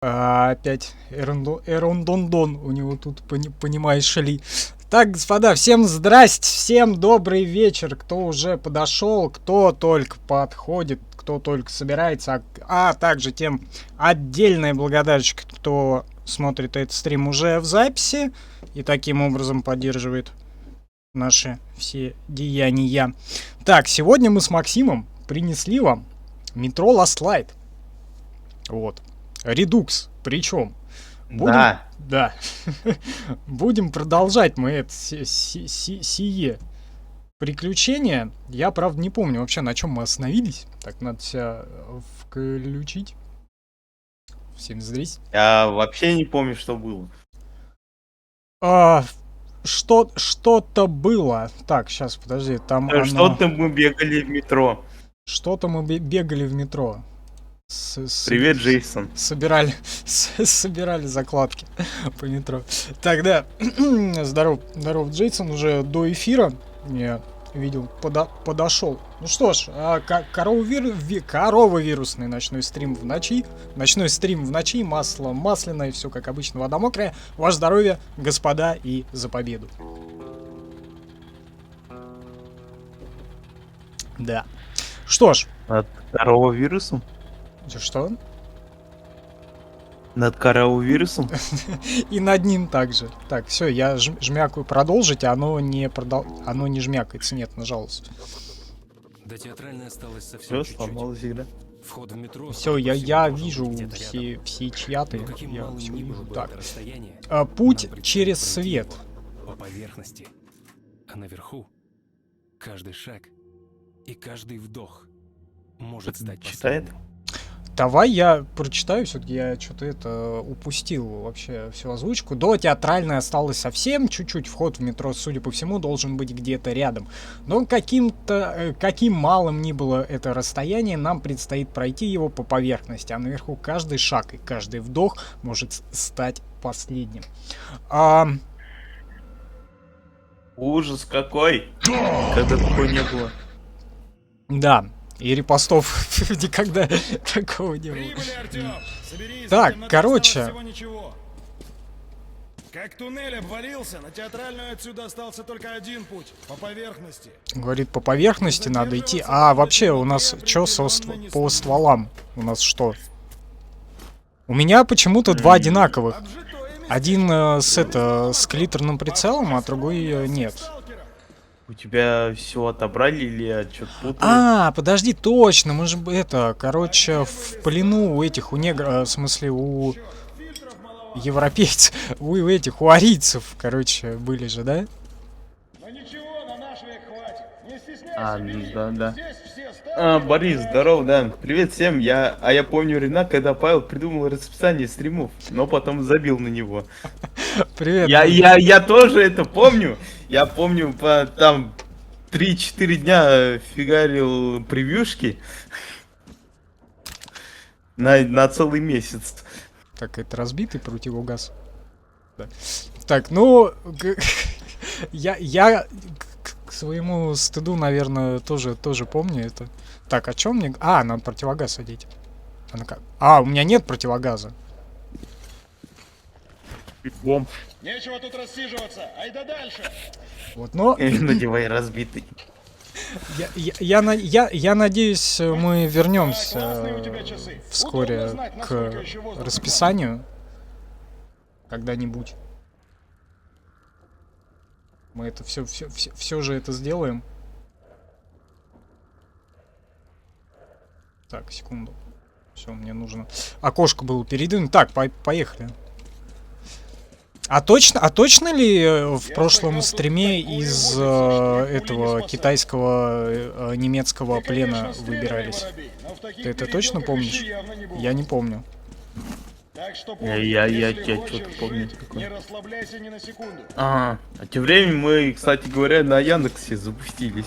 Опять Эрондондон у него тут, понимаешь ли. Так, господа, всем здрасте, всем добрый вечер, кто уже подошел, кто только подходит, кто только собирается, а также тем отдельная благодарочка, кто смотрит этот стрим уже в записи и таким образом поддерживает наши все деяния. Так, сегодня мы с Максимом принесли вам Metro Last Light. Вот. Редукс, причем. Да. Будем продолжать мы это сие приключение. Я, правда, не помню вообще, на чем мы остановились. Так, надо себя включить. Всем здрасте. Я вообще не помню, что было. Что-то было. Так, сейчас, подожди, там Что-то мы бегали в метро. Что-то мы бегали в метро. Привет, Джейсон. Собирали закладки по метро. Тогда здоров, Джейсон, уже до эфира я видел, подошел. Ну что ж, корововирусный ночной стрим в ночи. Ночной стрим в ночи, масло масляное, все как обычно, вода мокрая. Ваше здоровье, господа, и за победу. Да. Что ж. Над корововирусом? Что? Над корововирусом? И над ним также. Так, все, я жмякаю продолжить, а оно не жмякается. Нет, нажалось. До театральной осталось совсем чуть-чуть. Сломалась игра. Вход в метро. Все, я вижу все чья-то. Я все вижу. Так. Путь через свет. По поверхности. А наверху каждый шаг и каждый вдох может стать Читает? Давай я прочитаю, все-таки я что-то это упустил вообще всю озвучку. До театральной осталось совсем чуть-чуть. Вход в метро, судя по всему, должен быть где-то рядом. Но каким малым ни было это расстояние, нам предстоит пройти его по поверхности. А наверху каждый шаг и каждый вдох может стать последним. Ужас какой! Когда такого не было. Да. И репостов никогда такого не было. Так, короче. Как туннель обвалился, на театральную отсюда остался только один путь. По поверхности. Говорит, по поверхности надо идти. А вообще у нас что по стволам? У нас что? У меня почему-то два одинаковых. Один с клитерным прицелом, а другой нет. У тебя все отобрали или я что-то путаю? Подожди, точно, мы же короче, в плену у этих, у негров, в смысле, у европейцев, у арийцев, короче, были же, да? Но ничего, на наш век хватит. Не стесняйся, Да. Борис, здорово, да. Привет всем. Я помню времена, когда Павел придумал расписание стримов, но потом забил на него. Привет. Я тоже это помню. Я помню, там 3-4 дня фигарил превьюшки на целый месяц. Так, это разбитый противогаз. Да. Так, ну, я к своему стыду, наверное, тоже помню это. Так, о чем мне? Надо противогаз одеть. У меня нет противогаза. Нечего тут рассиживаться, айда дальше. Вот, но... Надевай разбитый. Я надеюсь, мы вернемся вскоре к расписанию. Когда-нибудь. Мы это все же это сделаем. Так, секунду. Все, мне нужно... Окошко было передвинуто. Так, поехали. А точно ли в прошлом стриме из этого китайского немецкого плена выбирались? Ты это точно помнишь? Я не помню. Я что-то помню. Не расслабляйся ни на секунду. А тем временем мы, кстати говоря, на Яндексе запустились.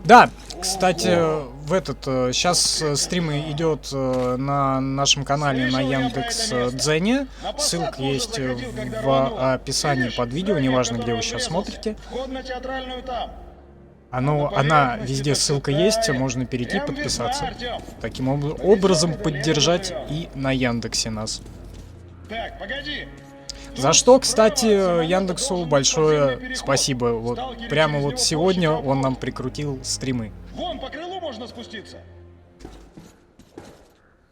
Да, Кстати, в этот сейчас стрим идет на нашем канале на Яндекс.Дзене. Ссылка есть в описании под видео, неважно, где вы сейчас смотрите. Вход на театральную там. Она везде, ссылка есть, можно перейти, подписаться. Таким образом поддержать и на Яндексе нас. Так, погоди. За что, кстати, Яндексу большое спасибо. Вот прямо вот сегодня он нам прикрутил стримы. Вон по крылу можно спуститься.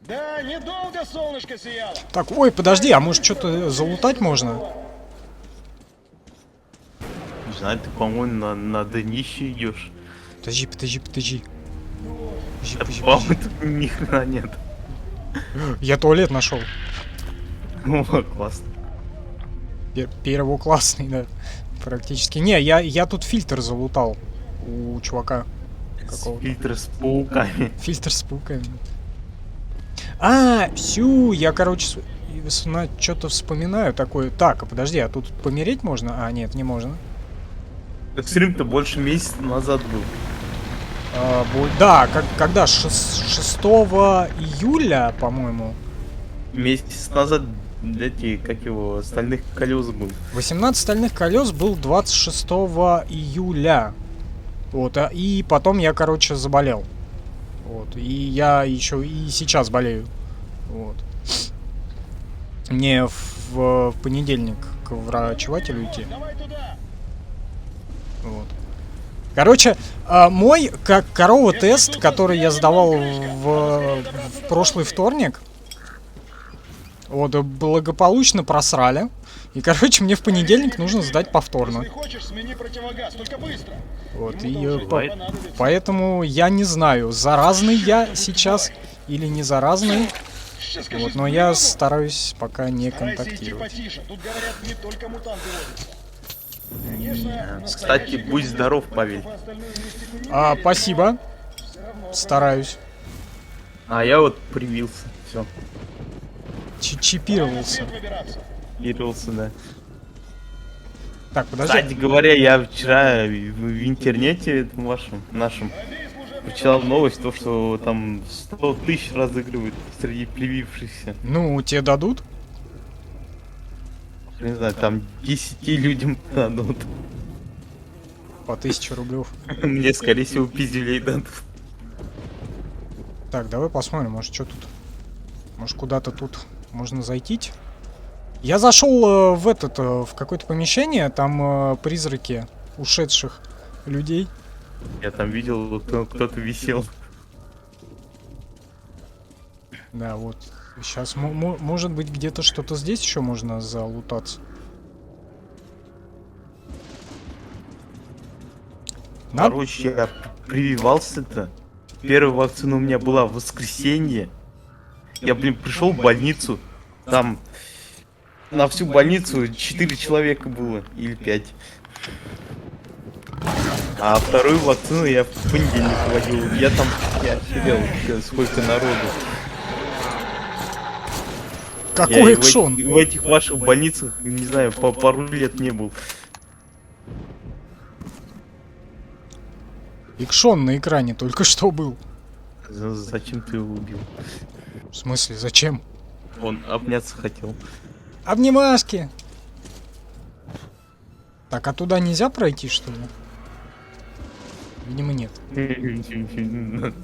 Да, недолго солнышко сияло. Так, ой, подожди, а может что-то залутать можно? Не знаю, ты, по-моему, на днище идешь. Подожди. Подожди. По-моему, тут ни хрена нет. Я туалет нашел. О, классно. Первоклассный, да. Практически. Не, я тут фильтр залутал у чувака. Какого-то. Фильтр с пауками. Фильтр с пауками. Я, короче, что-то вспоминаю такое. Так, а подожди, а тут помереть можно? А, нет, не можно. Стрим-то больше месяца назад был. Да, когда? 6 июля, по-моему. Месяц назад, как его, стальных колес был. 18 стальных колес был 26 июля. Вот, и потом я, короче, заболел. Вот, и я еще и сейчас болею. Вот. Мне в понедельник к врачевателю идти. Давай туда. Вот. Короче, мой корова-тест, который я сдавал в прошлый вторник, вот, благополучно просрали. И, короче, мне в понедельник нужно сдать повторно. Если хочешь, смени противогаз, только быстро. Вот, Ему и тоже понадобится. поэтому я не знаю, заразный я сейчас или не заразный. Сейчас скажи, Вот, но я по-другому. стараюсь пока не Старайся идти контактировать. потише. Тут, говорят, не только мутанты водятся. Конечно, Кстати, будь здоров, Павел. Спасибо. Стараюсь. А я вот привился. Все. Чипировался. Привился, да. Так, подожди. Кстати говоря, я вчера в интернете этом вашем, нашем, прочитал новость, то, что там 100 тысяч разыгрывают среди привившихся. Ну, тебе дадут? Не знаю, там 10 людям дадут. По 1000 рублев. Мне, скорее всего, пиздюлей дадут. Так, давай посмотрим, может, что тут. Может, куда-то тут можно зайти? Я зашел в какое-то помещение, там призраки ушедших людей. Я там видел, кто-то висел. Да, вот. Сейчас, может быть, где-то что-то здесь еще можно залутаться. Короче, я прививался-то. Первая вакцина у меня была в воскресенье. Я, пришел в больницу. Там на всю больницу 4 человека было. Или 5. А вторую вакцину я в понедельник водил. Я сидел, сколько народу. Какой Я экшон? в этих ваших больницах, не знаю, по пару лет не был. Экшон на экране только что был. Зачем ты его убил? В смысле, зачем? Он обняться хотел. Обнимашки! Так, а туда нельзя пройти, что ли? Видимо, нет.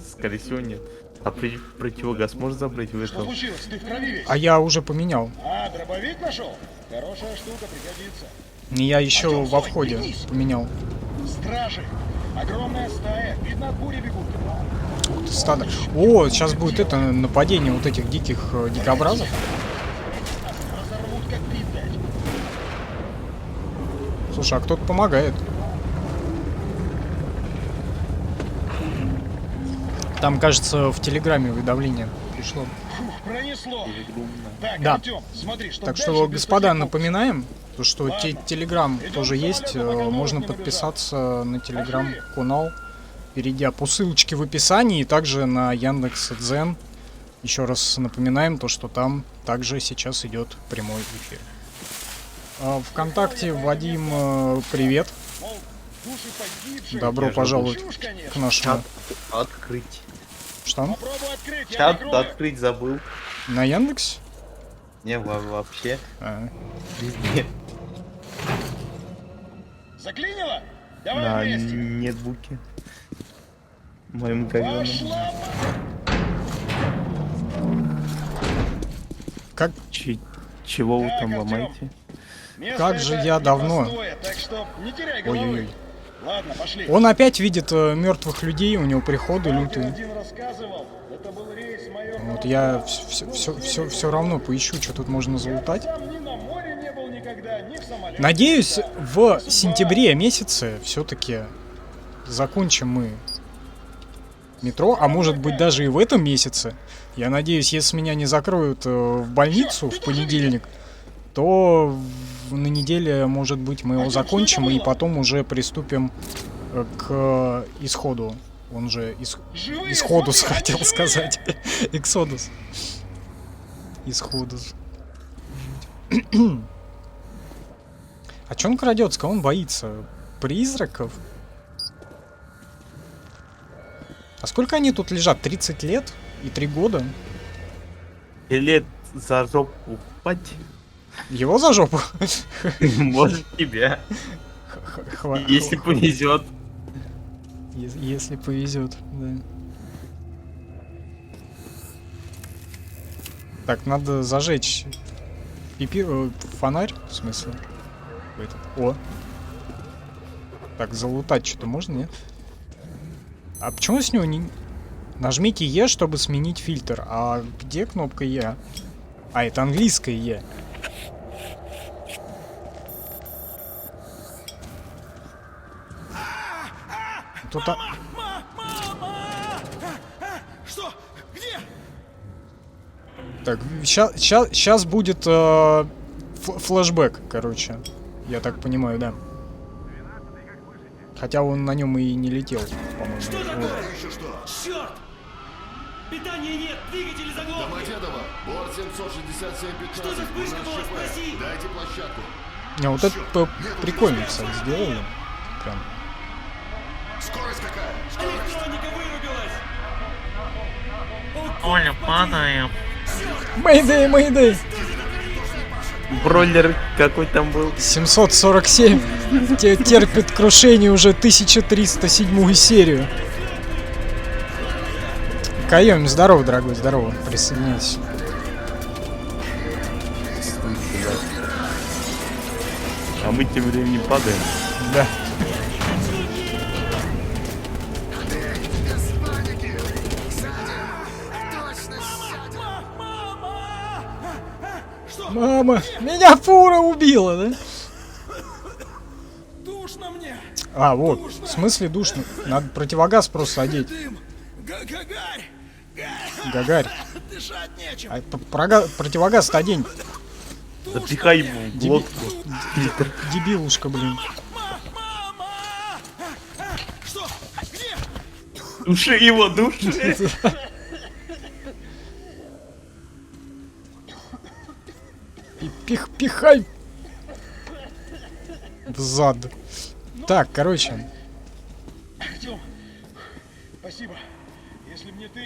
Скорее всего, нет. А противогаз можно забрать в Что этом? случилось? Ты в крови весь. А я уже поменял. А, дробовик нашел? Хорошая штука, пригодится. Я еще во входе поменял. Стражи. Огромная стая. Видно, от бури бегут. Ух ты, стадо. О, сейчас будет это нападение вот этих диких дикобразов. Разорвут, как пить дать. Слушай, а кто-то помогает. Там, кажется, в Телеграме уведомление пришло. Фух, пронесло. Так, Да. Артем, смотри, что Так дальше что, без господа, потеков. напоминаем, то, что Телеграм Идем тоже в есть. самолет, пока Можно новых не подписаться на Телеграм-канал, перейдя по ссылочке в описании, и также на Яндекс.Дзен. Еще раз напоминаем то, что там также сейчас идет прямой эфир. ВКонтакте Вадим, привет. Души погибших. Добро Я же пожаловать Чушь, конечно. к нашему... Чат открыть. Что? Попробуй открыть, я Чат прикрою. открыть забыл. На Яндексе? Не, вообще. А, Везде. Заклинило? Давай На вместе. нетбуке. Моим говёным. Пошла. как... Чего вы Так, там Артём. ломаете? Место Как же это я давно. непростое, так что не теряй головы. Ой-ой-ой. Ладно, пошли. Он опять видит мертвых людей, у него приходы Сталкер лютые. один рассказывал, это был рейс майора. Вот я все равно поищу, что тут можно залутать. Сам ни на море не был никогда, ни в самолете. Надеюсь, в сентябре месяце все-таки закончим мы метро, а может быть даже и в этом месяце. Я надеюсь, если меня не закроют в больницу в понедельник, то на неделе, может быть, мы его закончим и потом уже приступим к исходу. Он же Живые, исходус смотри, хотел живые! сказать. Иксодус. Исходус. А чё он крадется? Он боится призраков. А сколько они тут лежат? 30 лет и 3 года? Лет за жопу пать. Его за жопу? Может тебя. Если повезет. Если повезет, да. Так, надо зажечь фонарь, в смысле? Этот. О. Так, залутать что-то можно, нет? А почему с него не... Нажмите Е, чтобы сменить фильтр. А где кнопка Е? А, это английская Е. Тут... Что? Где? Так, сейчас будет флешбэк, короче. Я так понимаю, да. Хотя он на нем и не летел, по-моему. Вот. Черт! Питания нет, двигатели заглохли! Домодедово, борт 767-15. Что за вспышка была, спроси? Дайте площадку. Не, вот это прикольно, кстати, сделали. Прям. Скорость какая? Электроника вырубилась! Оля, падаем. Мэйдэй, мэйдэй! Бройлер какой там был? 747 терпит крушение уже 1307 серию. Кайоми, здорово, дорогой, здорово. Присоединяйся. А мы тем временем падаем. Да. Мама, меня фура убила, да? Душно мне. А, вот, в смысле душно. Надо противогаз просто одеть. Дым. Гагарь. Гагарь. Дышать нечем. А противогаз-то одень. Запихай ему в глотку. Фильтр. Дебилушка, блин. Мама! Что? Где? Души его, души. Пихай. В зад. Так, короче. Артём, спасибо. Если б не ты,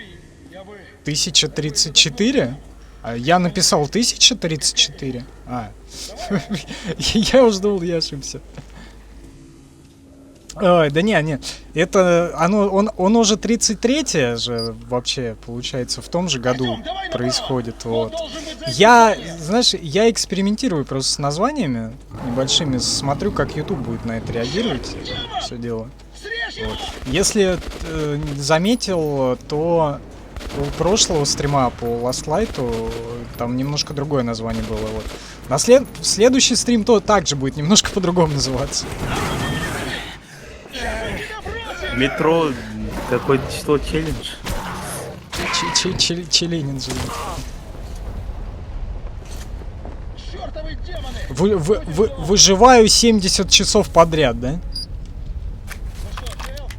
я бы... 1034? А я написал 1034? А. Я уж думал, я ошибся. Ой, да не. Это, он уже 33-е же вообще, получается, в том же году Артём, давай направо. происходит, Он вот. должен быть за Я, ним. знаешь, я экспериментирую просто с названиями небольшими, смотрю, как YouTube будет на это реагировать, все дело. Срежь его! Если заметил, то у прошлого стрима по Last Light там немножко другое название было. Вот. Следующий стрим то также будет немножко по-другому называться. Метро, какое число челлендж? Челленджи. Чёртовы демоны! Выживаю 70 часов подряд, да? Ну что, цел?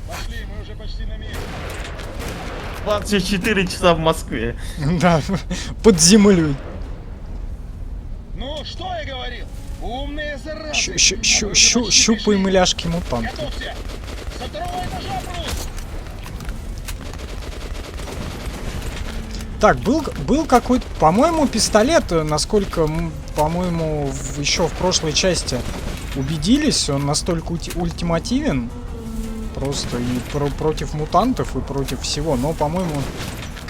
Пошли, мы уже почти на месте. 24 часа в Москве. Да, под землей. Ну, что я говорил? Умные заразы! Щупаем ляжки мутанта. Готовься! Со второго этажа прут! Так, был какой-то, по-моему, пистолет, насколько, по-моему, еще в прошлой части убедились, он настолько ультимативен, просто и против мутантов, и против всего, но, по-моему,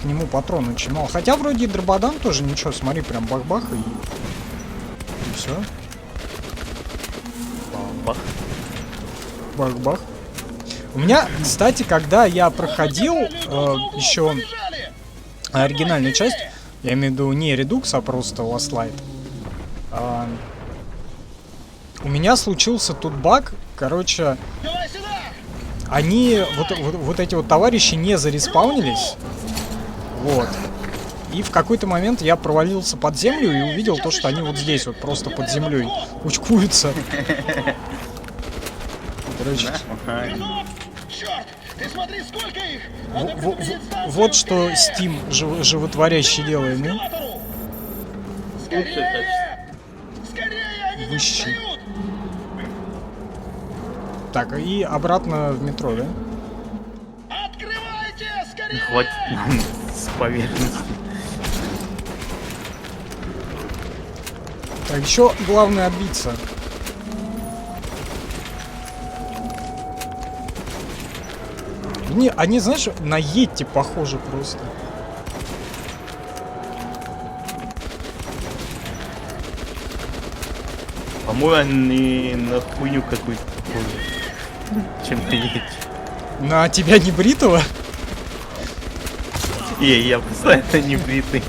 к нему патрон очень мало. Хотя вроде и Дрободан тоже ничего, смотри, прям бах-бах и все. Бах. Бах-бах. У меня, кстати, когда я проходил еще Побежали! оригинальную часть, я имею в виду не Redux, а просто Last Light, у меня случился тут баг, короче, Давай сюда! они, вот эти вот товарищи не зареспаунились, вот, и в какой-то момент я провалился под землю и увидел то, что они вот здесь вот просто под землей кучкуются. Короче, Вернут! Черт! Ты смотри, сколько их! Надо предупредить станцию вот что быстрее! Steam животворящий делает, ну. Эскалатору! Скорее! Скорее! Они не Выщи. встают! Так, и обратно в метро, да? Открывайте! Скорее! Хватит нам с поверхности. Так, еще главное отбиться. Они, знаешь, на Йети похожи просто. По-моему, они на хуйню какую-то похожи. Чем-то есть. На тебя не бритого? Я постоянно не бритый.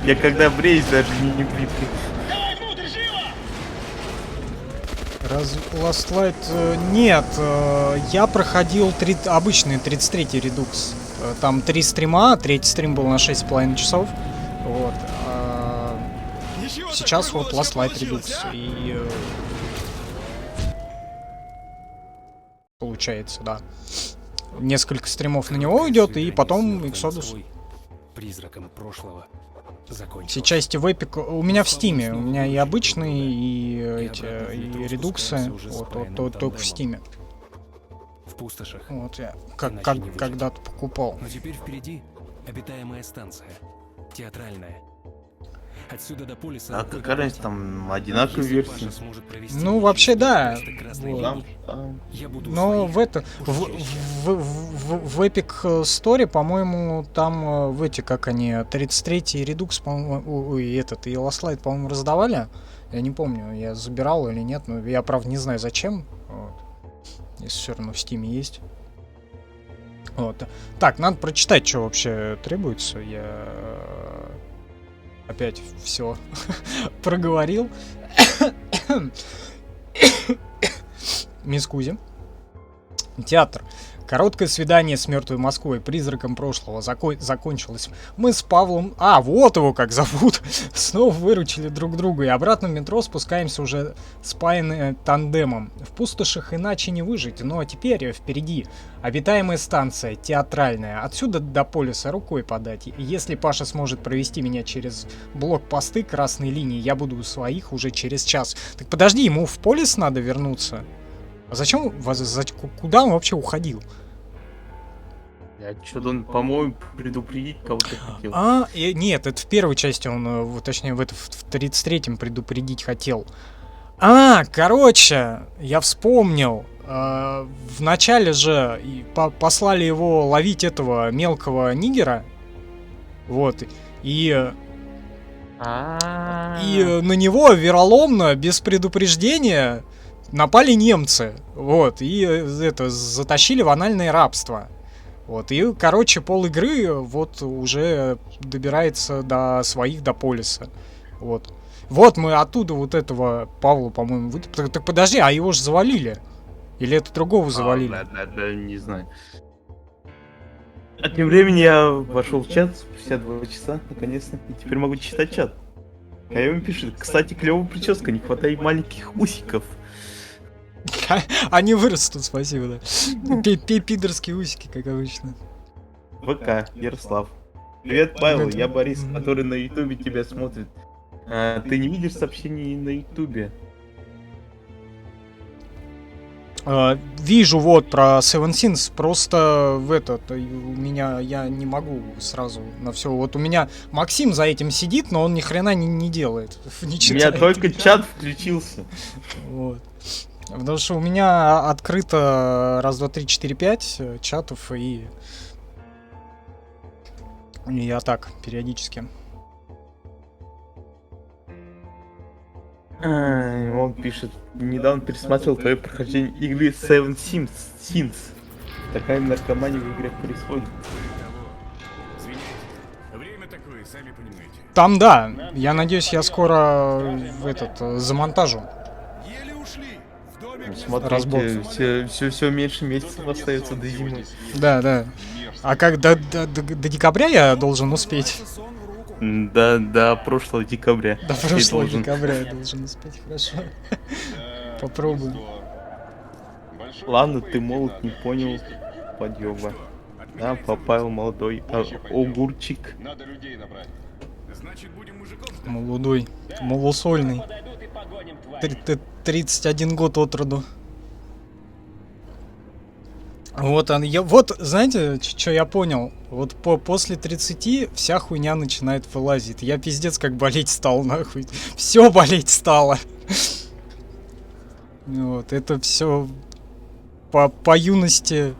Я когда бреюсь, даже не бритый. Давай внутрь, живо! Last Light... нет, я проходил обычный 33-й редукс. Там 3 стрима, третий стрим был на 6,5 часов. Вот. Сейчас вот Last Light Redux. И... получается, да. Несколько стримов на него идет, и потом Exodus. Призраком прошлого закончилось. Все части в Epic у меня в Стиме. У меня и обычные, и эти, и редуксы. Вот, только в Стиме. В пустошах. Вот я Иначе не выжить. когда-то покупал. Но теперь впереди обитаемая станция. Театральная. Отсюда до полиса... А какая разница, там одинаковые версии? Ну, вообще, да. Вот. Там. Я буду Но своих в это больше в Epic Store, по-моему, там в эти, как они, 33-й Redux, по-моему, и этот, и Last Light, по-моему, раздавали. Я не помню, я забирал или нет, но я, правда, не знаю зачем. Вот. Если все равно в Steam есть. Вот. Так, надо прочитать, что вообще требуется. Я опять все проговорил. Мисс Кузи. Театр. Короткое свидание с мертвой Москвой, призраком прошлого, закончилось. Мы с Павлом... вот его как зовут. Снова выручили друг друга. И обратно в метро спускаемся уже спаянные тандемом. В пустошах иначе не выжить. Ну а теперь впереди обитаемая станция, театральная. Отсюда до полиса рукой подать. Если Паша сможет провести меня через блокпосты красной линии, я буду у своих уже через час. Так подожди, ему в полис надо вернуться? А зачем? Куда он вообще уходил? Я что-то, по-моему, предупредить кого-то хотел. Нет, это в первой части он, точнее, в 33-м предупредить хотел. Короче, я вспомнил. В начале же послали его ловить этого мелкого нигера. Вот. И на него вероломно, без предупреждения, напали немцы. Вот. И затащили в анальное рабство. Вот, и, короче, пол игры вот уже добирается до своих, до полиса. Вот. Вот мы оттуда вот этого Павла, по-моему, Так подожди, а его же завалили? Или это другого завалили? Да, не знаю. А тем временем я вошел в чат спустя 2 часа, наконец-то. И теперь могу читать чат. А ему пишет: кстати, клевая прическа, не хватает маленьких усиков. Они вырастут, спасибо, да. Пидорские усики, как обычно. ВК, Ярослав. Привет, Павел, я Борис, который на ютубе тебя смотрит. Ты не видишь сообщений на ютубе? Вижу вот про Seven Sins, просто в этот, у меня, я не могу сразу на все. Вот у меня Максим за этим сидит, но он ни хрена не делает. Не У меня читает. только чат включился. Вот. Потому что у меня открыто раз, два, три, четыре, пять чатов, и я так, периодически. Он пишет, недавно пересматривал твое прохождение игры Seven Sins. Такая наркомания в игре происходит. Извиняйте. Время такое, сами понимаете. Там, да, я надеюсь, я скоро в этот, замонтажу. Еле ушли. В доме Разбор. Смотрите, все меньше месяцев остается до зимы. Да. А как до декабря я должен успеть? До прошлого декабря. До Ты прошлого должен. декабря я должен успеть, хорошо. Попробуем. Ладно, ты молод, не понял. Подъёба. Да, попал молодой огурчик. надо людей набрать. Значит, будем мужиков ждать. Молодой, малосольный. 31 год от роду. Вот он, вот, знаете, что я понял? Вот после 30 вся хуйня начинает вылазить. Я пиздец как болеть стал, нахуй. Все болеть стало. Вот, это все по юности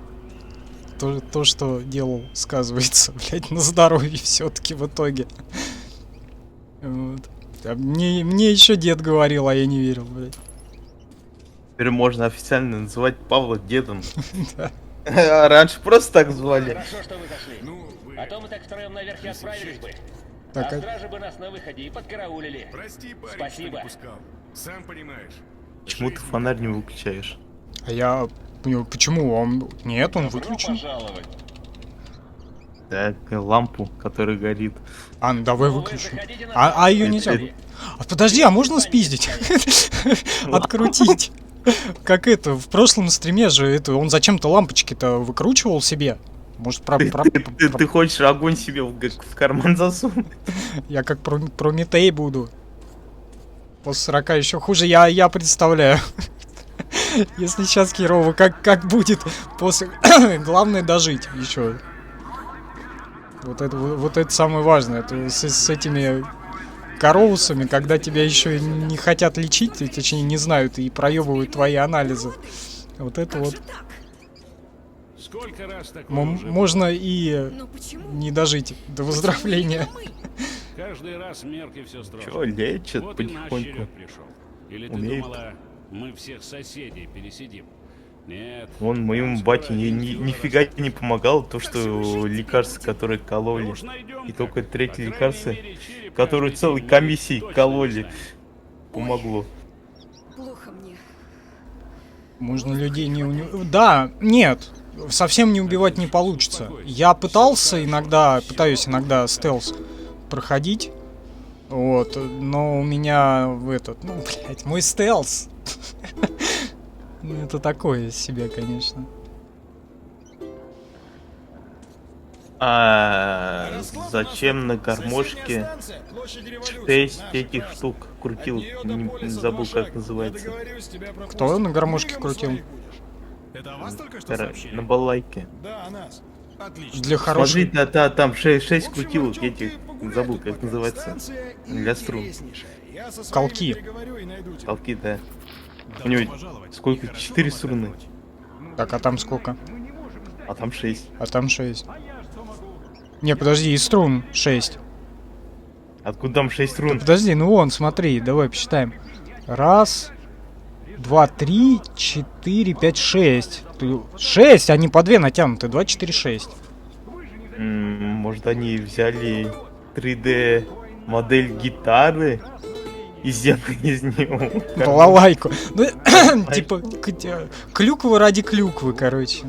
то, что делал, сказывается, блядь, на здоровье все-таки в итоге. Вот. А мне еще дед говорил, а я не верил, блядь. Теперь можно официально называть Павла дедом. А раньше просто так звали. Хорошо, что вы зашли. Ну, вы... А то мы так втроем наверх и отправились бы. Так, А стражи бы нас на выходе и подкараулили. Прости, парень, Спасибо. что не пускал. Сам понимаешь. Почему ты фонарь не выключаешь? а я... Почему? Нет, он выключен. Пожаловать. Так, лампу, которая горит. А, ну давай Ну, вы выключу. заходите на А ее Это- нельзя. А подожди, а можно спиздить? Открутить? Как это, в прошлом стриме же это, он зачем-то лампочки-то выкручивал себе. Может, Ты хочешь огонь себе в карман засунуть? я как Прометей буду. После 40 еще хуже, я представляю. Если сейчас херово, как будет после... Главное дожить еще. Вот это самое важное. Это с этими коровусами, когда тебя еще не хотят лечить, точнее не знают и проебывают твои анализы. Вот это вот. Сколько раз такое уже Можно и Но почему? не дожить до выздоровления. Почему именно мы? каждый раз мерки все строже. Чё, лечат Вот и наш потихоньку. черед пришел. Или ты Умеет. думала, мы всех соседей пересидим? Нет. Вон моему скоро бате нифига не помогало то, что лекарства, которые кололи. уж найдем И как. только По третье крайней лекарство, мере, череп которое каждый целой день комиссией точно кололи, достанет. помогло. Плохо мне. Можно людей не... Да, нет. Совсем не убивать не получится. Я пытаюсь иногда стелс проходить. Вот, но у меня блять, мой стелс. Ну, это такое себе, конечно. А зачем на гармошке 6 этих штук крутил? Не забыл, как называется. Кто на гармошке крутил? Это о вас только что сообщили? На балалайке. Да, нас. Отлично. Для Смотри, хороших... там 6 крутилок этих, забыл, как называется. Для струн. Колки. Толки, да. У Добро него пожаловать. сколько? Нехорошо 4 вам струны. отдохнуть. Так, а там сколько? А там 6. А там 6. Не, подожди, и струн 6. Откуда там 6 струн? Подожди, ну вон, смотри, давай посчитаем. Раз, два, три, 4, 5, 6. 6, они по 2 натянуты. 2, 4, 6. Может, они взяли 3D модель гитары и сделали из него. Балалайку. Ну, типа, клюква ради клюквы, короче.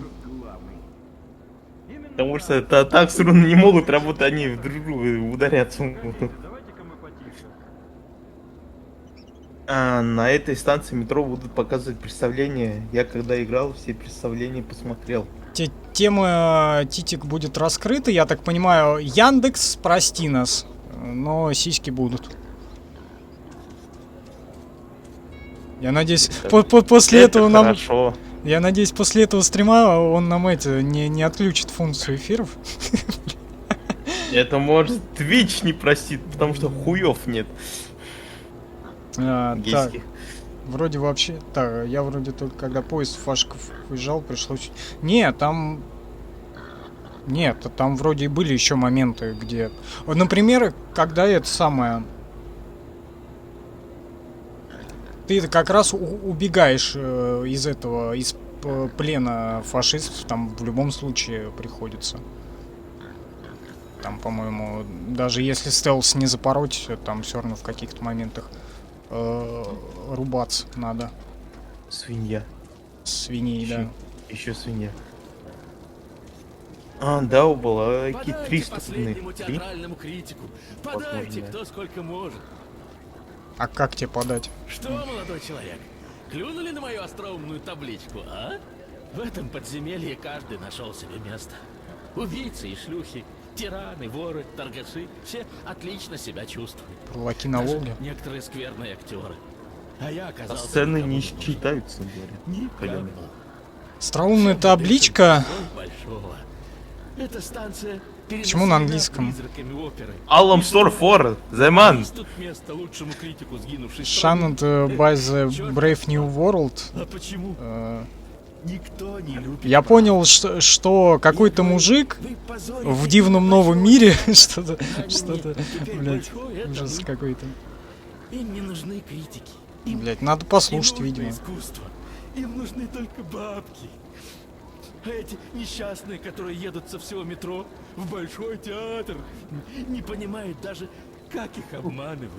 Потому что это так струны не могут работать, они друг друга ударятся. На этой станции метро будут показывать представления. Я когда играл, все представления посмотрел. Тема титик будет раскрыта, я так понимаю. Яндекс, прости нас. Но сиськи будут. Я надеюсь, после этого нам... Хорошо. Я надеюсь, после этого стрима он нам не отключит функцию эфиров. Это может Twitch не простит, потому что хуев нет. Так, Гейских. вроде вообще... Так, я вроде только когда поезд Фашков уезжал, пришлось... Нет, там... Нет, там вроде и были еще моменты, где... Вот, например, когда это самое... Ты как раз убегаешь из этого, из плена фашистов, там в любом случае приходится. Там, по-моему, даже если стелс не запороть, там все равно в каких-то моментах рубаться надо. Свинья. Свиней, да. Еще свинья. А, да, была какие-то Подайте 300 последнему театральному критику. Подайте Возможно, да. кто сколько может. А как тебе подать? Что, молодой человек, клюнули на мою остроумную табличку, а? В этом подземелье каждый нашел себе место. Убийцы и шлюхи, тираны, воры, торгаши, все отлично себя чувствуют. Пролаки на Даже Волге? некоторые скверные актеры. А я А оказался... сцены только не в одном. считаются, говорят. Никак. Остроумная табличка. Большого. Это станция Почему на английском? призраками оперы. Аллам Store 4, The Man. Есть тут место лучшему критику сгинувшей Shunned страны. by the Brave New World. А почему? Никто не любит. Я понял, что какой-то мужик Вы позорите в дивном новом мире что-то, Теперь блять, большой это ужас мы. какой-то. Им не нужны критики. Им Блять, надо не послушать, нужно видимо. искусство. Им нужны только бабки. А эти несчастные, которые едут со всего метро в большой театр, не понимают даже, как их обманывают.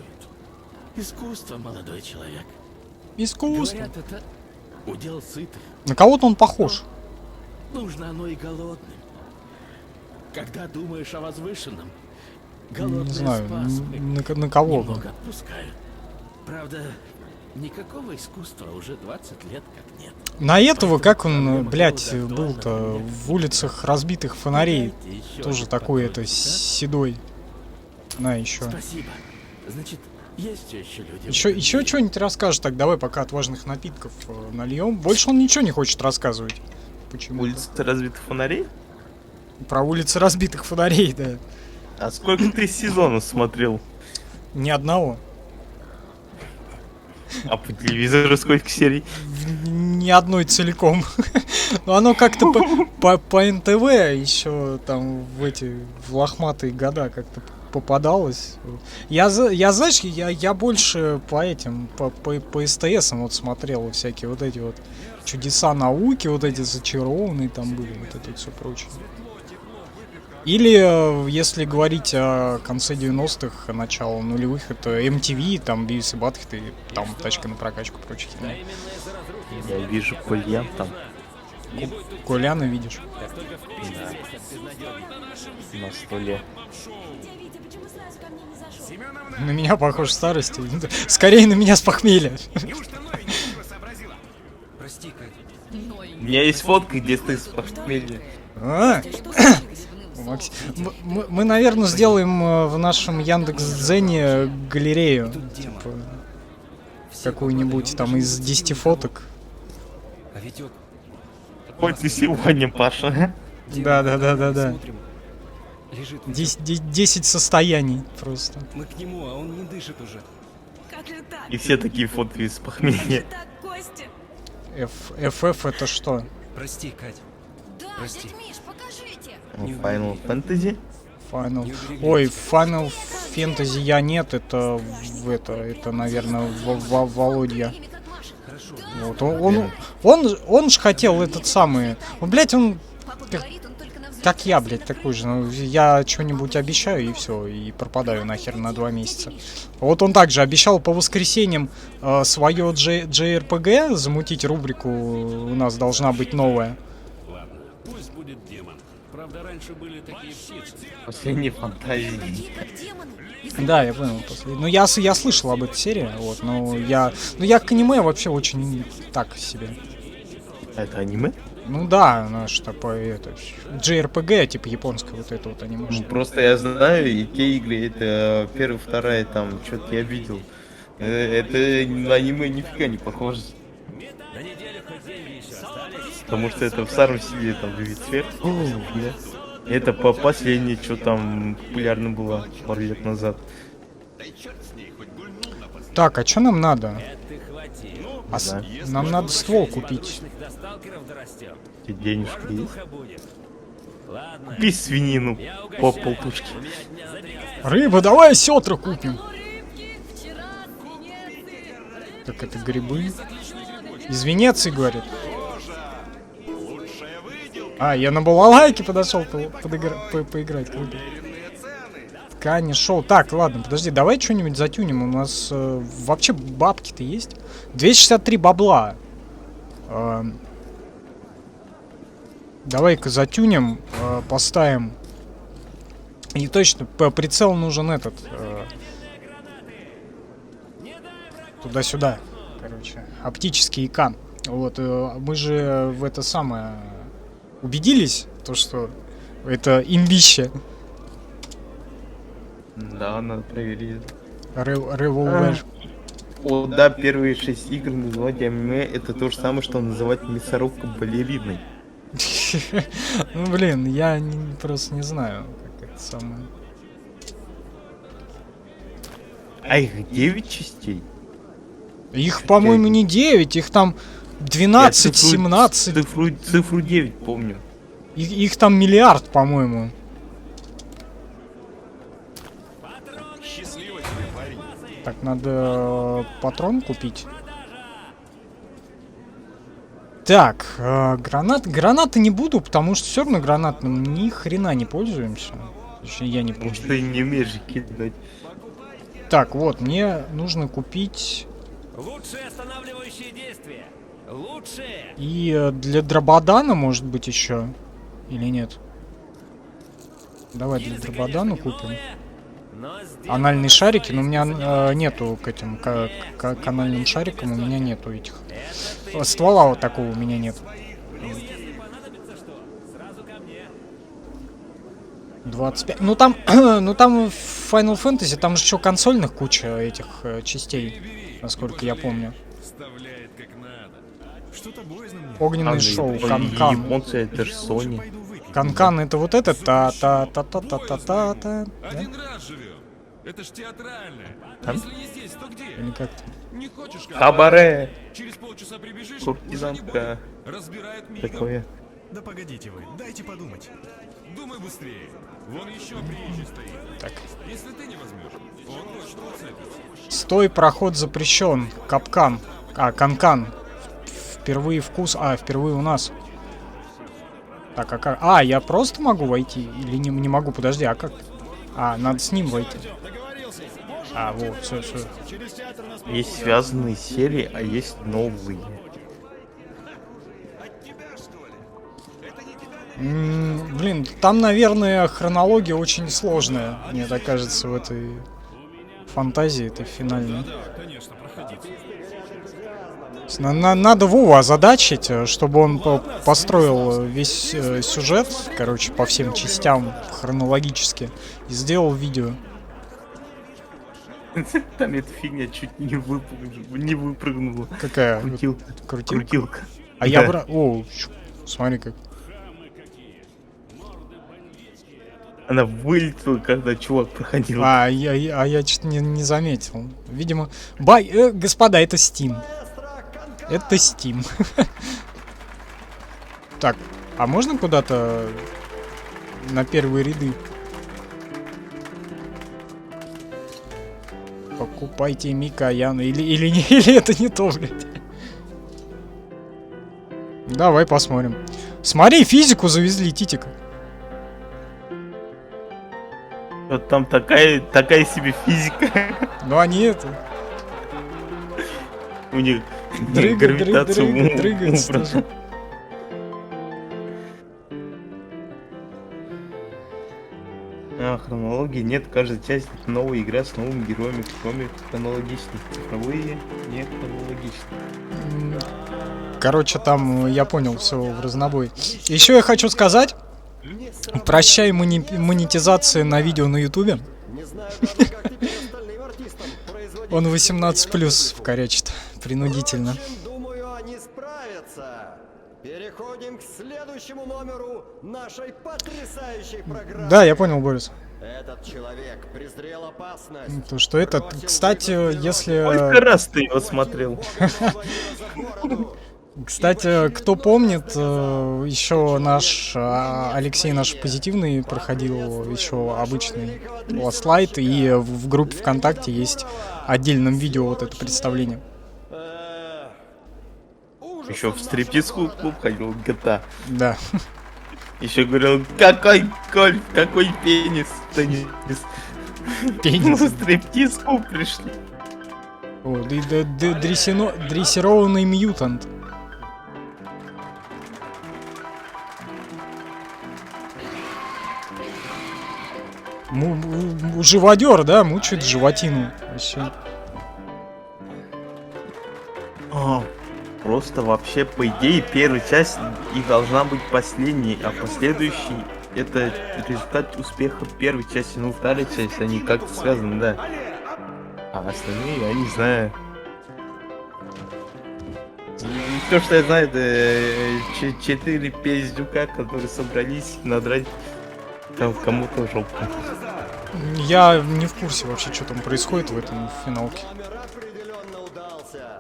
Искусство, молодой человек. Искусство. Говорят, это удел сытых. На кого-то он похож. Нужно оно и голодным. Когда думаешь о возвышенном, голодные Не знаю, спасмы на кого. немного отпускают. Правда, никакого искусства уже 20 лет как нет. На этого, как он, блять, был-то в улицах разбитых фонарей. Дайте еще Тоже один такой это попробовать, седой. На еще. да? Спасибо. Значит, есть еще люди. Еще что-нибудь расскажешь, так давай пока отважных напитков нальем. Больше он ничего не хочет рассказывать. Почему? Улица разбитых фонарей? Про улицы разбитых фонарей, да. А сколько ты сезонов смотрел? Ни одного. А по телевизору сколько серий? Ни одной целиком. Но оно как-то по НТВ еще там в лохматые года как-то попадалось. Я знаешь, я больше по СТСам вот смотрел всякие вот эти вот чудеса науки, вот эти зачарованные там были, вот это все прочее. Или, если говорить о конце 90-х, начало нулевых, это MTV, там Бивис и Батхед, и там тачка на прокачку и прочее. Я вижу кольян там Коляна видишь? на столе. Витя, почему сразу ко мне не зашел? На меня похож старости. Скорее на меня с похмелья. Неужто новенький его сообразила? Прости, Кать. У меня есть фотка, где ты с похмелья. А, Что случилось? Макс- мы, наверное, сделаем в нашем Яндекс.Дзене галерею. Типа, какую-нибудь там из 10 фоток. А Витек, Хоть ты сегодня, Паша. Да. смотрим. Лежит. 10 состояний просто. Мы к нему, а он не дышит уже. Как же так? И все такие фотки из Как похмелья. же так, Костя? FF это что? Прости, Кать. Да, Прости. дядь Миш, покажите. Final Fantasy? Final. Не уберегли. Ой, Final Fantasy я нет, это наверное, Володя. Время как Маша. Хорошо. Вот он ж хотел этот самый. Вот, блять, он Папа Как- говорит, он только на взлете. как я, блядь, такой же. Ну, я что-нибудь обещаю и все, и пропадаю нахер на 2 месяца. Вот он также обещал по воскресеньям свое JRPG замутить рубрику. У нас должна быть новая. Ладно, пусть будет демон. Правда, раньше были такие птицы. Последние фантазии. Такие, как демоны. Если Да, я понял. Ну, я слышал об этой серии, вот, но я к аниме вообще очень так себе. Это аниме? Ну да, она ж такое, это, JRPG, типа японское вот это вот аниме. Ну, просто я знаю, и те игры, это первая, вторая, там, что-то я видел. Это на аниме нифига не похоже. Потому что это в старом стиле, там, Вивит Свет. Это по последнее, что там популярно было пару лет назад. Так, а что нам надо? Да. Нам надо ствол купить. И денежки есть. Купи свинину по полтушки. Рыба, давай осетра купим. Так это грибы. Из Венеции, говорит. А, я на балалайке подошел поиграть. Круто. Ткани, шоу. Так, ладно, подожди, давай что-нибудь затюним. У нас вообще бабки-то есть? 263 бабла. Давай-ка затюним, поставим. И точно, по прицел нужен этот. Туда-сюда. Короче, оптический икан. Вот, мы же в это самое убедились, то что это имбище. Да, надо проверить. Револвер. О, да, первые 6 игр называть аниме это то же самое, что называть мясорубку балериной. Ну блин, я просто не знаю, как это самое. А их 9 частей? Их, по-моему, не 9, их там 12, Я 17. Цифру 9 помню. Их там миллиард, по-моему. Так, надо патрон купить. Так, гранаты не буду, потому что все равно гранатным ни хрена не пользуемся. Точнее, я не пользуюсь. Ты не умеешь кидать. Так, вот, мне нужно купить... Лучшие останавливающие действия. Лучшие. И для дрободана, может быть, еще. Или нет? Давай для дрободана купим. Анальные шарики, но у меня нету к этим к анальным шарикам, у меня нету этих. Ствола вот такого у меня нет. 25. Ну там в Final Fantasy там же еще консольных куча этих частей, насколько я помню. Огненное шоу, Канкан. Японцы это же Sony. Канкан это вот это та-та-та-та-та-та-та. Один раз живем. Это ж театральное. Там? Если не здесь, то где? Или как-то. Не хочешь Кабаре. Через полчаса прибежишь, Куртизанка. разбирают мигом. Такое. Да погодите вы, дайте подумать. Думай быстрее. Вон еще приезжий стоит. Так. Если ты не возьмешь, он точно уцепится. Стой, проход запрещен. Капкан. Канкан. Впервые вкус. Впервые у нас. Так, а как? Я просто могу войти? Или не могу? Подожди, а как? Надо с ним войти. Вот, все. Есть связанные серии, а есть новые. Блин, там, наверное, хронология очень сложная. Мне так кажется, в этой фантазии, этой финальной. Конечно, проходите. Надо Вову озадачить, чтобы он построил весь сюжет, короче, по всем частям хронологически, и сделал видео. Там эта фигня чуть не выпрыгнула. Какая? Крутилка. Крутилка. Да. Я брал... Смотри как. Она вылетела, когда чувак проходил. Я что-то не заметил. Видимо... Господа, это Steam. Это Steam. Так, а можно куда-то на первые ряды? Покупайте Микояна. Или это не то, блядь. Давай посмотрим. Смотри, физику завезли, Титик. Вот там такая себе физика. Ну они это... У них гравитацию дрыгаются тоже. Хронологии нет, каждая часть это новая игра с новыми героями, кроме хронологичных. Цифровые не хронологичные. Короче, там я понял все в разнобой. Еще я хочу сказать, прощай монетизация на видео на ютубе. Он 18+ вкорячит принудительно. Переходим к следующему номеру нашей потрясающей программы. Да, я понял, Борис. Этот человек презрел опасность. То, что это, кстати, если... Сколько раз ты его смотрел? Кстати, кто помнит, еще наш Алексей наш позитивный проходил еще обычный Last Light, и в группе ВКонтакте есть отдельном видео вот это представление. Еще в стриптиз-клуб ходил в GTA. Да. Еще говорил, какой кольф, какой пенис. Пенис. Пенис. В стриптиз-клуб пришли. О, дрессированный мьютант. Живодер, да, мучает животину. Вообще. Просто вообще, по идее, первая часть и должна быть последней, а последующий это результат успеха первой части, ну вторая часть, они как-то связаны, да. А остальные, я не знаю. Все, что я знаю, это 4 пиздюка, которые собрались надрать кому-то жопу. Я не в курсе вообще, что там происходит в этом финалке.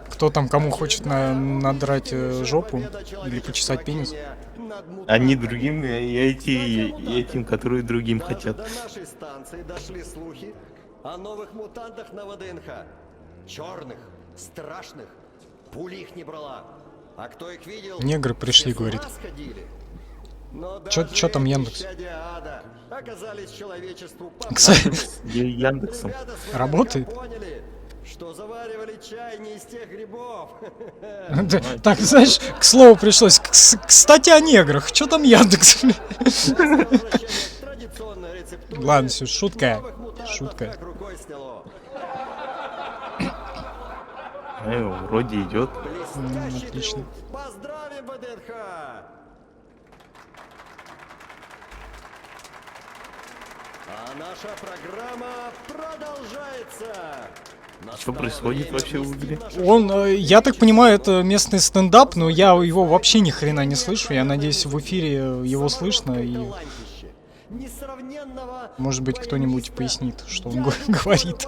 Кто там кому хочет надрать жопу или почесать пенис? Они другим, и этим, которые другим хотят. До нашей станции дошли слухи о новых мутантах на ВДНХ. Черных, страшных. Пули их не брала. А кто их видел? Негры пришли, говорит. Чё там Яндекс? Оказались человечеству. Кстати, Яндексом. работает? Что заваривали чай не из тех грибов. Так, знаешь, к слову пришлось. Кстати, о неграх. Чё там Яндекс? Ладно, все, шутка. Шутка. Вроде идет. Отлично. Поздравим ВДНХ! А наша программа продолжается. Что происходит вообще в игре? Он, я так понимаю, это местный стендап, но я его вообще ни хрена не слышу. Я надеюсь, в эфире его слышно, и может быть кто-нибудь пояснит, что он говорит.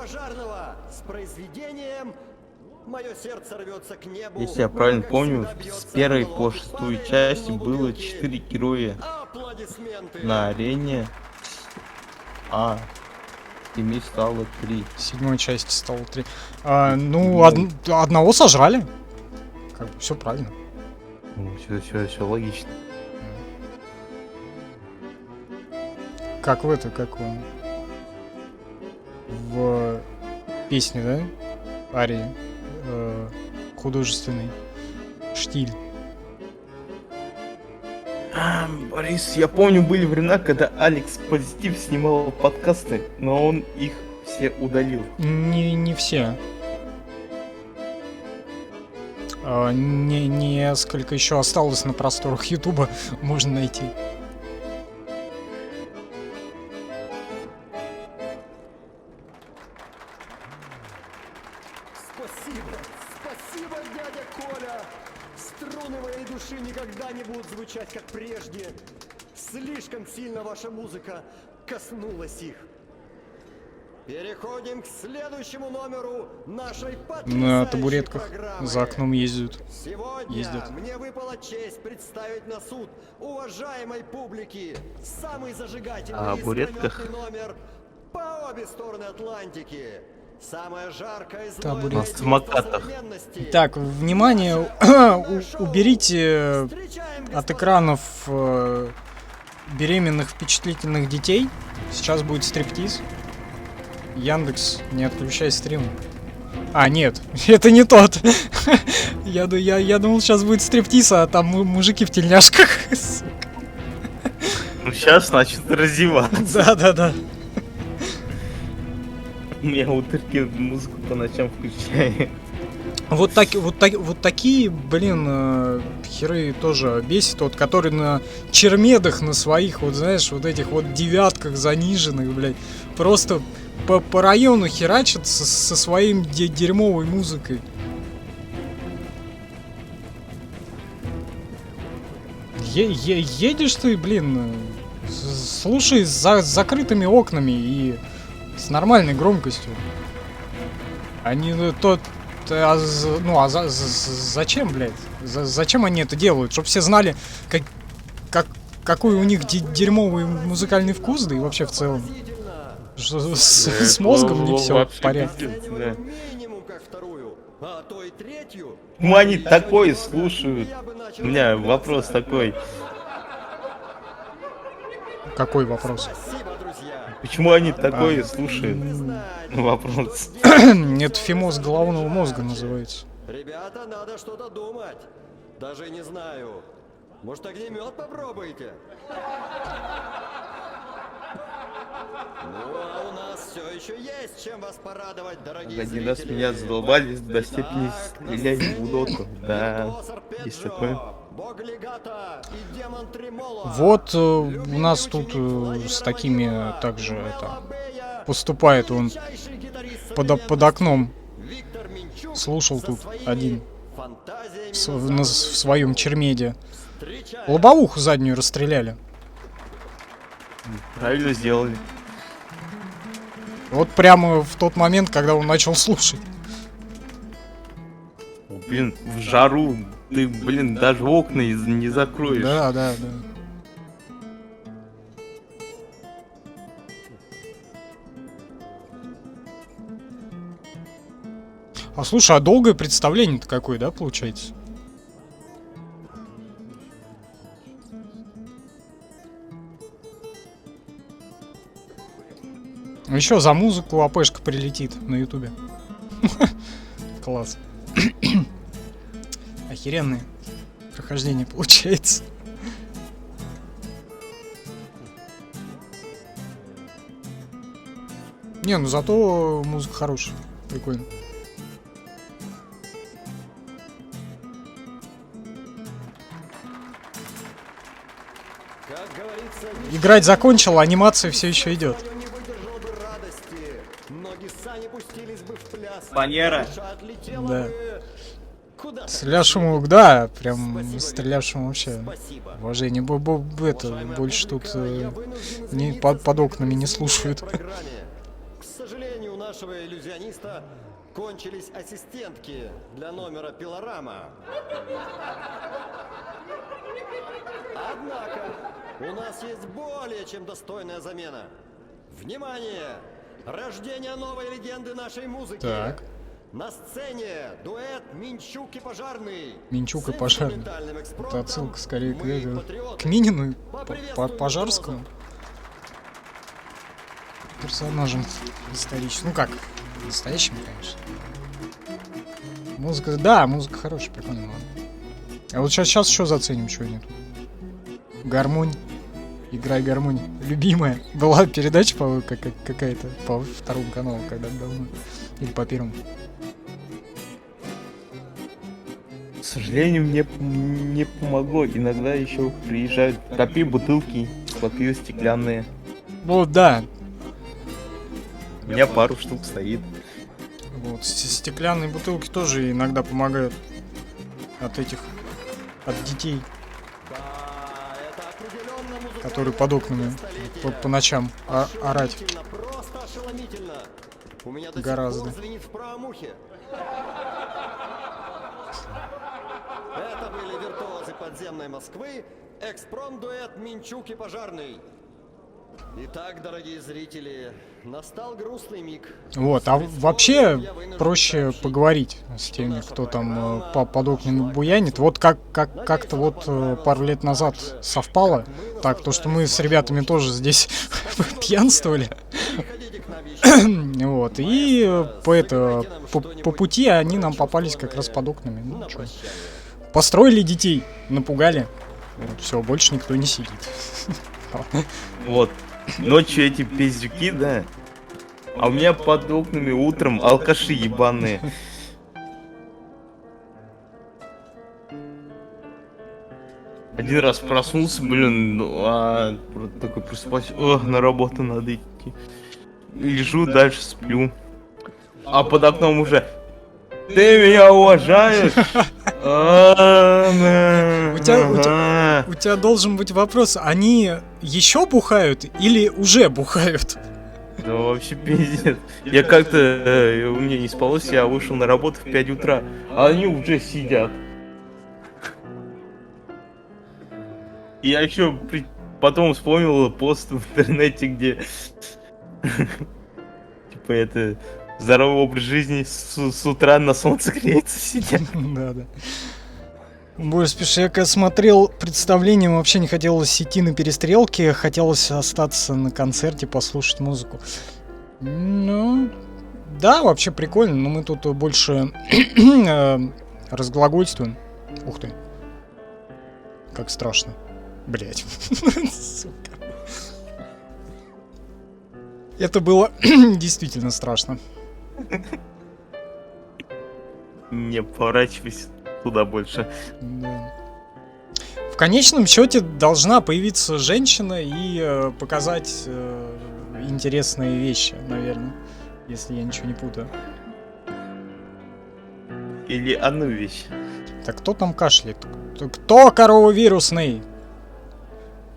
С произведением «Мое сердце рвется к небу». Если я правильно помню, с первой по шестую часть было 4 героя на арене, а ими стало 3. Седьмой части стало 3. Ну, одного сожрали. Как бы все правильно. Ну, все логично. Как в в песне, да? Арии. Художественный штиль. Борис, я помню, были времена, когда Алекс Позитив снимал подкасты, но он их все удалил. Не все. Несколько еще осталось на просторах Ютуба, можно найти. Спасибо, дядя Коля! Струны моей души никогда не будут звучать, как прежде. Слишком сильно ваша музыка коснулась их. Переходим к следующему номеру нашей потрясающей На табуретках программы. за окном ездят. Сегодня мне выпала честь представить на суд уважаемой публики самый зажигательный и искрометный номер по обе стороны Атлантики. Самая жаркая из современности. Так, внимание, уберите от экранов беременных впечатлительных детей. Сейчас будет стриптиз. Яндекс, не отключай стрим. А, нет, это не тот. Я думал, сейчас будет стриптиз, а там мужики в тельняшках. Ну сейчас, значит, раздеваться. Да. Я утырки музыку по ночам включаю. Вот такие, блин, херы тоже бесит, вот, которые на чермедах, на своих, вот знаешь, вот этих вот девятках заниженных, блядь, просто по району херачат со своим дерьмовой музыкой. Едешь ты, блин, слушай с закрытыми окнами и с нормальной громкостью. Они зачем, блядь? Зачем они это делают? Чтоб все знали, какой у них дерьмовый музыкальный вкус, да и вообще в целом. С мозгом не все в порядке. Минимум как вторую, а то и третью. Ну они такое слушают. У меня вопрос такой. Какой вопрос? Спасибо, друзья. Почему они такое слушают? Вопрос. Это фимоз головного мозга называется. Ребята, надо что-то думать. Даже не знаю. Может, огнемет попробуете? Ну, а у нас все еще есть чем вас порадовать, дорогие Один раз зрители. меня задолбали до степени Так, на стрелять в сцене удоту. Да, виртуоз есть арпеджио, такое. бог легато и демон тремоло. Вот у Любимый нас тут ученик Владимира с такими Манилова, также Мэлла это Бэя, поступает он величайший гитарист под современности окном. Виктор Минчук Слушал со тут своими один фантазиями в своем чермеде. встречает Лобовуху заднюю расстреляли. Правильно сделали. Вот прямо в тот момент, когда он начал слушать. Блин, в жару ты, блин, даже окна не закроешь. Да, да, да. А слушай, а долгое представление-то какое, да, получается? Еще за музыку АПшка прилетит на ютубе. Класс. Охеренное прохождение получается. Не, ну зато музыка хорошая. Прикольно. Как говорится, Играть закончил, а анимация все еще идет. никто не выдержал бы радости. Ноги сами пустились бы в пляс. Фанера. Душа отлетела Да. бы куда-то. Стрелявшему, да, прям Спасибо, стрелявшему вообще. Спасибо. Уважение. Это, Уважаемая больше тут публика, я вынужден не извиниться под за окнами не пропущенное слушают. в программе. К сожалению, у нашего иллюзиониста кончились ассистентки для номера Пилорама. Однако, у нас есть более чем достойная замена. Внимание! Рождение новой легенды нашей музыки. Так. На сцене дуэт Минчук и Пожарный. Минчук и С Пожарный. инструментальным Это экспромтом отсылка скорее «Мы к патриоты». Минину и Поприветствуем Пожарскому. Персонажем историческим. Ну как, настоящим, конечно. Музыка, да, музыка хорошая, прикольная. Ладно. А вот сейчас еще заценим, что нет. Гармонь. Играй гармонь. Любимая. Была передача какая-то по второму каналу когда-то давно. Или по первому. К сожалению, мне не помогло. Иногда еще приезжают копи бутылки, копи стеклянные. Вот, да. У меня пару штук стоит. Вот, стеклянные бутылки тоже иногда помогают от детей, Да, это определенно музыкальное которые под окнами столетие. по ночам орать. Ошеломительно, просто ошеломительно. У меня до Гораздо. сих пор звенит в правом ухе. Это были виртуозы подземной Москвы, экспромт-дуэт Минчук и Пожарный. Итак, дорогие зрители, настал грустный миг. Вот, а вообще проще поговорить с теми, кто там под окнами буянит. Вот как-то вот пару лет назад совпало, так, то, что мы с ребятами тоже здесь пьянствовали. Приходите к нам еще. Вот, и по пути они нам попались как раз под окнами. Ну, На чё. прощание. Построили детей, напугали. Вот, все, больше никто не сидит. Вот. Ночью эти пиздюки, да. А у меня под окнами утром алкаши ебаные. Один раз проснулся, блин, такой просыпаюсь, на работу надо идти. Лежу, дальше сплю. А под окном уже Ты меня уважаешь? У тебя должен быть вопрос, они еще бухают или уже бухают? Ну вообще пиздец. Я как-то, у меня не спалось, я вышел на работу в 5 утра, а они уже сидят. И я еще потом вспомнил пост в интернете, где типа это здоровый образ жизни с утра на солнце греется сидят. Да. Больше спеши, я когда смотрел представление, вообще не хотелось идти на перестрелки, хотелось остаться на концерте, послушать музыку. Ну, да, вообще прикольно, но мы тут больше разглагольствуем. Ух ты. Как страшно. Блять. Сука. Это было действительно страшно. Не поворачивайся туда больше. Да. В конечном счете должна появиться женщина и показать интересные вещи, наверное, если я ничего не путаю. Или одну вещь. Так кто там кашляет? Кто корововирусный?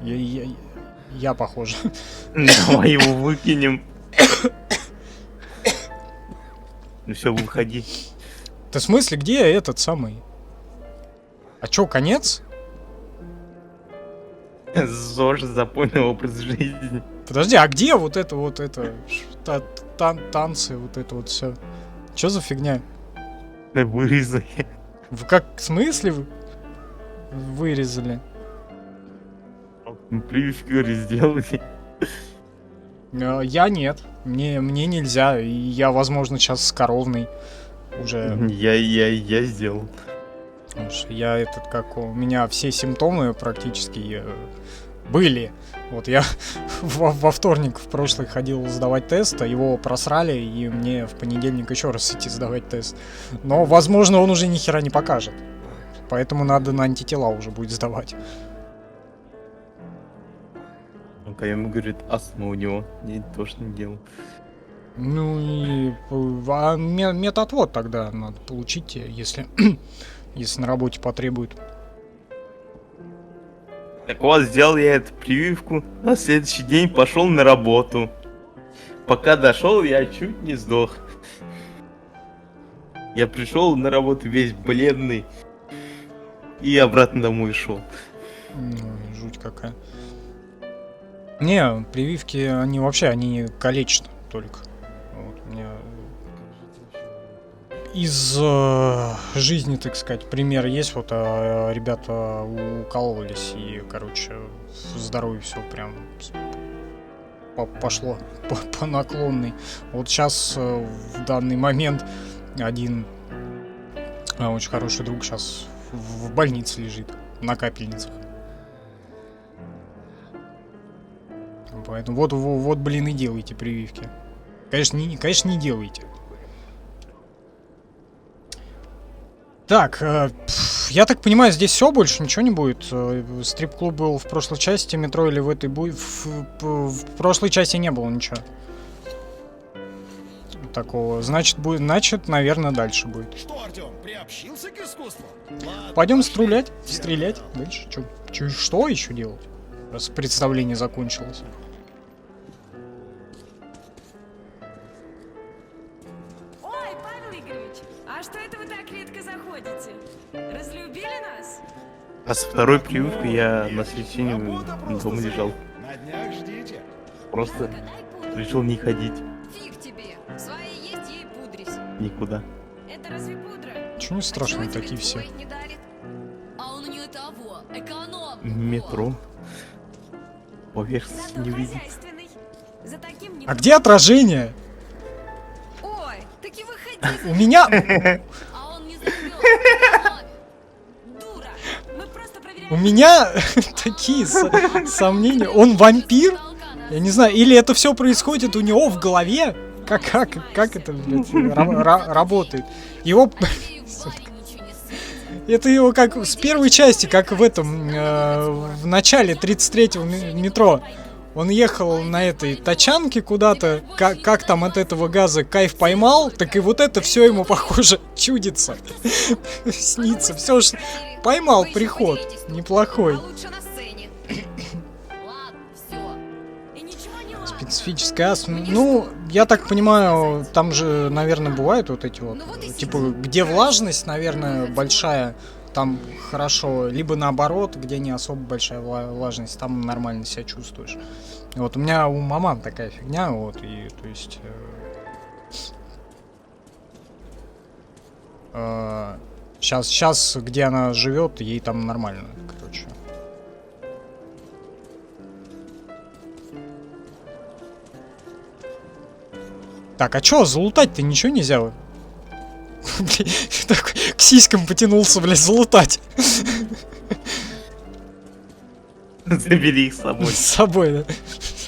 Я похоже. Давай его выкинем. Ну все, выходи. Ты в смысле, где этот самый? А чё, конец? ЗОЖ, запойный образ жизни. Подожди, а где вот это танцы, вот это вот все? Чё за фигня? Вырезали. В как, в смысле вырезали? Прививку сделали. Я нет. Мне нельзя. И я, возможно, сейчас с коровной уже. Я сделал. Я у меня все симптомы практически были. Вот я во вторник в прошлый ходил сдавать тест, а его просрали, и мне в понедельник еще раз идти сдавать тест. Но, возможно, он уже ни хера не покажет. Поэтому надо на антитела уже будет сдавать. Он-ка ему говорит, астма у него. Я тоже не делал. Ну и медотвод тогда надо получить, если на работе потребуют. Так вот, сделал я эту прививку, на следующий день пошел на работу. Пока дошел, я чуть не сдох. Я пришел на работу весь бледный и обратно домой шел. Ну, жуть какая. Не, прививки, они калечат только. Вот, у меня из жизни, так сказать, пример есть. Вот ребята укалывались и, короче, здоровье все прям пошло по наклонной. Вот сейчас в данный момент один очень хороший друг сейчас в больнице лежит на капельницах. Поэтому вот, блин, и делайте прививки. Конечно, не делайте. Так, я так понимаю, здесь все, больше ничего не будет. Стрип-клуб был в прошлой части метро или в этой будет. В прошлой части не было ничего такого. Значит, наверное, дальше будет. Что, Артём, приобщился к искусству? Пойдем стрелять дальше. Что еще делать? Раз представление закончилось. Ой, Павел Игоревич, а что это вы так редко заходите? Разлюбили нас? А со второй прививкой я на следующий дома лежал. На днях ждите. Просто решил не ходить Фиг тебе. Свои есть, ей пудрись. никуда. Это разве пудра? Чего не страшные такие все? Не дарит? А он у нее того, эконом. Метро. Поверхность Зато не видит. хозяйственный. За таким не... А где отражение? Ой, так и выходи. У меня... А он не забрел. Дура. Мы просто проверяем... У меня такие сомнения. Он вампир? Я не знаю, или это все происходит у него в голове? Как это, блядь, работает? Его... Это его как с первой части, как в этом, в начале 33-го метро. Он ехал на этой тачанке куда-то, как там от этого газа кайф поймал, так и вот это все ему, похоже, чудится. Снится, все ж поймал приход. Неплохой. Специфическая астма. Ну, я так понимаю, там же, наверное, бывают вот эти вот, типа, где влажность, наверное, большая, там хорошо, либо наоборот, где не особо большая влажность, там нормально себя чувствуешь. Вот у меня у маман такая фигня, вот, и, то есть... Сейчас, где она живет, ей там нормально, короче. Так, а чё, залутать-то ничего нельзя? Так, к сиськам потянулся, блядь, залутать. Забери их с собой. С собой,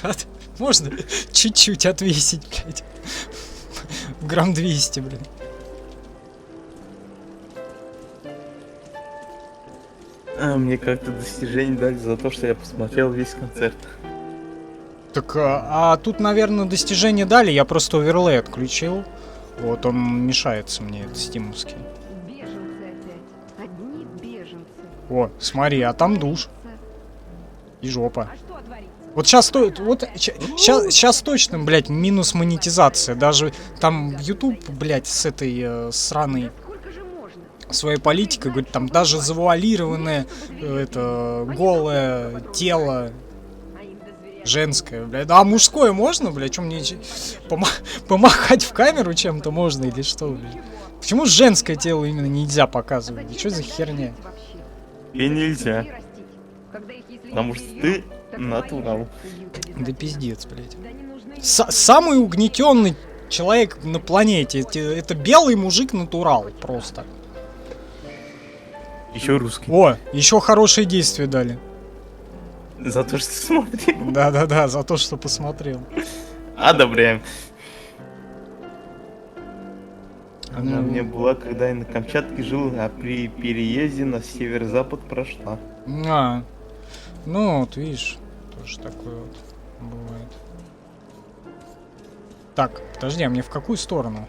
да? Можно чуть-чуть отвесить, блядь. Грамм 200, блин. Мне как-то достижение дали за то, что я посмотрел весь концерт. Так, а тут, наверное, достижение дали, я просто оверлей отключил. Вот он мешается мне, это стимовский. Беженцы опять. Одни беженцы. О, смотри, а там душ. И жопа. А что творится? Вот сейчас точно, блядь, минус монетизация. Даже там YouTube, блядь, с этой сраной Сколько же можно? своей политикой, говорит, там даже завуалированное это голое тело А им до зверя. женское, блядь. А мужское можно, блядь? Что мне помахать в камеру чем-то можно или что, блядь? Почему женское тело именно нельзя показывать? Да что за херня? И нельзя. Потому что ты натурал. Да пиздец, блядь. Самый угнетенный человек на планете. Это белый мужик натурал просто. Еще русский. О, еще хорошие действия дали. За то, что смотрел. Да-да-да, за то, что посмотрел. Одобряем. Она Ну. мне была, когда я на Камчатке жил, а при переезде на северо-запад прошла. Ну вот, видишь, тоже такое вот бывает. Так, подожди, а мне в какую сторону?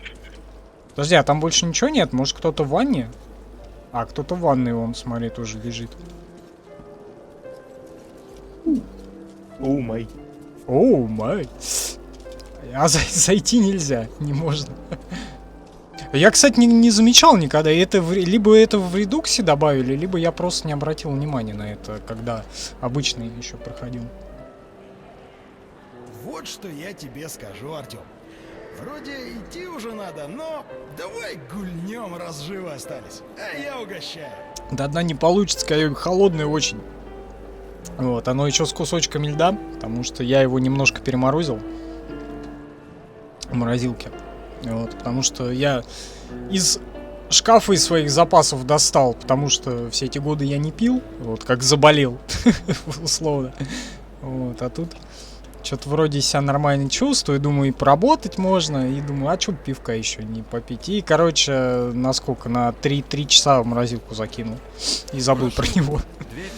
Подожди, а там больше ничего нет? Может, кто-то в ванне? А, кто-то в ванной, вон, смотри, тоже лежит. Оу май. Оу май. А зайти нельзя, не можно. Я, кстати, не замечал никогда. Либо это в редуксе добавили, либо я просто не обратил внимания на это, когда обычный еще проходил. Вот что я тебе скажу, Артем. Вроде идти уже надо, но давай гульнем, раз живы остались. А я угощаю. До дна не получится, скорее холодное очень. Вот, оно еще с кусочками льда, потому что я его немножко переморозил в морозилке. Вот, потому что я из шкафа из своих запасов достал, потому что все эти годы я не пил, вот, как заболел, условно. Вот, а тут что-то вроде себя нормально чувствую, думаю, и поработать можно, и думаю, а что пивка еще не попить? И, короче, на сколько? На 3 часа в морозилку закинул и забыл про него. 2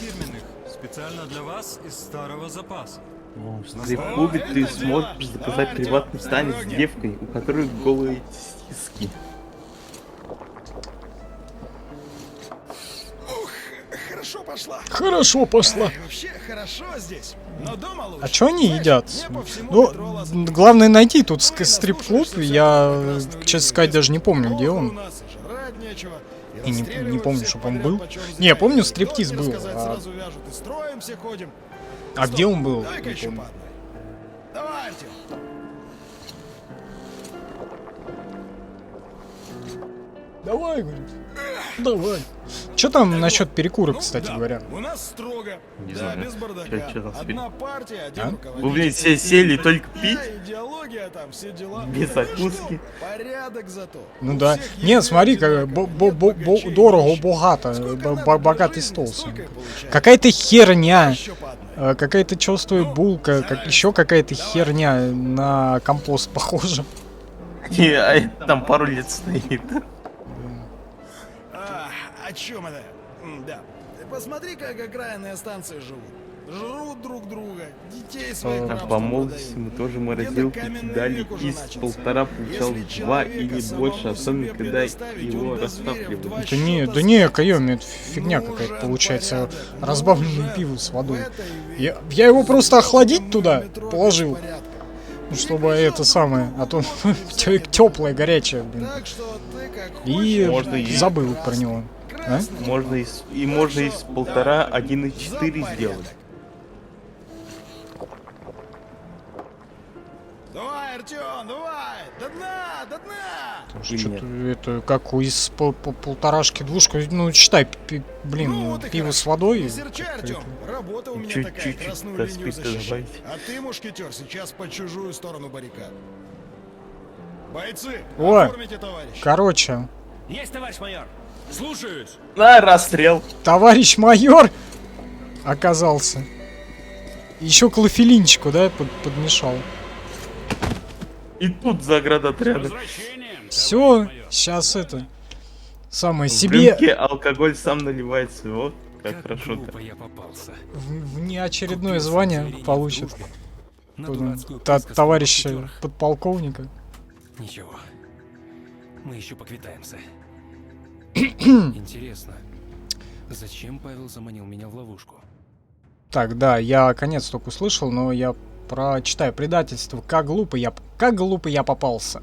фирменных, специально для вас из старого запаса. В стрип-клубе ты сможешь заказать приватный танец с девкой, у которой голые сиськи. Хорошо пошла. Хорошо пошла. Вообще хорошо здесь. Но дома лучше. А чё они Знаешь, едят? мне по всему Ну, метро лазать. главное найти тут стрип-клуб. Я, честно сказать, даже не помню, где У он. нас и жрать нечего, И не расстреливают помню, всех чтобы он подряд, был. почем Не, я зря. помню, И стриптиз долги был. рассказать А, сразу вяжут, и строим все ходим. а где он был? Дай-ка Не еще помню. по одной. Давай, Артем. Давай, говорит. Давай. Что там насчет перекурок, кстати говоря? У нас строго. Не Да, знаю. без бардака. Чё там Одна партия, один А? руководитель. Вы, блин, все сели только пить? Да, идеология там, все дела. Без Знаешь закуски. что? Порядок зато. Ну У да. всех Не, есть смотри, одинаковые, как богачей дорого, нищих. богато. Сколько надо Богатый для стол. жизни, столько и получается. Какая-то херня. Еще по одной. Какая-то чувствую булка, как еще какая-то херня на компост похожа. Там пару лет стоит. О чем это? Да. Ты посмотри, как окраинные станции живут. жрут друг друга, детей своих А рабством по молодости продают. мы тоже Где-то морозилки каменный кидали, век уже из начался. 1,5 получал Если 2 человека или самому больше, особенно себе когда предоставить, его он до зверя в растапливали. 2 Да не, счета да не, скачет. Кайоми, это фигня какая-то Нужен получается. порядок, Разбавленное нужен пиво с водой. в этой Я его просто охладить звездном туда метро положил, беспорядка. ну, чтобы это самое, а то теплое, горячее, блин. Так что ты как И хочешь, Можно и- забыл про него. А? красный. Можно из 1,5 1,4 сделать. Давай, Артём, давай! До дна, до дна! Или Что-то это как из полторашки двушка, ну считай, блин, вот и пиво хорошо. с водой. Не серчай, Артём. Работа у меня такая, Чуть-чуть красную до линию списка защищать. добавить. А ты, мушкетер, сейчас по чужую сторону баррикад. Бойцы, О! оформите, товарищ. Короче, Есть, товарищ майор. Слушаюсь. На расстрел. товарищ майор оказался. Еще клофелинчику, да, подмешал. И тут заградотряды. Возвращением. Все, сейчас это самое В себе рюмке алкоголь сам наливается. Вот, как Как хорошо-то. глупо я попался. внеочередное звание получит На дурацкую от присказку товарища мушкетеров. подполковника. Ничего. Мы еще поквитаемся. Интересно, зачем Павел заманил меня в ловушку? Так, да, я конец только услышал, но я прочитаю. Предательство. Как глупо я попался.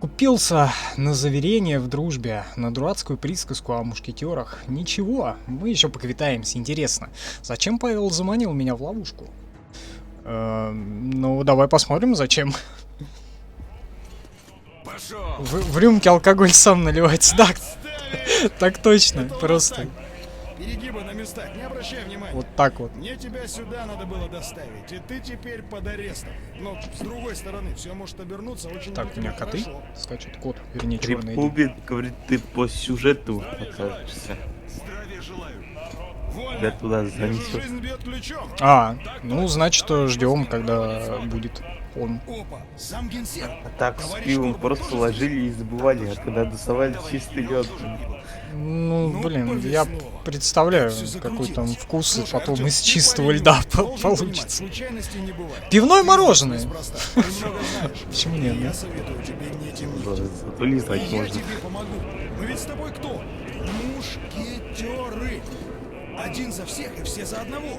Купился на заверение в дружбе, на дурацкую присказку о мушкетерах. Ничего, мы еще поквитаемся. Интересно, зачем Павел заманил меня в ловушку? Ну, давай посмотрим, зачем. Пошел. В рюмке алкоголь сам наливается. Да, так точно, просто. Перегибы на местах, не обращай внимания. Вот так вот. Мне тебя сюда надо было доставить, и ты теперь под арестом. Но с другой стороны, все может обернуться очень Так, у меня коты хорошо. скачут. Кот, вернее, черный. Репубит, говорит, ты по сюжету окажешься. Тебя туда Вижу, занесет. жизнь бьет ключом. Ну, значит, ждем, когда будет он. Опа, сам генсек. А так с пивом просто ложили и забывали, а когда доставали чистый лед. Ну, блин, повезло. я представляю, Всё какой там закрутилось. вкус и Слушай, потом Артём, из ты чистого парень льда должен понимать, получится. случайностей не бывает. Пивное Ты мороженое. неспроста, ты много знаешь. Почему И нет, Я да? советую тебе не темнить. Зато не И знать я можно. тебе помогу. Мы ведь с тобой кто? Мушкетеры. Один за всех и все за одного.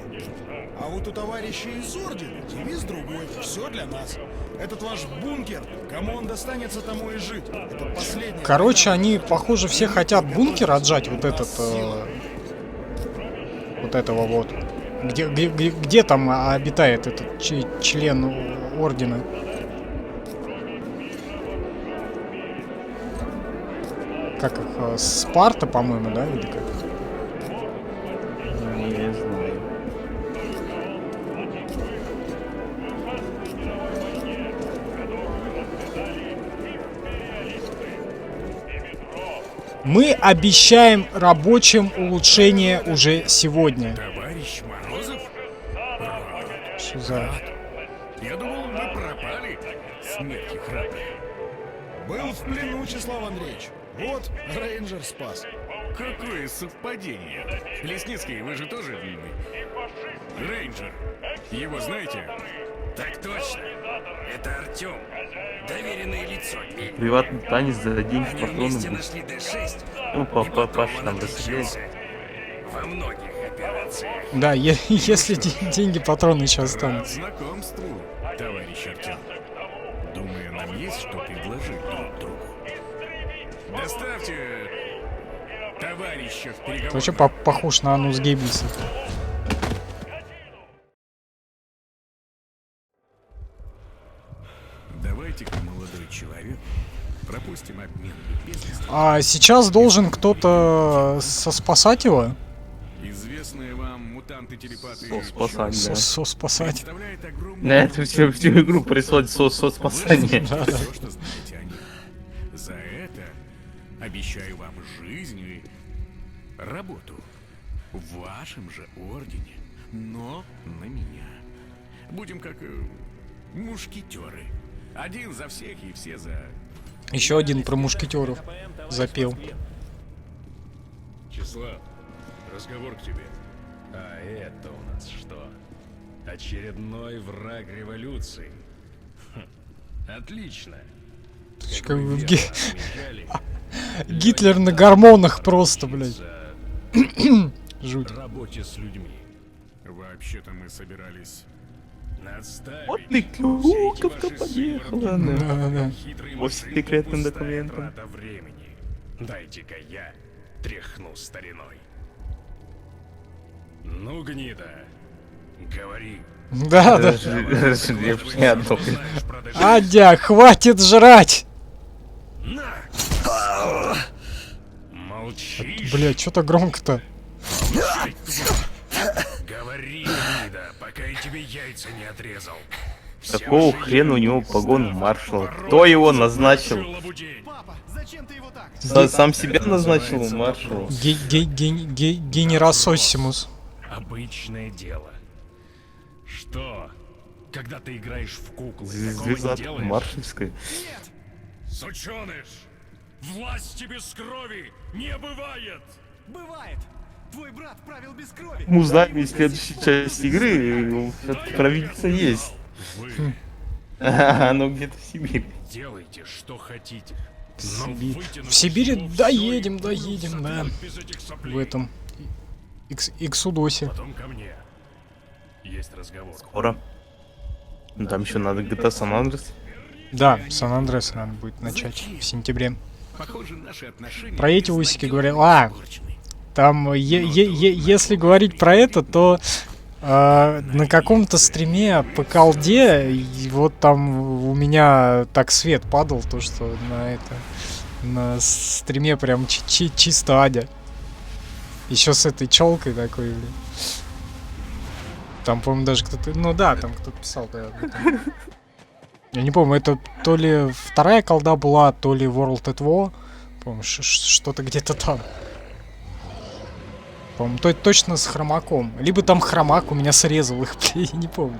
А вот у товарища из Ордена девиз другой. Все для нас. Этот ваш бункер, кому он достанется, тому и жить. Это последняя. Короче, война. они, похоже, все хотят бункер отжать, вот этот, вот этого вот. Где там обитает этот член Ордена? Как их, Спарта, по-моему, да, или как? Не знаю. Мы обещаем рабочим улучшение уже сегодня. Товарищ Морозов? Что за... Я думал, вы пропали. Смерти храбрых. Был в плену, Числав Андреевич. Вот, рейнджер спас. Какое совпадение. Лесницкий, вы же тоже рейнджер. Его знаете? Так точно. Это Артем. Доверенное лицо. Приватный танец за деньги Они патроны вместе будут. нашли Д-6. Ну, И потом Паша он там отличился во многих операциях. Да, если деньги, патроны еще останутся. Знакомству, товарищ Артем. Думаю, нам есть что предложить друг другу. Доставьте товарища в Ты переговорную. вообще похож на Анус Гейблиса. Давайте-ка, молодой человек, пропустим обмен любезностями. А сейчас должен кто-то спасать его? Известные вам мутанты-телепаты Спасать, да. Спасать. представляет огромную... На эту всю игру происходит спасание. Да, да. Все, что знаете о них. За это обещаю вам жизнь и работу. В вашем же ордене, но на меня. Будем как мушкетеры. Один за всех и все за... Еще один про мушкетеров запел. Числав, разговор к тебе. А это у нас что? Очередной враг революции. Хм, отлично. Как бы Гитлер на гормонах просто, блядь. Жуть. Работе с людьми. Вообще-то мы собирались Вот ты клюковка подъехала. Да. Вот секретным документом. Времени. Дайте-ка я тряхну стариной. Ну, гнида, говори. Да. Адя, хватит жрать! Молчишь? Бля, что-то громко-то. Говори, гнида, пока я тебе яйца не отрезал. Какого хрена у него погон маршала? Кто его назначил? Сам себя назначил маршал. Генерасоссимус. Обычное дело. Что? Когда ты играешь в куклы, такого не Звезда делаешь? маршальская. Сучёныш! Власти без крови не бывает! Бывает. Твой брат правил без крови. Мы узнаем, в следующей части игры все-таки правительство есть. Вы Оно где-то в Сибири. делайте, что хотите. В Сибири доедем, да. В этом. Иксудосе. Потом ко мне. Есть разговор. Скоро. Ну, там еще надо GTA San Andreas. Да, Сан-Андреас надо будет начать в сентябре. Похоже, наши отношения... Про эти усики говорят. Там, если говорить про это, то на каком-то стриме по колде, и вот там у меня так свет падал, то что на стриме прям чисто Адя. Еще с этой челкой такой, блин. Там, по-моему, даже кто-то... Ну да, там кто-то писал, да, об этом. Я не помню, это то ли вторая колда была, то ли World at War. По-моему, что-то где-то там. По-моему, точно с хромаком. Либо там хромак у меня срезал их, я не помню.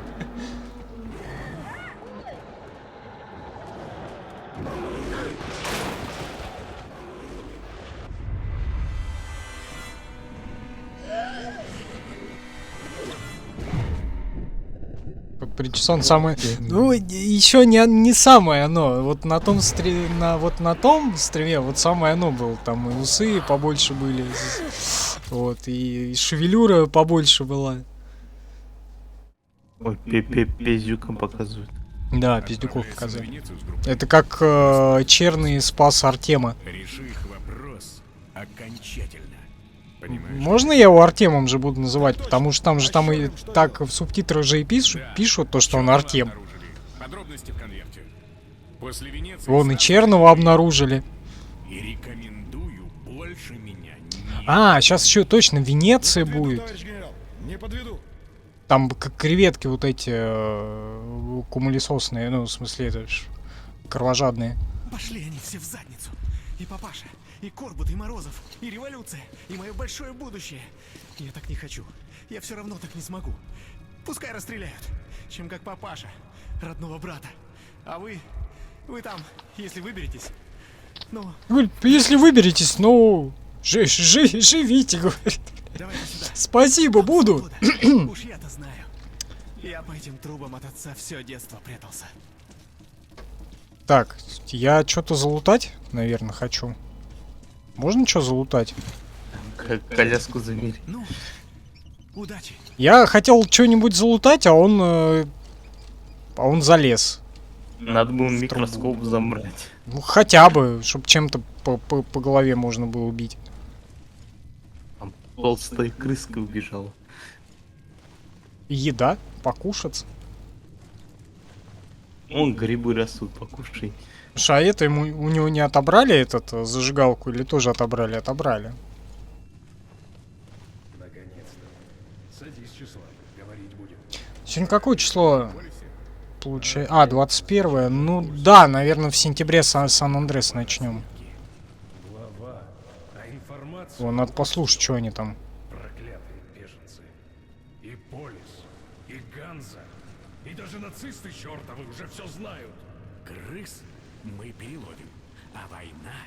Причесон самое... Ну, еще не самое оно. Вот на том стриме, вот самое оно было. Там и усы побольше были. Вот, и шевелюра побольше была. Ой, пиздюком показывают. Да, пиздюков показали. Это как Черный спас Артема. Реши их вопрос окончательно. Понимаешь? Можно я его Артемом же буду называть? Потому что там и так в субтитрах же и пишут то, что он Артем. Подробности в конверте. После Венеции... Вон и Черного обнаружили. И рекомендую больше меня не... А, сейчас еще точно Венеция будет. Товарищ генерал, не подведу. Там как креветки вот эти кумулесосные, ну, в смысле, это ж кровожадные. Пошли они все в задницу. И папаша, и Корбут, и Морозов, и революция, и мое большое будущее. Я так не хочу. Я все равно так не смогу. Пускай расстреляют, чем как папаша, родного брата. А вы там, если выберетесь, ну... Если выберетесь, ну, живите, говорит. Давайте сюда. Спасибо, буду. Уж я-то знаю. Я по этим трубам от отца все детство прятался. Так, я что-то залутать, наверное, хочу. Можно что залутать? Коляску замерить. Ну, удачи. Я хотел что-нибудь залутать, а он залез. Надо было микроскоп забрать. Ну, хотя бы, чтобы чем-то по голове можно было убить. Там толстая крыска убежала. Еда, покушать. Вон грибы растут, покушай. Слушай, а это у него не отобрали зажигалку или тоже отобрали? Отобрали. Наконец-то. Садись, число. Говорить будем. Сегодня какое число? Получается... А, 21. Ну да, наверное, в сентябре Сан-Андреас начнем. Глава. А информация... Вон, надо послушать, что они там. Проклятые беженцы. И Полис, и Ганза, и даже нацисты чертовы уже все знают. Крыс мы переловим, а война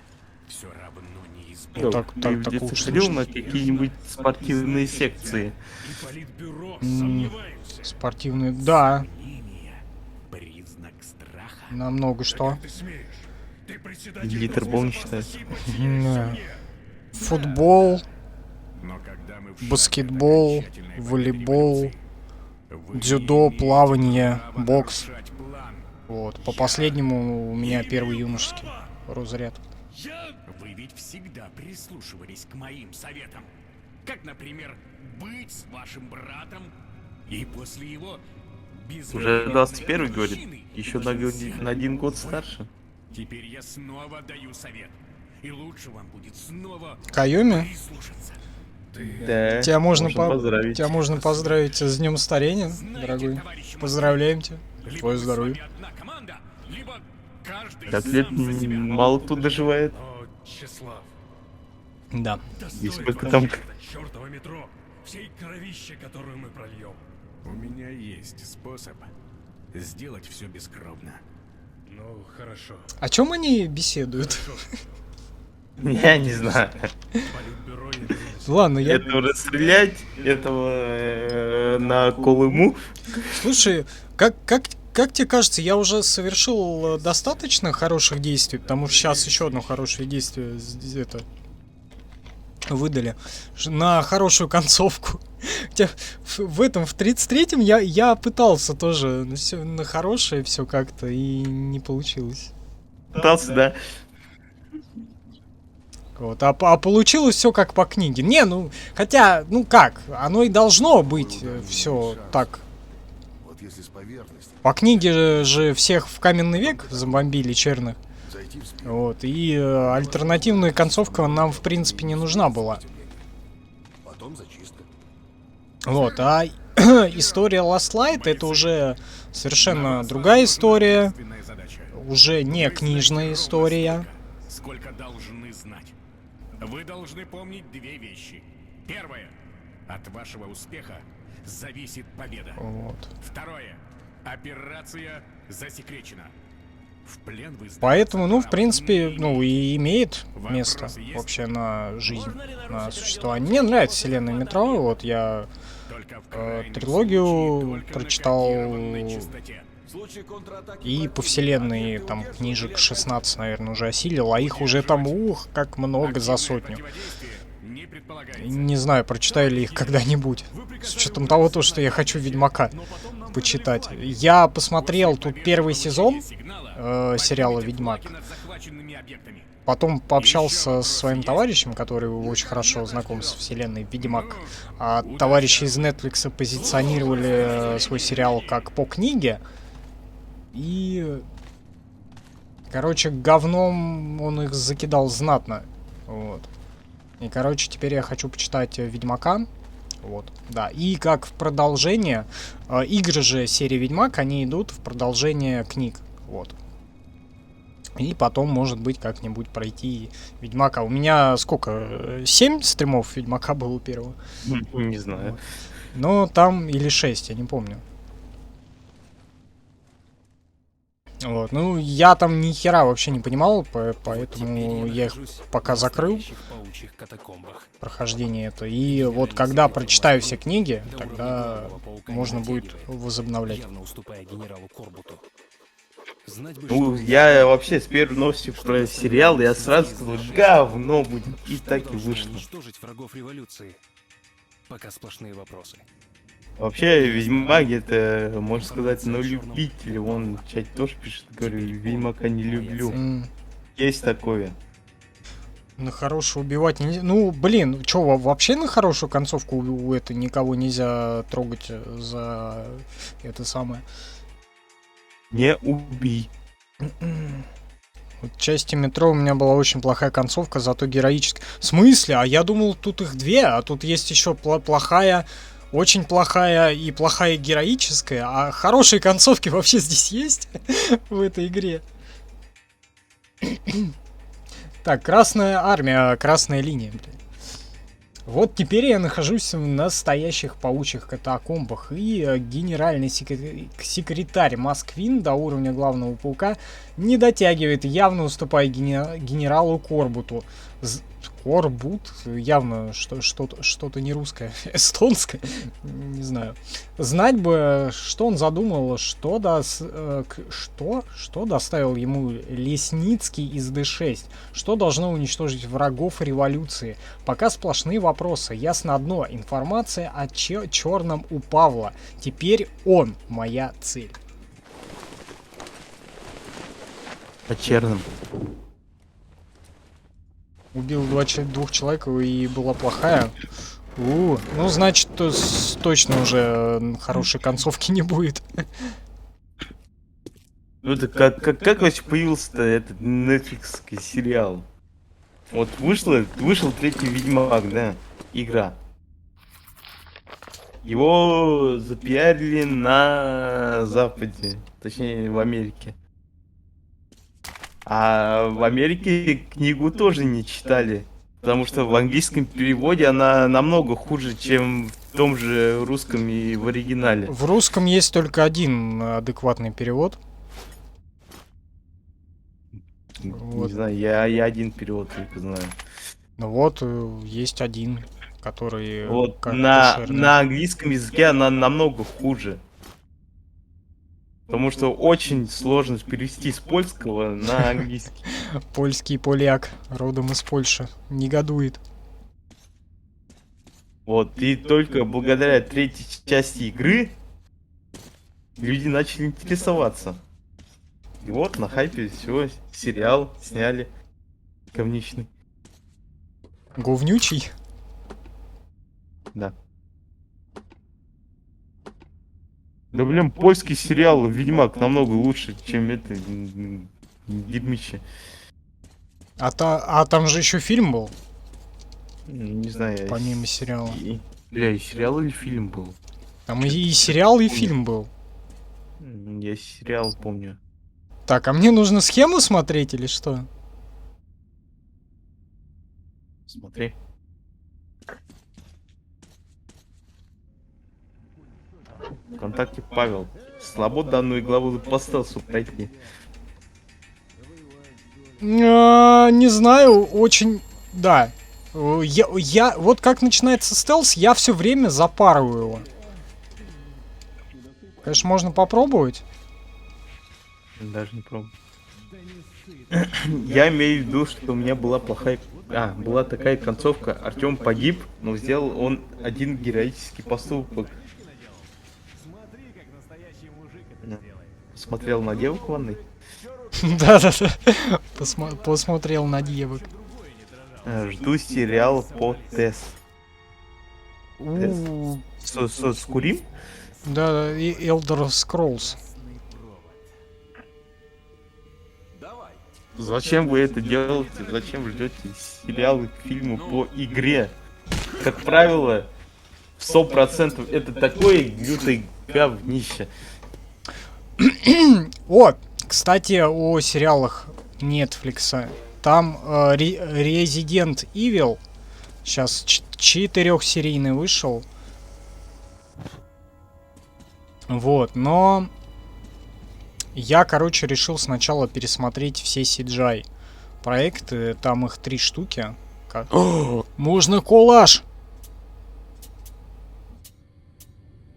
все равно неизбежно. Чё, так- ты так- в так детстве лучше ходил слышно. на какие-нибудь спортивные секции? И политбюро М, сомневаются. Спортивные, да, Мнение — признак страха. намного что. Ты смеешь? Ты председатель Литр был не считает. безопасности, Да. мне. Футбол, Но когда мы в баскетбол, шаге от окончательной волейбол, революции, вы дзюдо, не плавание, имеете права бокс. нарушать план. Вот. По последнему у меня первый юношеский разряд. Вы ведь всегда прислушивались к моим советам. Как, например, быть с вашим братом и после его Уже безвыходной 21 говорит. кончины Еще на 1 год старше. Теперь я снова даю совет. И лучше вам будет снова Кайоми, прислушаться. Да. тебя можно, поздравить. тебя можно поздравить с днем старения, Знаете, дорогой. товарищи Поздравляем тебя. Либо Твое мы с здоровье. вами одна команда, либо каждый Так сам лет за себя. мало кто доживает. О, Чеслав, Да. И достоин сколько там... это чертово метро, всей кровище, которую мы прольем. У меня есть способ сделать все бескровно. Ну, хорошо. О чем они беседуют? Я не знаю. Политбюро я беру. Ладно, я... Этого расстрелять, этого на Колыму. Слушай, как тебе кажется, я уже совершил достаточно хороших действий, потому что сейчас еще одно хорошее действие это выдали на хорошую концовку. Хотя в этом, в 33-м я пытался тоже на хорошее все как-то и не получилось. Пытался, да. Вот, а получилось все как по книге. Не, ну, хотя, ну как, оно и должно быть все так. Вот если с поверхности По книге же всех в каменный век забомбили черных. зайти в спину, Вот, и альтернативная концовка нам, в принципе, не нужна была. потом зачистка. Вот, а история Last Light это уже совершенно другая история, Единственная задача. уже не книжная история. Сколько должны знать. Вы должны помнить две вещи. Первое. От вашего успеха зависит победа. Вот. Второе. Операция засекречена. В плен вы сдались Поэтому, ну, в по принципе, праву ну, не и имеет место Вопросы есть? вообще на жизнь, на существование. Мне нравится вселенная Метро, вот я Только в крайнем трилогию случае, только на прочитал кодированной частоте. и по вселенной там книжек 16, наверное, уже осилил, а их уже там, как много за сотню. Противодействие не предполагается. Не знаю, прочитаю ли их когда-нибудь. С учетом того, то, что я хочу Ведьмака почитать. Я посмотрел тут первый сезон сериала Ведьмак. Потом пообщался со своим товарищем, который очень хорошо знаком с вселенной Ведьмак. А товарищи из Netflix позиционировали свой сериал как по книге. И... Короче, говном он их закидал знатно. Вот. И, короче, теперь я хочу почитать Ведьмака. Вот, да. И как в продолжение, игры же серии Ведьмак, они идут в продолжение книг. Вот. И потом, может быть, как-нибудь пройти Ведьмака. У меня сколько? 7 стримов Ведьмака было у первого? Не знаю. Ну, там или 6, я не помню. Вот, ну, я там ни хера вообще не понимал, поэтому я их пока закрыл. Прохождение это. И вот когда прочитаю все книги, тогда можно будет возобновлять. Ну, я вообще с первой новостью про сериал, я сразу сказал, говно будет. И так и вышло. Уничтожить врагов революции. Пока сплошные вопросы. Вообще, Ведьмак это, можно сказать, ну, любитель. Он в чате тоже пишет, говорю, Ведьмака не люблю. Есть такое. На хорошую убивать нельзя. Ну, блин, чё, вообще на хорошую концовку у это никого нельзя трогать за это самое. Не убей. Вот в части метро у меня была очень плохая концовка, зато героическая. В смысле? А я думал, тут их две, а тут есть еще плохая, очень плохая и плохая героическая. А хорошие концовки вообще здесь есть в этой игре. Так, Красная Армия, Красная Линия. Вот теперь я нахожусь в настоящих паучьих катакомбах, и генеральный секретарь Москвин до уровня главного паука не дотягивает, явно уступая генералу Корбуту. Корбут? Явно что-то не русское, эстонское, не знаю. Знать бы, что он задумал, что доставил ему Лесницкий из Д6, что должно уничтожить врагов революции. Пока сплошные вопросы. Ясно одно, информация о черном у Павла. Теперь он моя цель. О черном. Убил двух человек и была плохая. Ну, значит, точно уже хорошей концовки не будет. Ну это как вообще появился-то этот нетфликсский сериал? Вот вышел третий Ведьмак, да, игра. Его запиарили на Западе, точнее в Америке. А в Америке книгу тоже не читали, потому что в английском переводе она намного хуже, чем в том же русском и в оригинале. В русском есть только один адекватный перевод. Вот. Не знаю, я один перевод только знаю. Ну вот, есть один, который... Вот на английском языке она намного хуже. Потому что очень сложно перевести с польского на английский. Польский поляк, родом из Польши, негодует. Вот, и только благодаря третьей части игры люди начали интересоваться. И вот на хайпе все, сериал сняли. Говничный. Говнючий? Да. Да блин, польский сериал Ведьмак намного лучше, чем это дерьмище. А там же еще фильм был? Не знаю. Помимо сериала. Бля, и сериал или фильм был? Там и сериал, и фильм был. Я сериал помню. Так, а мне нужно схему смотреть или что? Смотри. ВКонтакте Павел. Слабо данную главу по стелсу пройти. Не знаю, очень... Да. Я... Вот как начинается стелс, я все время запарываю его. Конечно, можно попробовать. Даже не пробую. Я имею в виду, что у меня была плохая... была такая концовка. Артем погиб, но сделал он один героический поступок. Смотрел на девок в ванной? Да-да-да. Посмотрел на девок. Жду сериал по Тесс. С Курим? Да, и Elder Scrolls. Зачем вы это делаете? Зачем ждете сериалы, фильмы по игре? Как правило, 100% это такое лютое говнище. О, кстати, о сериалах Netflix. Там Resident Evil сейчас 4-серийный вышел. Вот, но я, короче, решил сначала пересмотреть все CGI проекты. Там их 3 штуки. Можно коллаж!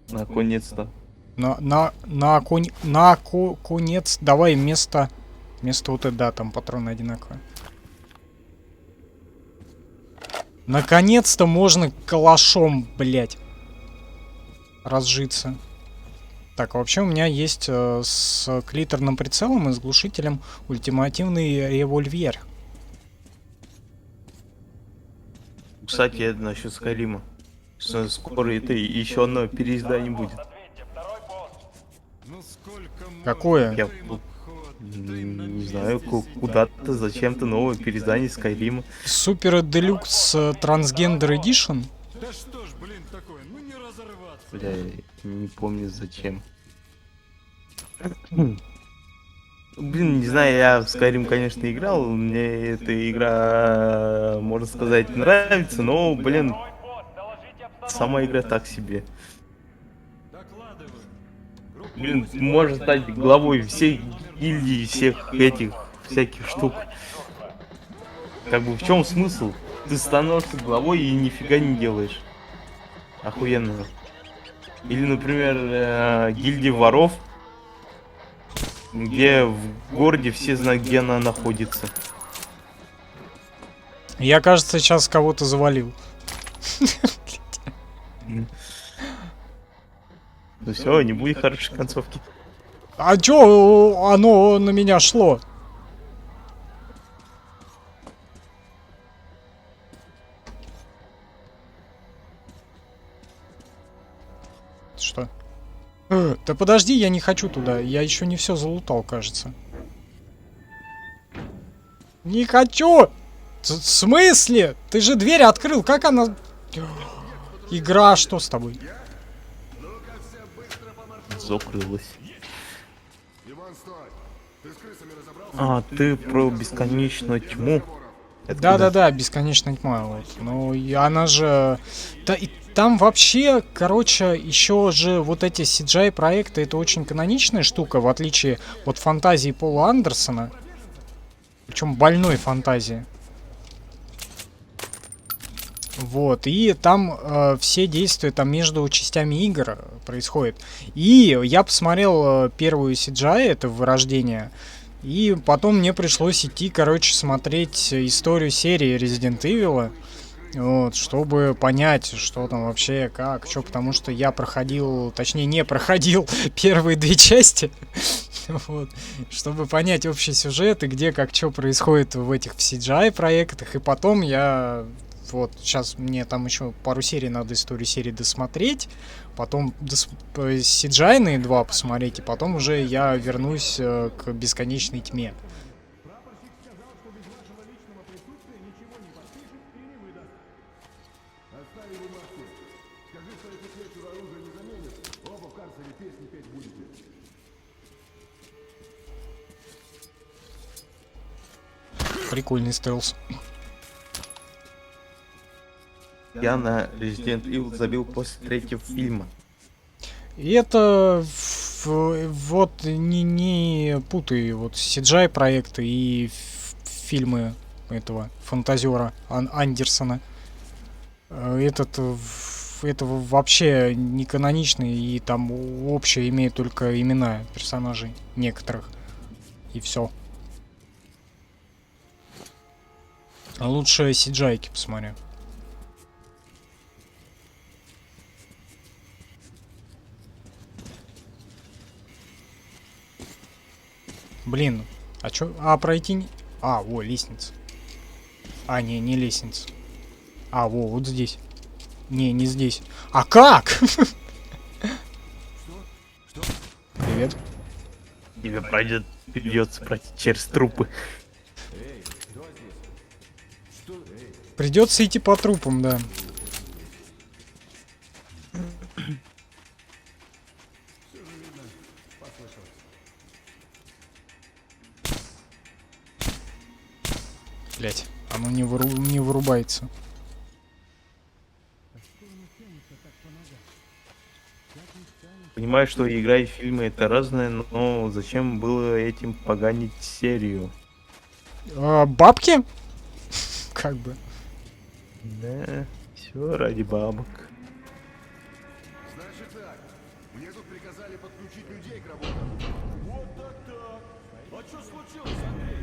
Наконец-то. Конец. Давай вместо вот это, да, там патроны одинаковые. Наконец-то можно калашом, блять, разжиться. Так, вообще у меня есть с клиторным прицелом и с глушителем ультимативный револьвер. Кстати, это насчет Скайрима. Скоро это еще одно переиздание будет. Какое? Я не знаю, куда-то, зачем-то новое переиздание Скайрима. Супер Делюкс Трансгендер Эдишн? Да что ж, блин, такое, ну не разорваться. Бля, не помню зачем. Блин, не знаю, я в Skyrim, конечно, играл. Мне эта игра, можно сказать, нравится, но, блин, сама игра так себе. Блин, может стать главой всех гильдий, всех этих всяких штук. Как бы в чем смысл? Ты становишься главой и нифига не делаешь. Охуенно. Или, например, гильдия воров, где в городе все знают, где она находится. Я, кажется, сейчас кого-то завалил. Ну все, не будет хорошей концовки. А чё оно на меня шло? Что? Да подожди, я не хочу туда. Я еще не все залутал, кажется. Не хочу! В смысле? Ты же дверь открыл, как она... Игра, что с тобой? Закрылась. А, ты про бесконечную тьму? Да-да-да, бесконечная тьма. Вот. Ну, и она же... Да, и там вообще, короче, еще же вот эти CGI-проекты, это очень каноничная штука, в отличие от фантазии Пола Андерсона. Причем больной фантазии. Вот, и там все действия там между частями игр происходят. И я посмотрел первую CGI, это Вырождение, и потом мне пришлось идти, короче, смотреть историю серии Resident Evil, вот, чтобы понять, что там вообще, как, что, потому что я проходил, точнее, не проходил первые две части, вот, чтобы понять общий сюжет и где, как, что происходит в этих CGI-проектах, и потом я... Вот, сейчас мне там еще пару серий надо историю серии досмотреть, потом CGI-ные 2 посмотреть, и потом уже я вернусь к бесконечной тьме. Прикольный стелс. Я на Resident Evil забил после 3-го фильма. И это вот не путай вот CGI проекты и фильмы этого фантазера Андерсона. Это вообще не каноничный, и там общее имеет только имена персонажей некоторых. И все. Лучше CGI-ки посмотрю. Блин, а чё? А, пройти не... А, во, лестница. А, не лестница. А, во, вот здесь. Не здесь. А как? Привет. Тебе придется пройти через трупы. Придется идти по трупам, да. Блять, оно не вырубается. Понимаю, что игра и фильмы это разное, но зачем было этим поганить серию? Бабки? Как бы. Да, все ради бабок. Значит так, мне тут приказали подключить людей к работе. Вот так-так. А что случилось, Андрей?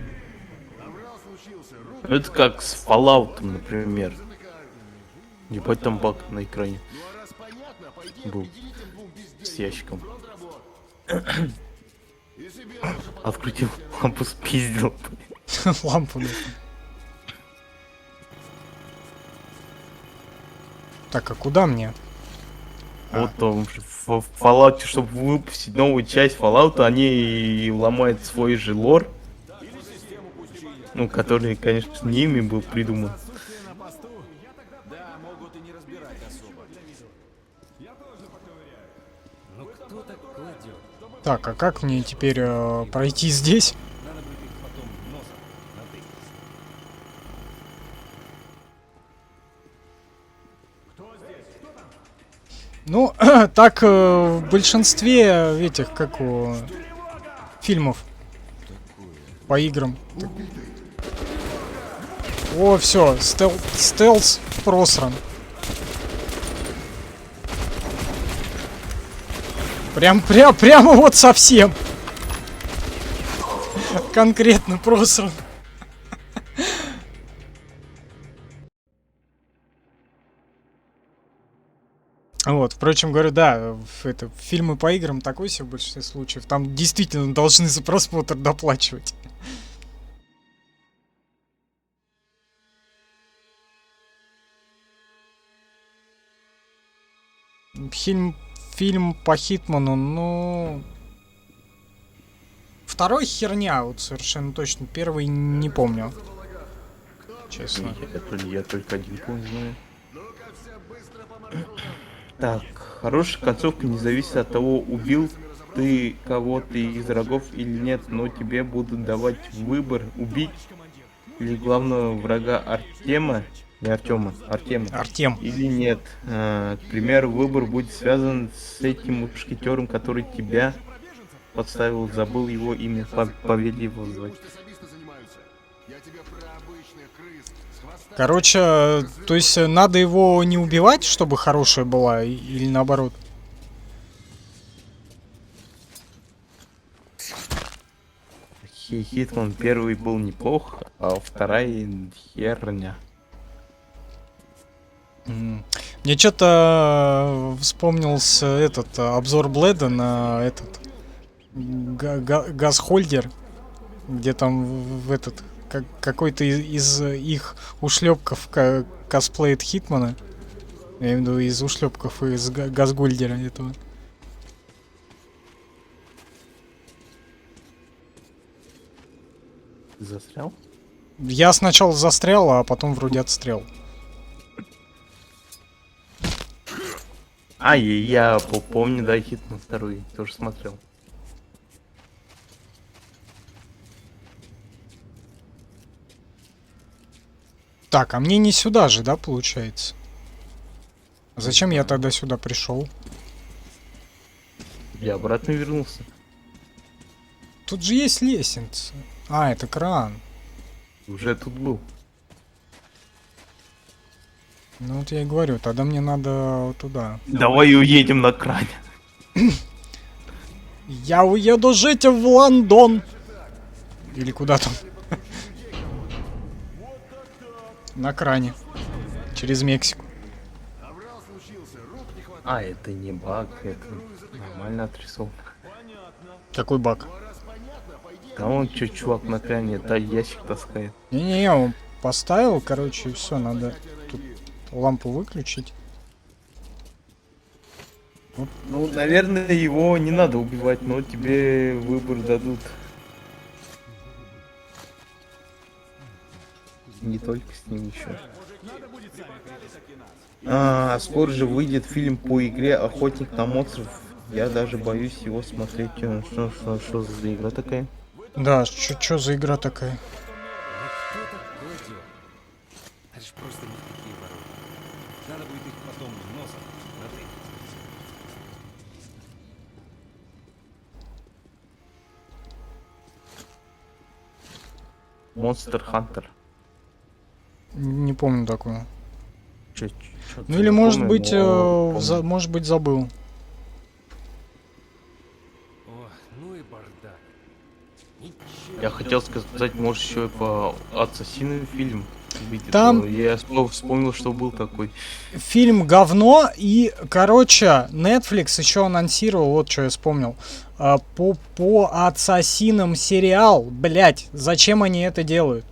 Наврал случился. Это как с Fallout, например. Ебать там баг на экране был с ящиком. Открутил лампу, спиздил. Лампу, да. Так, а куда мне? Вот там в Fallout, чтобы выпустить новую часть Fallout, они ломают свой же лор. Ну, который, конечно, не ими был придуман. Так, а как мне теперь пройти здесь? Так в большинстве этих, как у фильмов по играм. О, все, стелс просран. Прямо вот совсем. Конкретно просран. Вот, впрочем, говорю, да, фильмы по играм такой себе в большинстве случаев. Там действительно должны за просмотр доплачивать. Фильм по Хитману, ну... Второй херня, вот совершенно точно. Первый не помню. Честно. Я только один помню, знаю. Так, хорошая концовка не зависит от того, убил ты кого-то из врагов или нет, но тебе будут давать выбор убить или главного врага Артема, не Артема, Артем. или нет. К примеру, выбор будет связан с этим мушкетером, который тебя подставил, забыл его имя, повели его звать. Короче, то есть надо его не убивать, чтобы хорошая была, или наоборот? Хитман первый был неплох, а вторая херня. Мне что-то вспомнился этот обзор Блэда на этот Газхольдер, где там в этот какой-то из их ушлепков косплеит Хитмана. Я имею в виду из ушлепков из Газгольдера этого. Застрял? Я сначала застрял, а потом вроде отстрел. Я помню, да, Хитман второй тоже смотрел. Так, а мне не сюда же, да, получается? Зачем я тогда сюда пришел? Я обратно вернулся. Тут же есть лестница. А, это кран. Уже тут был. Ну вот я и говорю, тогда мне надо туда. Давай уедем на кране. Я уеду жить в Лондон. Или куда там? На кране. Через Мексику. Это не баг, это нормально отрисовка. Какой баг? Да он чувак на кране, да, ящик таскает. Не-не-не, он поставил, короче, и все, надо тут лампу выключить. Ну, наверное, его не надо убивать, но тебе выбор дадут. Не только с ним еще. Скоро же выйдет фильм по игре «Охотник на монстров». Я даже боюсь его смотреть. Что за игра такая? Да, что за игра такая? Это ж просто не такие ворота. Надо будет их потом носом натыкать. Монстр Хантер. Не помню такого. Чё-то Ну или может быть, может быть забыл. О, ну и бардак. Я хотел сказать, может еще и по Ассасину фильм выйдет. Там- Я вспомнил, что был такой. Фильм говно, и, короче, Netflix еще анонсировал, вот что я вспомнил, по Ассасинам сериал. Блять, зачем они это делают?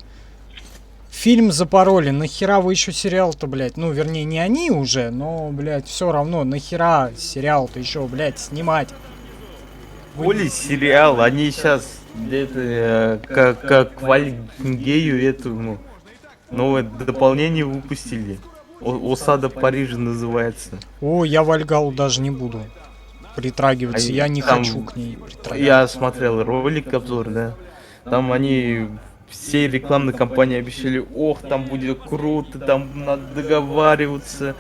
Фильм запороли, нахера вы еще сериал-то, блять? Ну, вернее, не они уже, но, блять, все равно, нахера сериал-то еще, блять, снимать? Оли сериал, они сейчас где-то как Вальгею этому новое дополнение выпустили. Осада Парижа называется. О, я Вальгалу даже не буду притрагиваться, Они я не там- хочу к ней притрагиваться. Я смотрел ролик, обзор, да. Там они все рекламные кампании обещали, ох, там будет круто, там надо договариваться,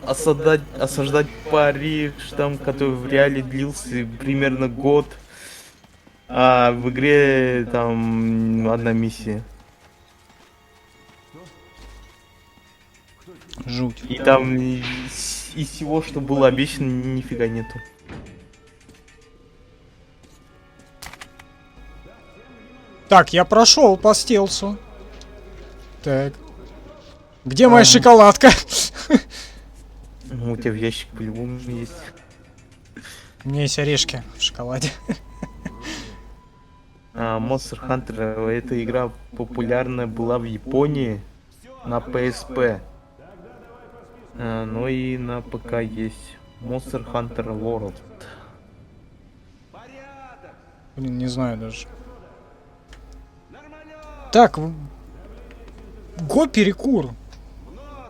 осаждать Париж, там, который в реале длился примерно год. А в игре там одна миссия. Жуть. И там из всего, что было обещано, нифига нету. Так, я прошел по стелсу. Так. Где моя шоколадка? Ну, у тебя в ящик по-любому есть. У меня есть орешки в шоколаде. Monster Hunter, эта игра популярная была в Японии на PSP. Ну и на ПК есть Monster Hunter World. Блин, не знаю даже. Так, го перекур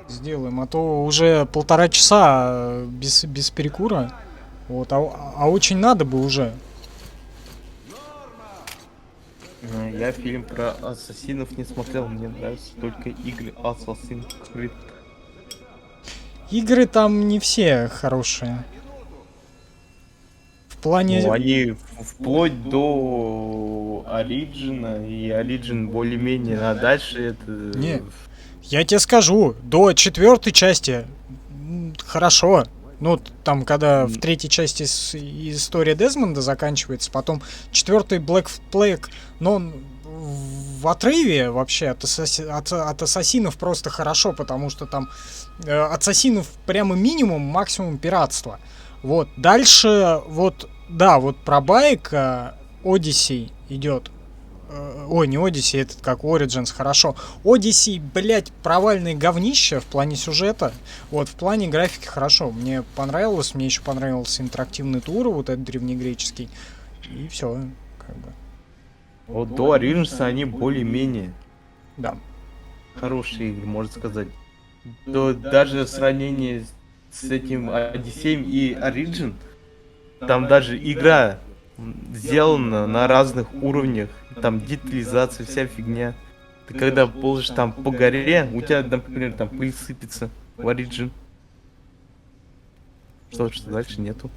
сделаем, а то уже 1,5 часа без перекура. Вот, а очень надо бы уже. Я фильм про ассасинов не смотрел, мне нравятся только игры Assassin's Creed. Игры там не все хорошие. В плане... Ну, они вплоть до Origin, и Origin более-менее, а дальше это... Не, я тебе скажу, до 4-й части хорошо. Ну, там, когда в 3-й части история Дезмонда заканчивается, потом 4-й Black Flag, но он в отрыве вообще от ассасинов просто хорошо, потому что там ассасинов прямо минимум, максимум пиратства. Вот, дальше, вот, да, вот про байк Odyssey идет. Ой, не Odyssey, этот как Origins, хорошо. Odyssey, блять, провальное говнище в плане сюжета. Вот, в плане графики хорошо. Мне понравилось, мне еще понравился интерактивный тур, вот этот древнегреческий. И все, как бы. Вот до Origins они более-менее. Да. Хорошие игры, можно сказать. Даже в сравнении с этим Odyssey и Origin, там даже игра сделана на разных уровнях, там детализация, вся фигня. Ты когда ползешь там по горе, у тебя, например, там пыль сыпется в Origin. Что дальше нету.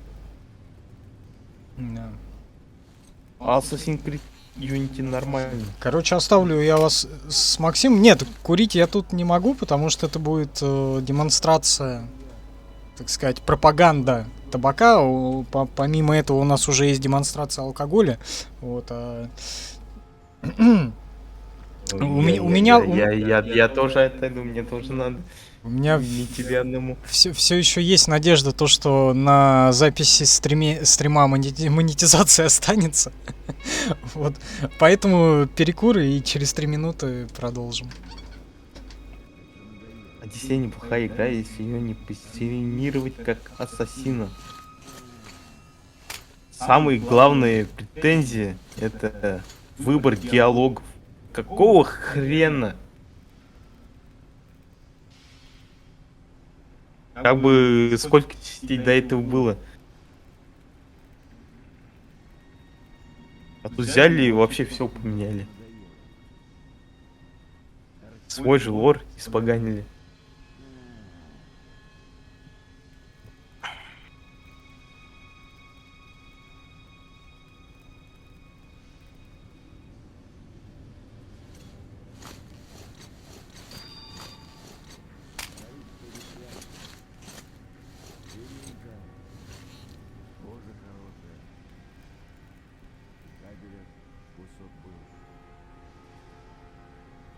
Да. А Assassin's Creed Unity нормально. Короче, оставлю я вас с Максимом. Нет, курить я тут не могу, потому что это будет демонстрация, так сказать, пропаганда табака. Помимо этого у нас уже есть демонстрация алкоголя. Вот. Я тоже это иду, мне тоже надо. У меня не тебе одному. Все еще есть надежда, то, что на записи стрима монетизация останется. Вот. Поэтому перекуры и через 3 минуты продолжим. Одиссея неплохая игра, если ее не позиционировать как ассасина. Самые главные претензии — это выбор диалогов. Какого хрена? Как бы сколько частей до этого было? А тут взяли и вообще все поменяли. Свой же лор испоганили.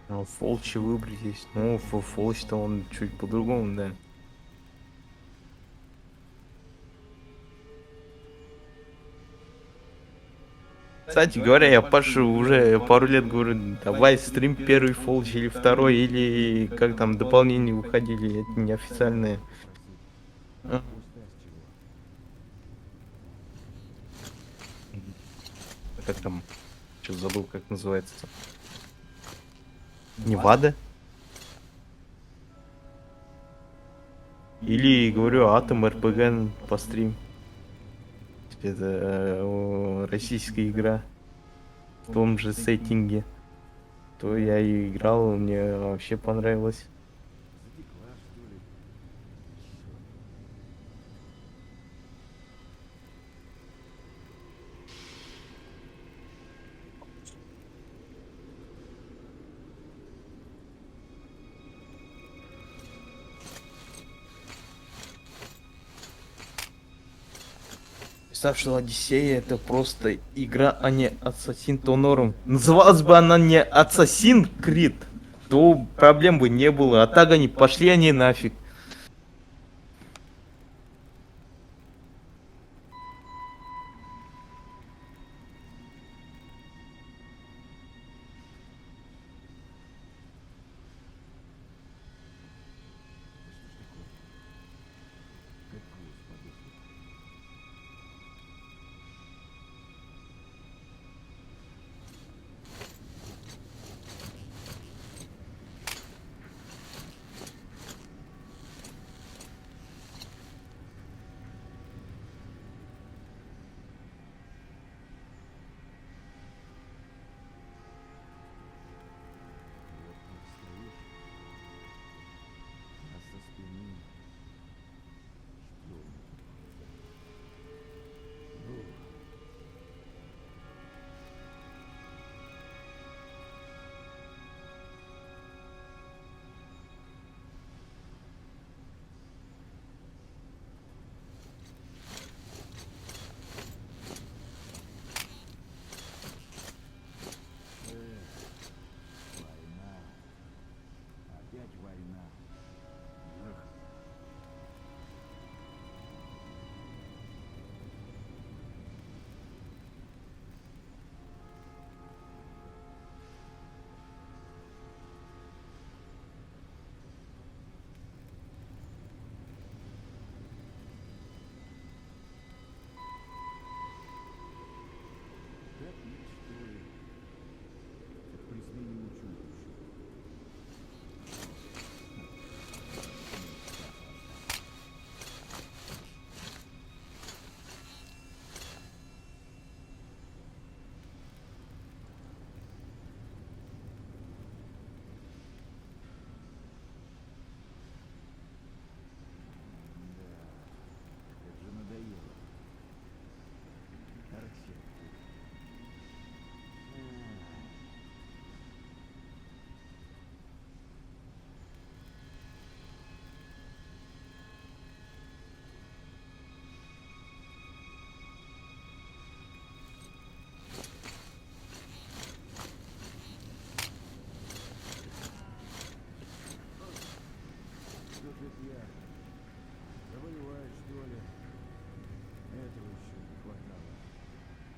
Ну, Фолчи выбрать здесь. Ну, Фолч-то он чуть по-другому, да. Кстати говоря, я Пашу уже пару лет говорю, давай стрим первый Фолч или второй, или как там дополнения выходили, это неофициальные. Как там? Что забыл, как называется-то? Невада? Или, говорю, Атом РПГ по стрим. Это российская игра в том же сеттинге. То я и играл, мне вообще понравилось. Представь, что Одиссея это просто игра, а не Assassin's Honor. Называлась бы она не Assassin's Creed, то проблем бы не было. А так они пошли они нафиг.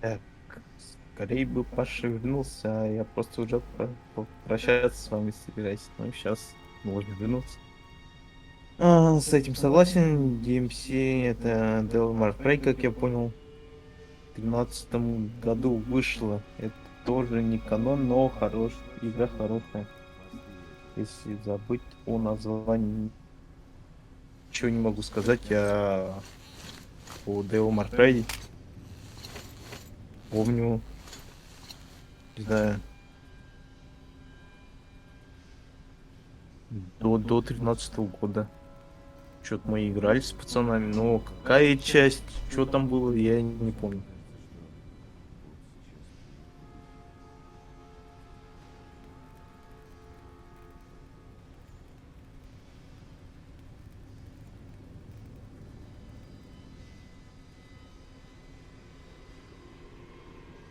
Так, скорее бы пошевельнулся, а я просто уже прощаться с вами собираюсь. Ну, сейчас можно вернуться. С этим согласен. DMC это Devil May Cry, как я понял. В 2013 году вышло. Это тоже не канон, но игра хорошая. Если забыть о названии, ничего не могу сказать о Devil May Cry. Помню, не знаю, до 13-го года. Что-то мы играли с пацанами, но какая часть, что там было, я не помню.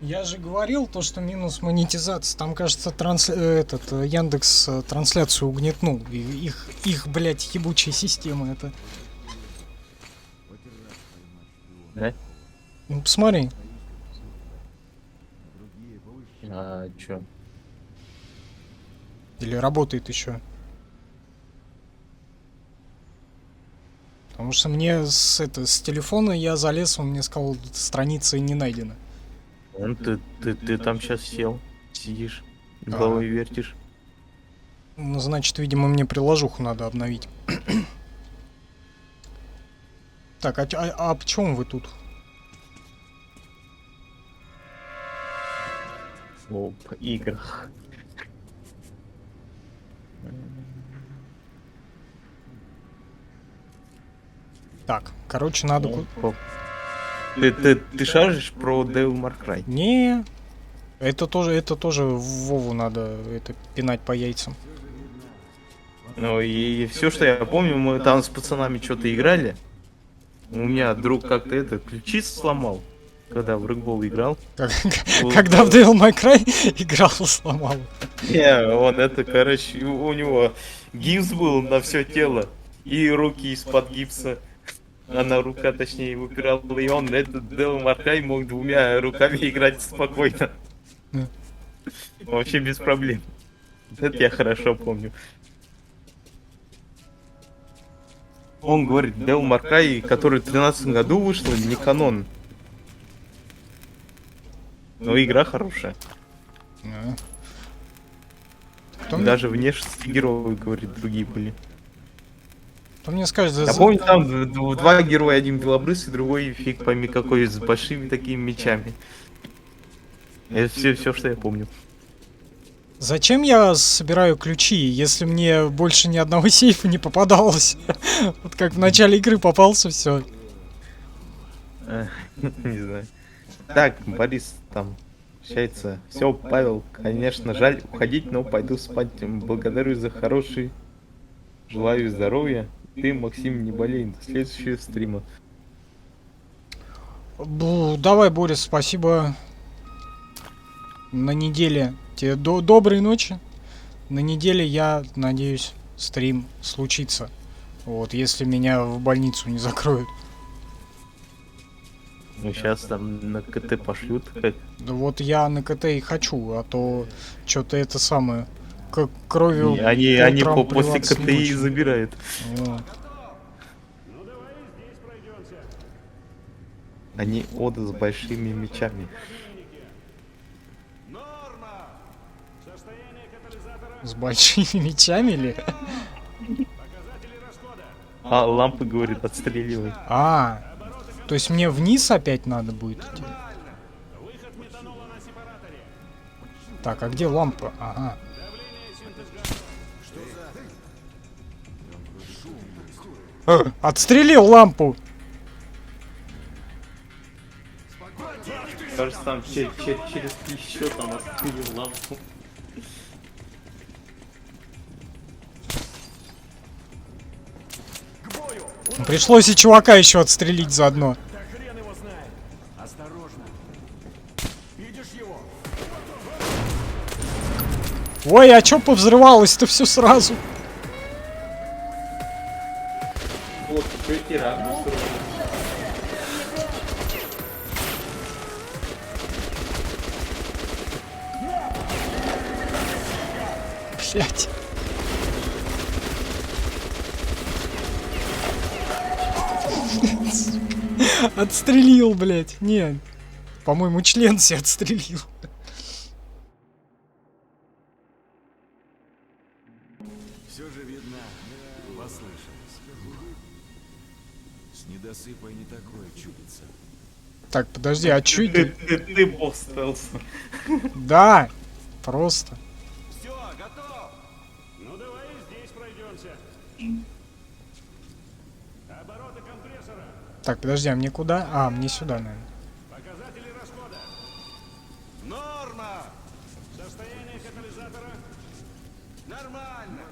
Я же говорил то, что минус монетизация. Там, кажется, Яндекс трансляцию угнетнул. Их, блядь, ебучая система это. Да? Ну, посмотри. А чё? Или работает еще. Потому что мне с телефона я залез, он мне сказал, страница не найдена. Ты там сейчас сидишь, головой вертишь. Ну, значит, видимо, мне приложуху надо обновить. Так, а в чем вы тут? Об играх. Так, короче, надо... Ты шаришь про Devil May Cry? Не, это тоже Вову надо пинать по яйцам. Ну и все, что я помню, мы там с пацанами что-то играли. У меня друг как-то ключи сломал, когда в регбол играл. Когда в Devil May Cry играл, сломал. Не, он это, короче, у него гипс был на все тело. И руки из-под гипса. Одна рука, точнее, выпирала. И он, этот Devil May Cry, мог двумя руками играть спокойно. Вообще без проблем. Это я хорошо помню. Он говорит, Devil May Cry, который в 2013 году вышел, не канон. Но игра хорошая. Даже внешности героев, говорит, другие были. Кто мне скажет, Я помню, там два героя, один белобрысый, другой фиг пойми какой, с большими такими мечами. Это все, что я помню. зачем я собираю ключи, если мне больше ни одного сейфа не попадалось? Вот как в начале игры попался, все. Не знаю. Так, Борис там общается. Все, Павел, конечно, жаль уходить, но пойду спать. Благодарю за хороший. Желаю здоровья. Ты, Максим, не болей. До следующего стрима. Давай, Борис, спасибо. На неделе. Тебе доброй ночи. На неделе, я надеюсь, стрим случится. Вот, если меня в больницу не закроют. Ну, сейчас там на КТ пошлют. Как... Да вот я на КТ и хочу, а то что-то это самое... Как кровью... Они после КТ и забирают. Вот. Они ода с большими мечами. С большими мечами ли? А, лампы, говорит, отстреливай. А, то есть мне вниз опять надо будет идти? Так, а где лампа? Ага. Отстрелил лампу! Кажется, там через еще там отстрелил лампу. Пришлось и чувака еще отстрелить заодно. Ой, а чё повзрывалось-то все сразу? Вот, эти раны. Блять. Отстрелил, блять. Нет. По-моему, член себе отстрелил. Все же видно, послышалось. С недосыпой не такое чудится. Так, подожди, а чё это? Ты бог стелса. Да, просто. Все, готов. Ну давай здесь пройдемся. Обороты компрессора. Так, подожди, а мне куда? А, мне сюда, наверное. Показатели расхода. Норма. Состояние катализатора. Нормально.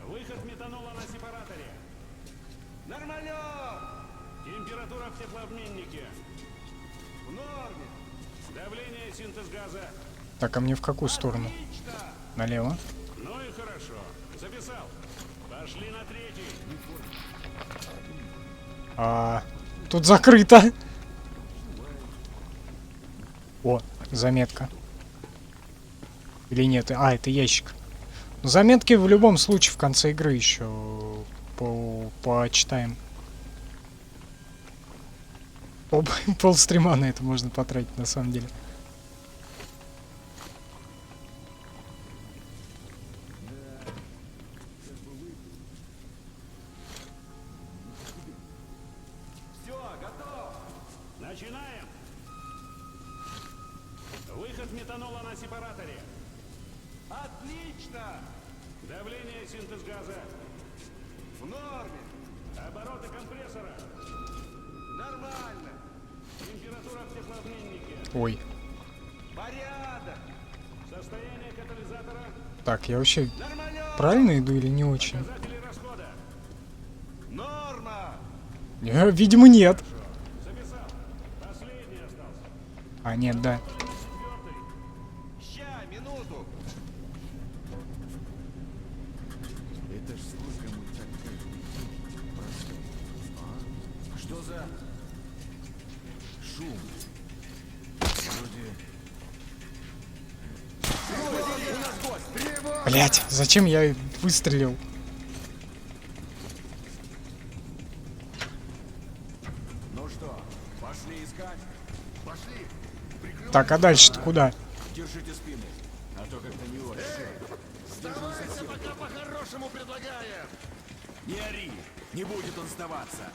Выход метанола на сепараторе. Нормально. Температура в теплообменнике. В норме. Давление, синтез газа. Так, а мне в какую сторону? Налево? Ну и хорошо. Записал. Пошли на третий. Тут закрыто. О, заметка. Или нет? А, это ящик. Заметки в любом случае в конце игры еще почитаем. Полстрима на это можно потратить, на самом деле. Все, готов. Начинаем. Выход метанола на сепараторе. Отлично. Давление, синтез газа. В норме. Обороты компрессора. Нормально. Температура в теплообменнике. Ой. Порядок. Состояние катализатора. Так, я вообще правильно иду или не очень? Показатели расхода. Норма. Видимо, нет. А, нет, да. Ща, минуту. Это ж сколько мы так прошли. А? Что за шум? Вроде... Блять, зачем я выстрелил? Ну что, пошли искать? Пошли. Так, а дальше-то куда? Держите спину, а то как-то не очень. Сдавайся, пока по-хорошему предлагаем. Не ори, не будет он сдаваться.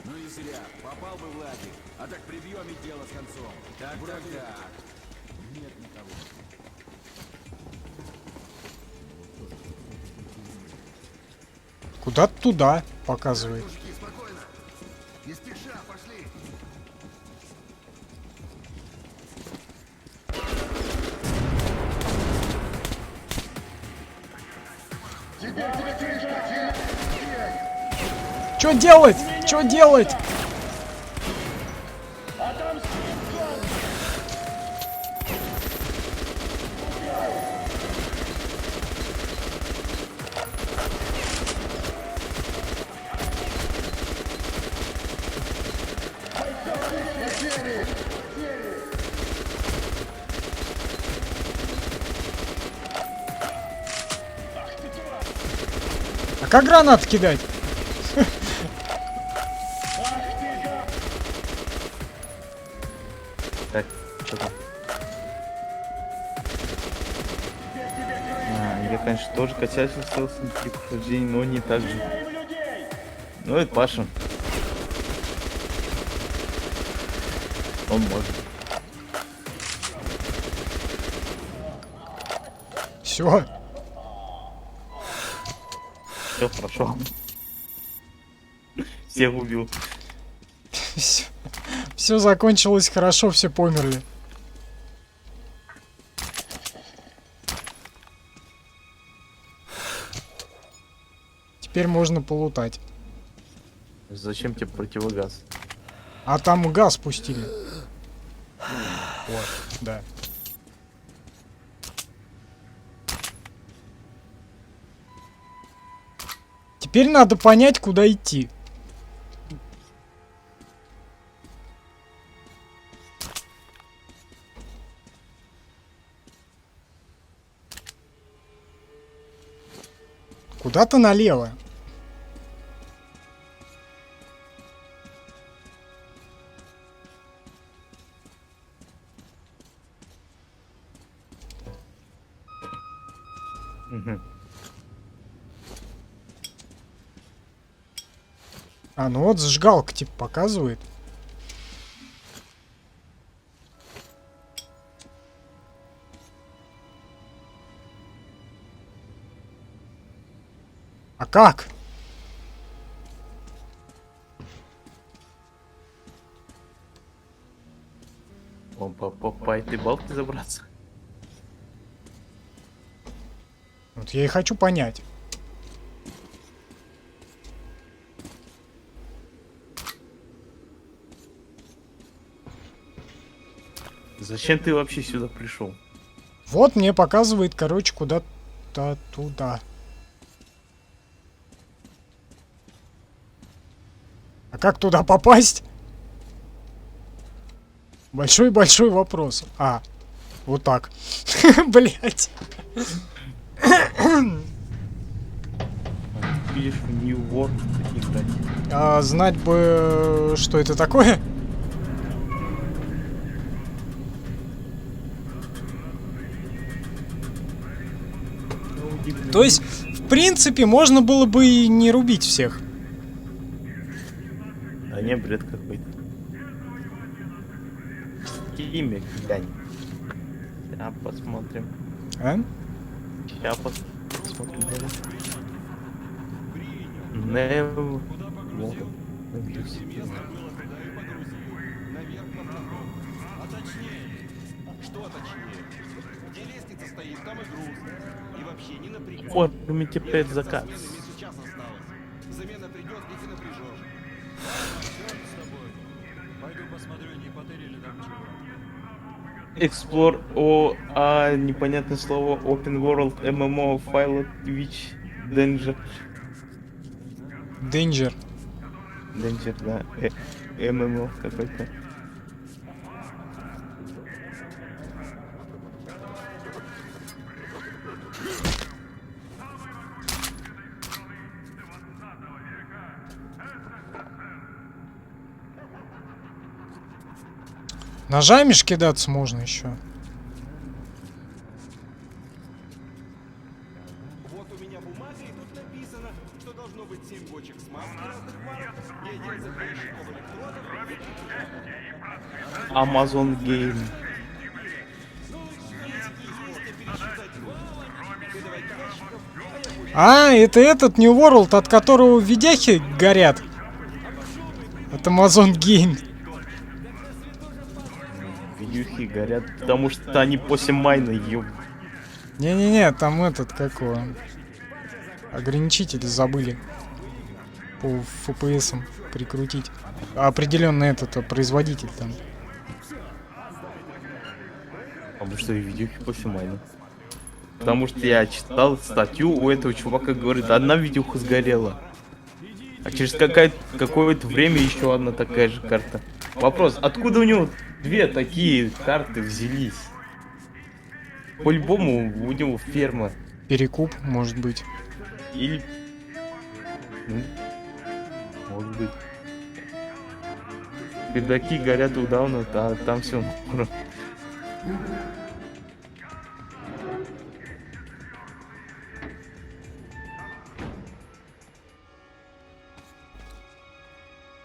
Ну и зря, попал бы Владик, а так прибьем и дело с концом. Так. Нет никого. Куда-то туда показывает. Мужики, спокойно. Не спеша, пошли. Что делать? Что делать? А как гранат кидать? Так, что там? Я, конечно, тоже косячил в таких прохождений, но не так же. Ну, это Паша. Он может. Все. Все хорошо. Всех убил. Все закончилось хорошо, все померли. Теперь можно полутать. Зачем тебе противогаз? А там газ пустили. Вот, да. Теперь надо понять, куда идти. Куда-то налево. Угу. А, ну вот зажигалка типа показывает. А как? Он по этой балке забраться. Вот я и хочу понять. Зачем ты вообще сюда пришел? Вот мне показывает, короче, куда-то туда. А как туда попасть? Большой-большой вопрос. А, вот так. Блять. Видишь, в New World играть. А, знать бы, что это такое. То есть, в принципе, можно было бы и не рубить всех. Да не, бред какой-то. Имя глянь. Сейчас посмотрим. А? Сейчас посмотрим. Нев. Вот. Где лестница стоит, там и груз. И вообще не напрягайся. Оформите предзаказ. Час осталось. Замена придет, их и напряжешь. Пойду посмотрю, не потырили там чего. Explore непонятное слово, Open World, MMO, File, Twitch, Danger. Danger. Danger, да. ММО какой-то. Ножами ж кидаться можно еще. Вот у меня бумага, и тут написано, что должно быть 7 бочек с маской разных марок и один заправщиков электродов. Amazon Game. А, это этот New World, от которого видяхи горят. Это Amazon Game. Видюхи горят, потому что они после майна, ёб. Не-не-не, там этот, как его... Ограничители забыли. По FPS прикрутить. Определенно этот производитель там. Потому что и видюхи после майна. Потому что я читал статью у этого чувака, говорит, одна видюха сгорела. А через какое-то время еще одна такая же карта. Вопрос, откуда у него две такие карты взялись? По-любому у него ферма. Перекуп, может быть. Или... Ну, может быть. Пердаки горят удавно, а там все.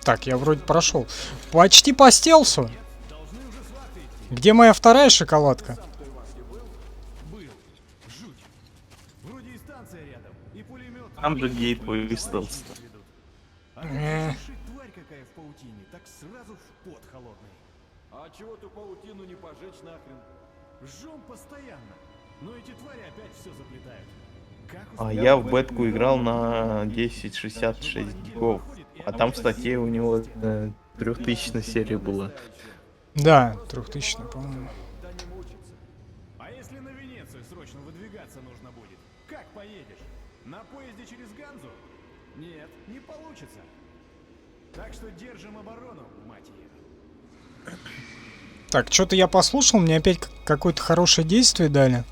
Так, я вроде прошел. Почти по стелсу. Где моя вторая шоколадка? Там же гейтвей выставился. Тварь какая в паутине, так сразу в пот холодный. А чего ты паутину не пожечь нахрен? Жжем постоянно. Но эти твари опять все заплетают. А я в бетку играл на 1066 гигов. А там в статье у него 3000 серия была. Да, 3000, по-моему. А если на Венецию срочно выдвигаться нужно будет? Как поедешь? На поезде через Ганзу? Нет, не получится. Так что держим оборону, мать ее. Так, что-то я послушал, мне опять какое-то хорошее действие дали.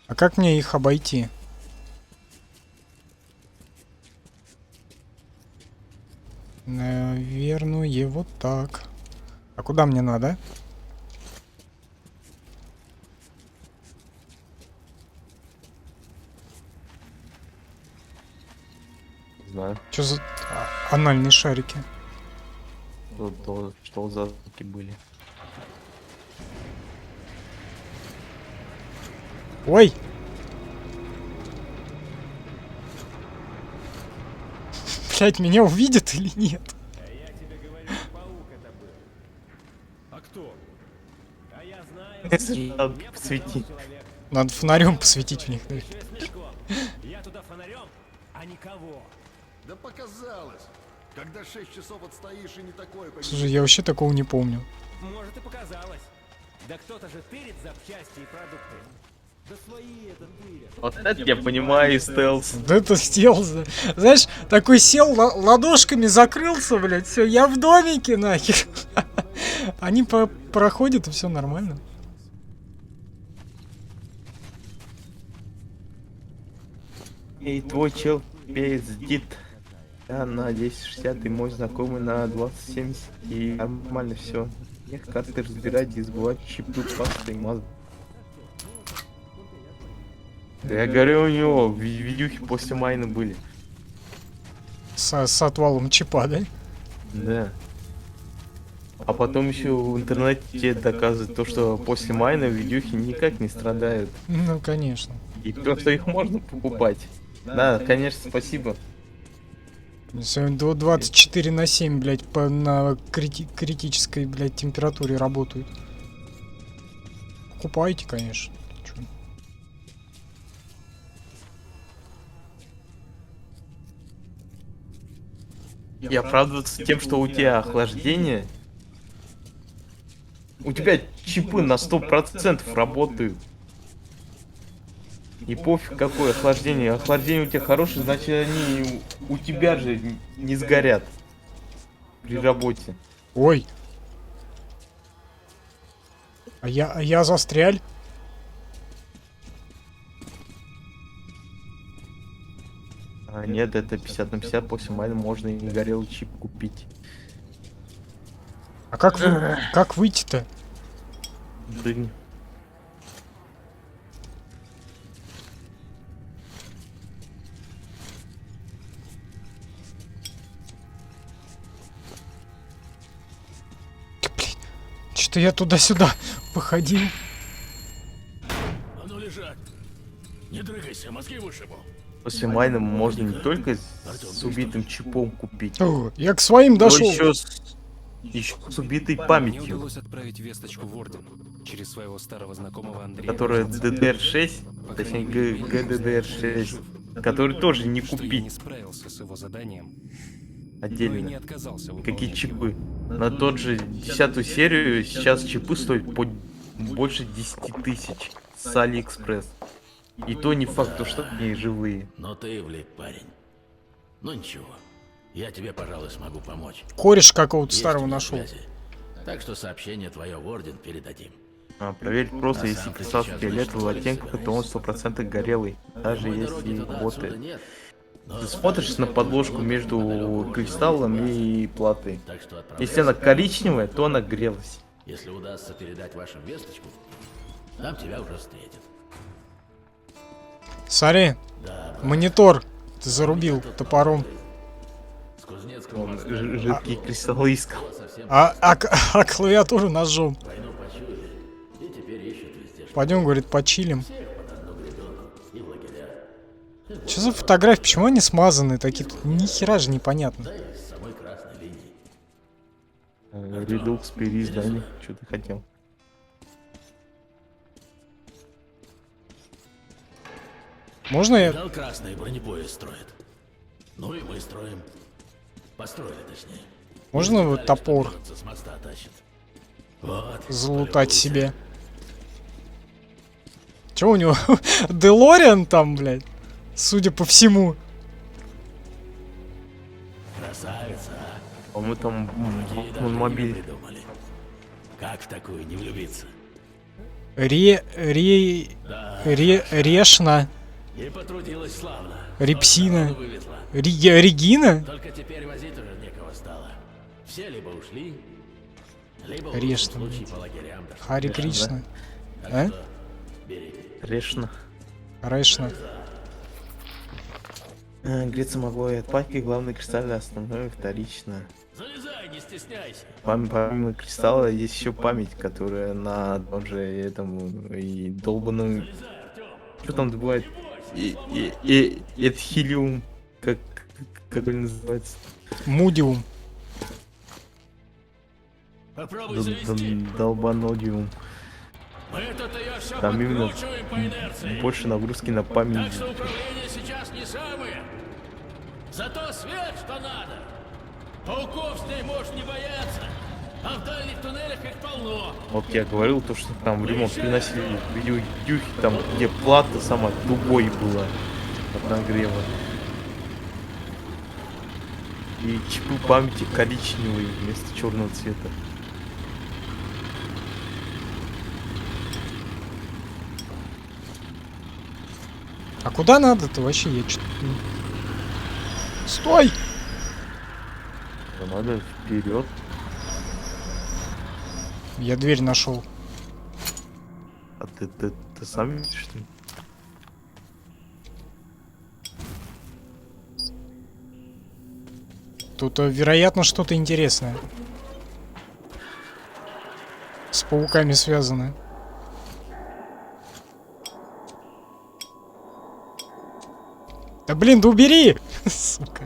А как мне их обойти? Наверное, вот так. А куда мне надо? Знаю. Что за анальные шарики? Что за звуки были? Ой! Блять, меня увидят или нет? Я тебе говорю, паук это был. А кто? А я знаю. Свети. Надо фонарем посветить в них. Да. Я туда фонарем, а никого. Да показалось. Когда 6 часов отстоишь и не такое... Слушай, я вообще такого не помню. Может и показалось. Да кто-то же тырит запчасти и продукты. Да свои это тырят. Вот это я понимаю, стелс. Да это стелс, да. Знаешь, такой сел, ладошками закрылся, блядь, все, я в домике, нахер. Они проходят, и все нормально. Эй, твой чел пиздит. Я на 1060 и мой знакомый на 2070. И нормально все. Их карты разбирать и сбывать чипы, пасты и мазы. Да я говорю, у него видюхи после майна были. С отвалом чипа, да? Да. А потом еще в интернете доказывают то, что после майна видюхи никак не страдают. Ну, конечно. И просто их можно покупать. Да, конечно, спасибо. Сегодня 24/7, блядь, на критической, блядь, температуре работают. Покупайте, конечно. Чё? И оправдываться тем, что у тебя охлаждение, У тебя чипы на 100% работают. И пофиг какое охлаждение. Охлаждение у тебя хорошее, значит они у тебя же не сгорят при работе. Ой. А я застряль? А, нет, это 50 на 50, после майна можно и горелый чип купить. А как выйти-то? Дрынь. Что-то я туда-сюда походил. А ну лежать. Не дрыгайся, мозги вышибу. После майна можно не только с убитым чипом купить, О, я к своим но дошел. еще с убитой Мне памятью, удалось отправить весточку в Орден через своего старого знакомого Андрея. которая DDR6, точнее GDDR6, который тоже не Что я купить не справился с его заданием, но и не отдельно. отказался Какие выполнять чипы? его. На тот же 10-ю серию сейчас чипы стоят по больше 10 тысяч с Алиэкспресс. И то не факт, то, что они живые. Но ты влип, парень. Ну ничего. Я тебе, пожалуй, смогу помочь. Кореш какого-то Есть старого у меня нашел. связи. Так что сообщение твое в Орден передадим. Проверь просто, А если сам ты кристалл сейчас фиолетового знаешь, оттенка, что то он 100% горелый, даже Прямой если дороги туда работает. отсюда нет. Но Ты смотришь на подложку между кристаллом и платой. Так что Если она коричневая, то она грелась. если удастся передать вашим весточку, там тебя уже встретят. Смотри, монитор ты зарубил топором. С Кузнецкого Он моста жидкие кристаллы искал. совсем А клавиатуру ножом. войну почуяли. И теперь ищут везде, что Пойдем, говорит, почилим. под одну гребенку и в лагеря. Что за фотографии? Почему они смазанные такие? Тут ни хера же непонятно. Да и с самой красной линии. Редукс переиздание. Что ты хотел? Можно я... Дал красный бронепоезд строит. Ну и мы строим. Построили, точнее. Можно вот топор Берется, с моста тащит. Вот. залутать себе? Че у него? Делориан там, блядь? Судя по всему. Красавица, а? По-моему, там Такие даже не мобиль. придумали. Как в такую не влюбиться? Решна. И потрудилась славно. Репсина. Народу вывезла. Регина? Только теперь возить уже некого стало. Все либо ушли, либо в Решна, лучшем случае по лагерям дошли. Хари Кришна. Так А? что берите. Решно. Решна. Греться могло и от паки, главное кристаллы, основное вторично. Залезай, не стесняйся. Помимо кристалла есть еще память, которая на том же этому и долбаном... Что там добывает? Это хелиум. Как он называется? Мудиум. Попробуй завести. Долбанодиум. Мы-то-то ее все Там именно подкручиваем по инерции. больше нагрузки на память. Так что управление сейчас не самое. Зато свет, что надо. Пауков с ней можешь не бояться. А в дальних туннелях их полно. Вот я говорил, то, что там в ремонт приносили видеодюхи, там где плата сама тупой была от нагрева. И чипы памяти коричневые вместо черного цвета. А куда надо-то вообще? Я что-то... Стой! Да надо вперед. Я дверь нашел. А ты сам видишь, что ли? Тут, вероятно, что-то интересное. С пауками связано. Да блин, да убери! Сука.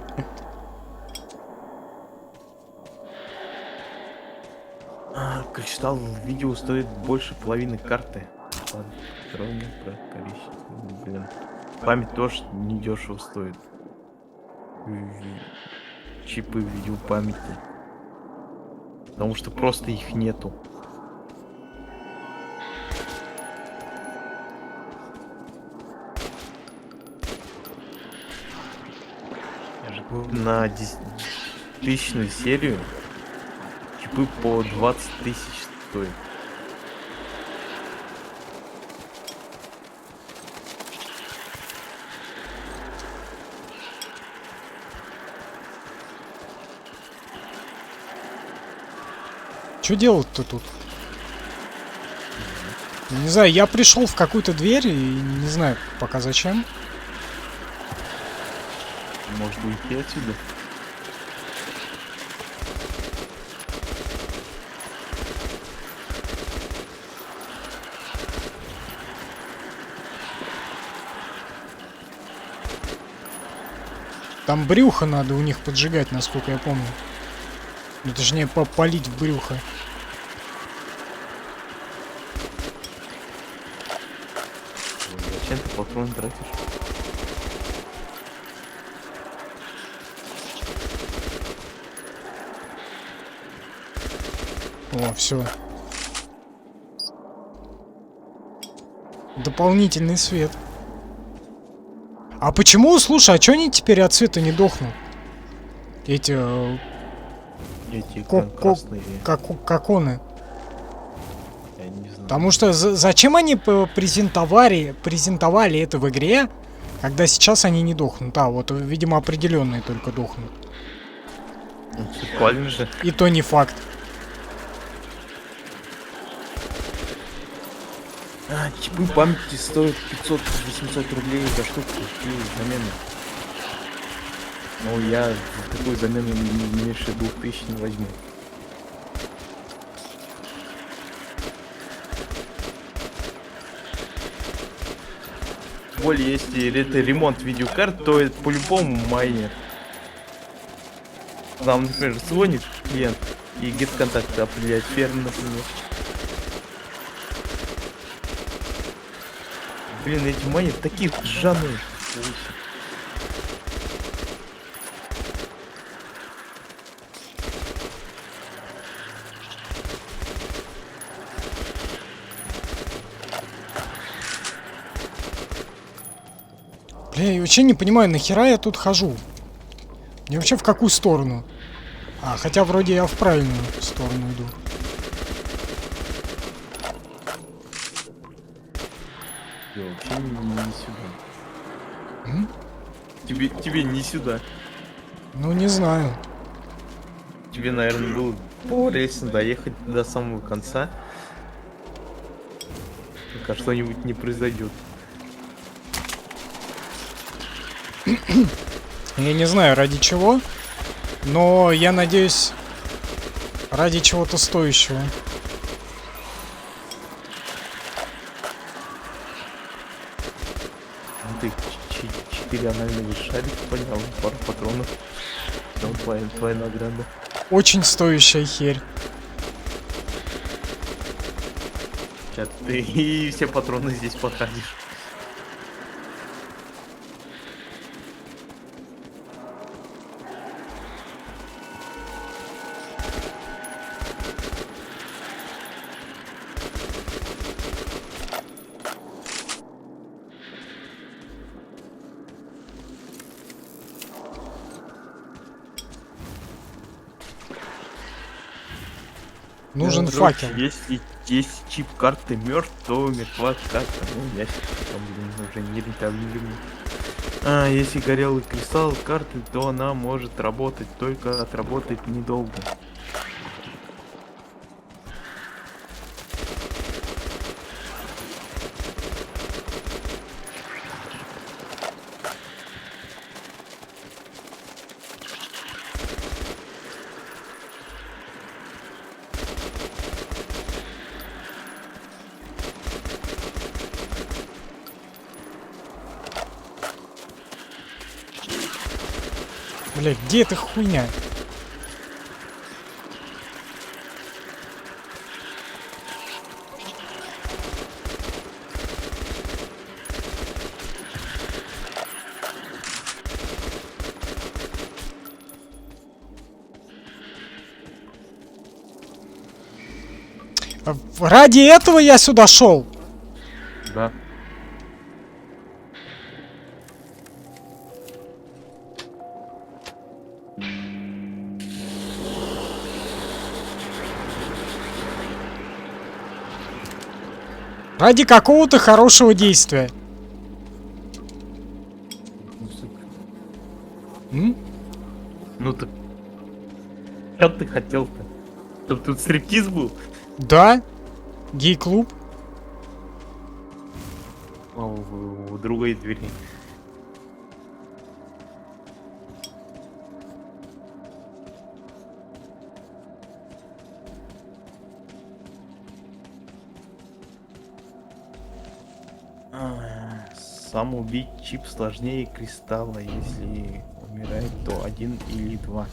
Кристалл в видео стоит больше половины карты. Ладно, кроме про количество. Блин. Память тоже недешево стоит. Чипы видеопамяти. Потому что просто их нету. на 10-тысячную серию чипы по 20 тысяч стоят. Что делать-то тут? Не знаю, я пришел в какую-то дверь и не знаю пока зачем. Может уйти отсюда? Там брюхо надо у них поджигать, насколько я помню. Ну, точнее, попалить в брюхо. Зачем ты патроны тратишь? О, все. Дополнительный свет. А почему, слушай, а чё они теперь от света не дохнут? Эти... Эти красные. Коконы. Я не знаю. Потому что зачем они презентовали это в игре, когда сейчас они не дохнут? А, вот, видимо, определенные только дохнут. Ну, прикольно же. И то не факт. Чипы памяти стоят 500-800 рублей за штуку и замену. Ну, я такую замену не меньше 2000 не возьму. Более, если это ремонт видеокарт, то это по-любому майнер. Нам, например, звонит клиент и get-контакты определяет ферму, например. Блин, эти майнеры такие ржаные. Бля, я вообще не понимаю, нахера я тут хожу? Мне вообще в какую сторону? А, хотя вроде я в правильную сторону иду. Я вообще не сюда. Тебе не сюда. Ну, не знаю. Тебе, наверное, было полезно доехать до самого конца. Пока что-нибудь не произойдет. Я не знаю, ради чего, но я надеюсь, ради чего-то стоящего. Ну ты 4 анального шарика поднял, пару патронов. Там твоя награда. Очень стоящая херь. Сейчас ты и все патроны здесь потратишь. Нужен Короче, факел. Если чип карты мертв, то мертва карта. Ну, я там, блин, уже не рентабельный. А если горелый кристалл карты, то она может работать, только отработать недолго. Бля, где эта хуйня? Ради этого я сюда шел. Да. Ради какого-то хорошего действия. Ну так... Что ты хотел-то? Чтоб тут стриптиз был? Да. Гей-клуб. У другой двери. Сам убить чип сложнее кристалла, если умирает, то 1 или 2.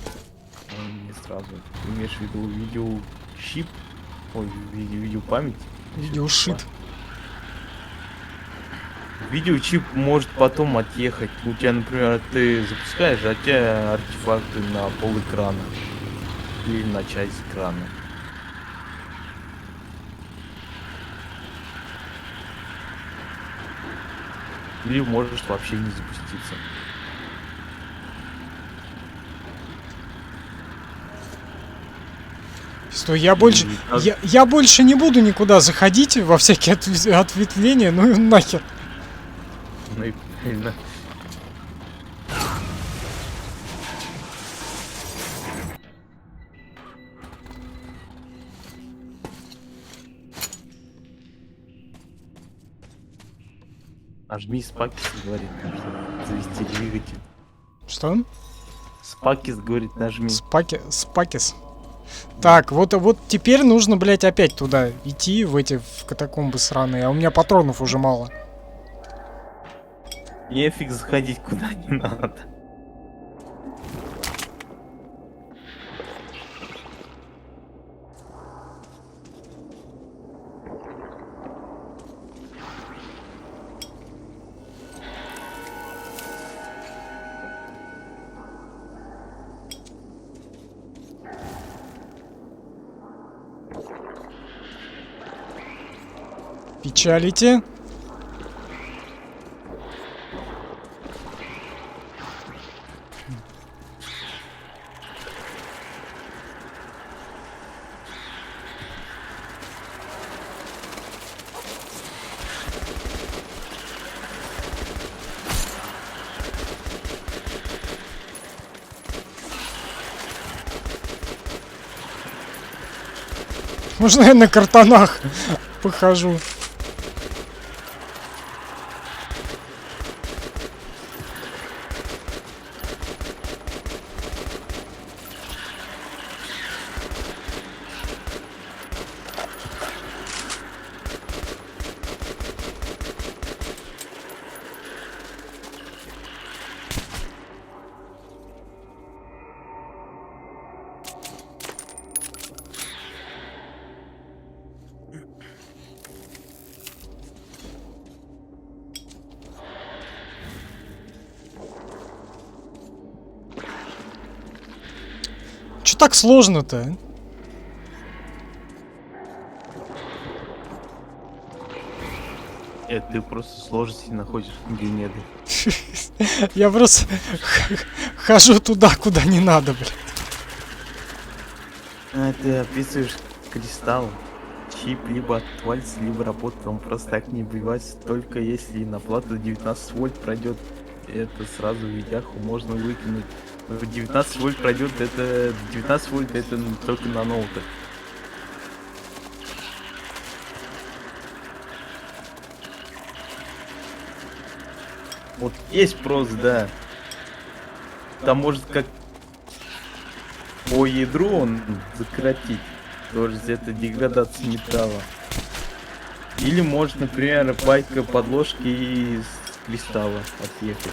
Не сразу. Ты имеешь в виду видеочип? Ой, видеопамять? Видеошит. Видеочип может потом отъехать. У тебя, например, ты запускаешь, а у тебя артефакты на пол экрана. Или на часть экрана. Или можешь вообще не запуститься. Стой, я больше... Я больше не буду никуда заходить во всякие ответвления, ну и нахер. Ну и правильно. Нажми спакис, говорит, нужно завести двигатель. Что? Спакис, говорит, нажми. Спакис. Так, вот теперь нужно, блять, опять туда идти, в катакомбы сраные, а у меня патронов уже мало. Нефиг заходить куда не надо. Печалите. Можно я на картонах похожу? Чё так сложно-то? Ты просто сложности находишь, где нет. Я просто хожу туда, куда не надо, блядь. Ты описываешь кристалл. Чип либо отвалится, либо работает. Он просто так не убивается. Только если на плату 19 вольт пройдет, это сразу в видяху можно выкинуть. 19 вольт пройдет, это 19 вольт, это только на ноутах. Вот есть просто, да. Там может как по ядру он закоротить. Тоже это деградация металла. Или может, например, пайка подложки из кристалла отъехать.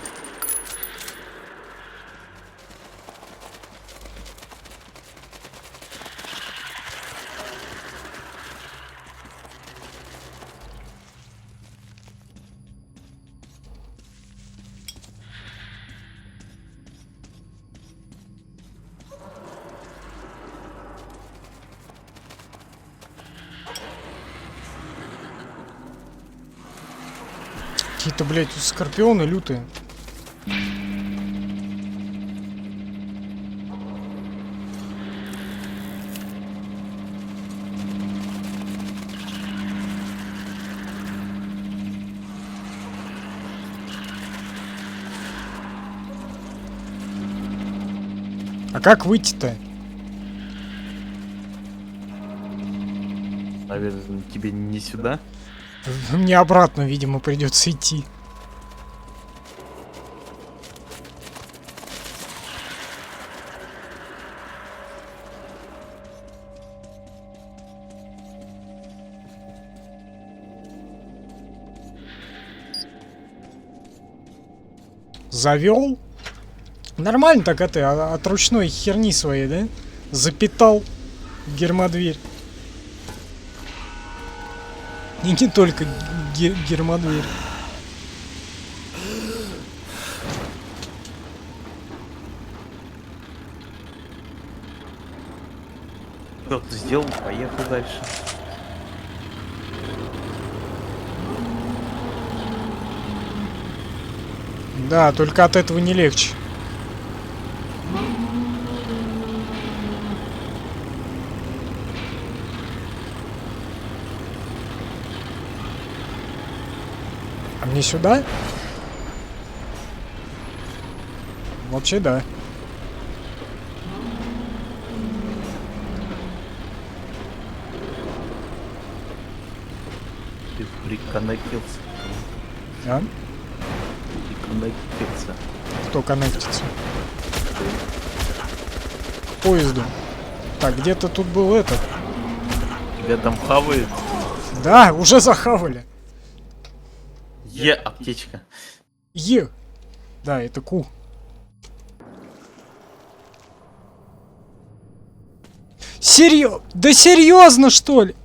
Какие-то, блядь, скорпионы лютые. А как выйти-то? Наверное, тебе не сюда? Мне обратно, видимо, придется идти. Завел? Нормально так это, от ручной херни своей, да? Запитал гермодверь. И не только гермодверь. Кто-то сделал, поехал дальше. Да, только от этого не легче. А мне сюда? Вообще да. Ты приконнектился. А? Приконнектился. Кто коннектится? К поезду. Так, где-то тут был этот. Тебя там хавает? Да, уже захавали. Аптечка. Да, это Ку. Да серьезно, что ли?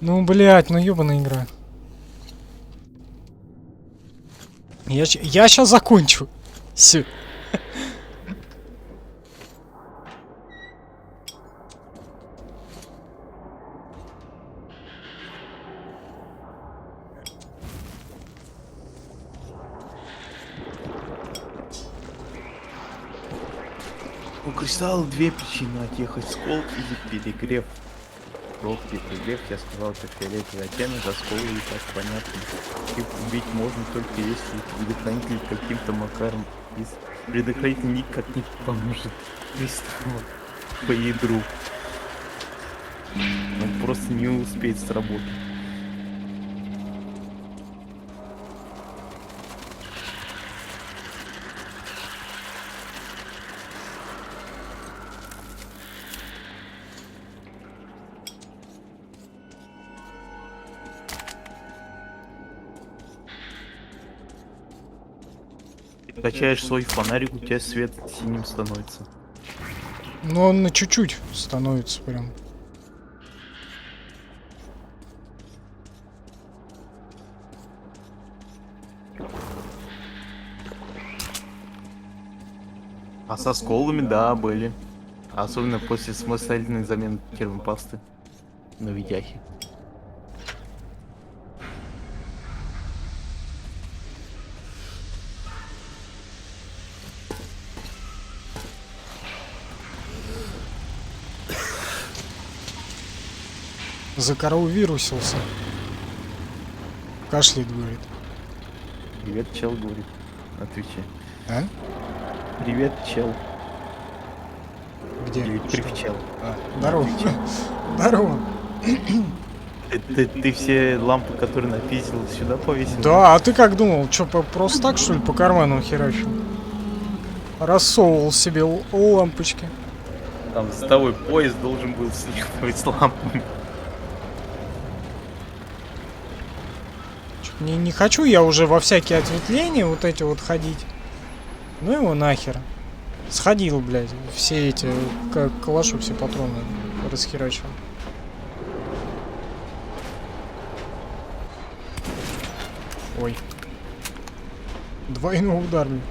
Ну, блядь, ну ёбаная игра. Я сейчас закончу. Все. У кристалла две причины отъехать: скол или перегрев. Ловкий перегрев, я сказал, это фиолетовый оттенок, а сколы и так понятно. Их убить можно только если предохранитель каким-то макаром. Если предохранитель никак не поможет кристаллу по ядру. Он просто не успеет сработать. Качаешь свой фонарик, у тебя свет синим становится. Ну, он на чуть-чуть становится прям. А со сколами, да, были. Особенно после самостоятельной замены термопасты на видяхе. Закоровирусился. Кашляет, говорит. Привет, чел, говорит. Отвечай. А? Привет, чел. Где? Или привчел. Здорово. Здорово. Ты все лампы, которые напиздил, сюда повесил? Да, а ты как думал? Чё, просто так, что ли, по карману херачил? Рассовывал себе лампочки. Там световой поезд должен был следовать с лампами. Не хочу я уже во всякие ответвления вот эти вот ходить. Ну его нахер. Сходил, блядь. Все эти, как калашу, все патроны расхерачил. Ой. Двойной удар, блин.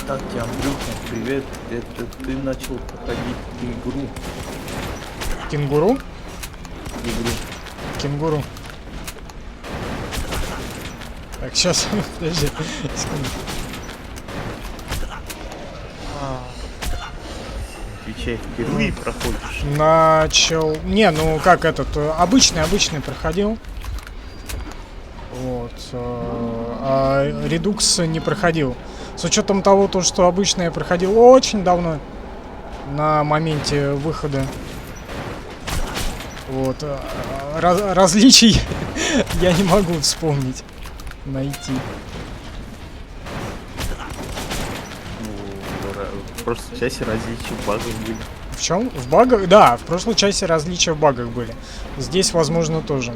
Так, тебя, Андрюха, привет. Это ты начал проходить кенгуру. Кенгуру? Игру. Кенгуру. Так, сейчас, подожди, секунду. отвечай, впервые проходишь. Начал... Не, ну как этот, обычный проходил. Вот. А редукс не проходил. С учетом того, то, что обычный я проходил очень давно. На моменте выхода. Вот. Различий я не могу вспомнить. Найти. В прошлой части различия в багах были. В чем? В багах? Да, в прошлой части различия в багах были. Здесь, возможно, тоже.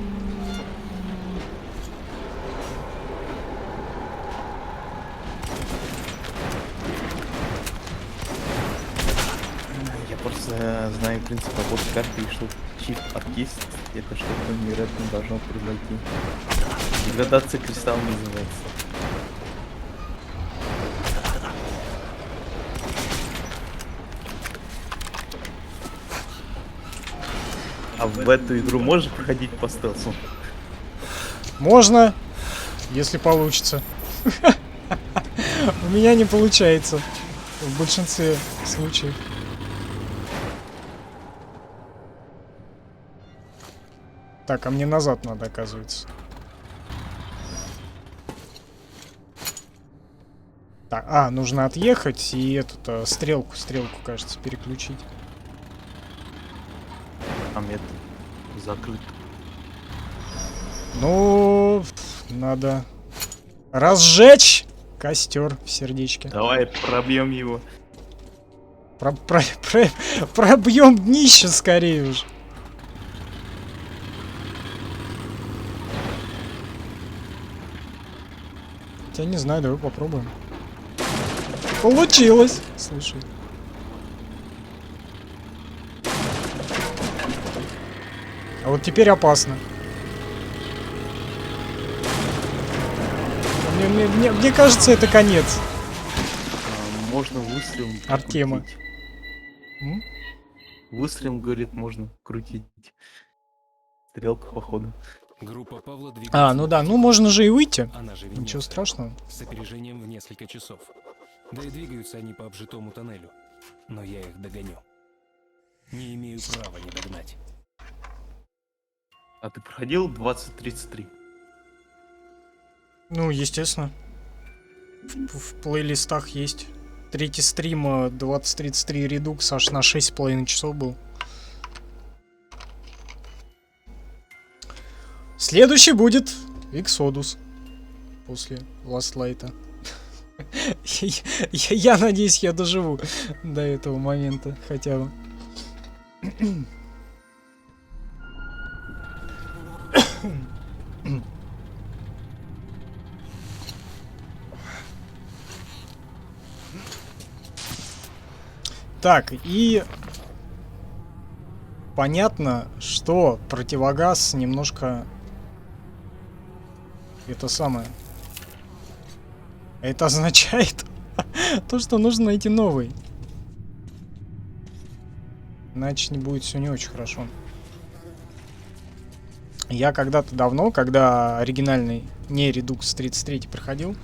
Я просто знаю принцип работы карты, и что чип артист, это что-то невероятно должно произойти. Деградация кристалла называется. А в эту игру можно проходить по стелсу? Можно, если получится. У меня не получается. В большинстве случаев. Так, а мне назад надо, оказывается. Так, нужно отъехать и эту стрелку, кажется, переключить. Там это закрыто. Ну, надо разжечь костер в сердечке. Давай пробьем его. Пробьем днище скорее уж. Я не знаю, давай попробуем. Получилось! Слушай. А вот теперь опасно. Мне кажется, это конец. Можно выстрелом Артема. крутить. Выстрелом, говорит, можно крутить. Стрелка, походу. Группа Павла двигается. Ну да, ну можно же и выйти. Она же Ничего страшного. с опережением в несколько часов. Да и двигаются они по обжитому тоннелю. Но я их догоню. Не имею права не догнать. А ты проходил 2033? Ну, естественно. В плейлистах есть. Третий стрим 2033 редукс аж на 6,5 часов был. Следующий будет Exodus. После Last Light. Я надеюсь, я доживу до этого момента хотя бы. Так, и понятно, что противогаз немножко это самое. Это означает то, что нужно найти новый. Иначе не будет все не очень хорошо. Я когда-то давно, когда оригинальный не Redux 33 проходил,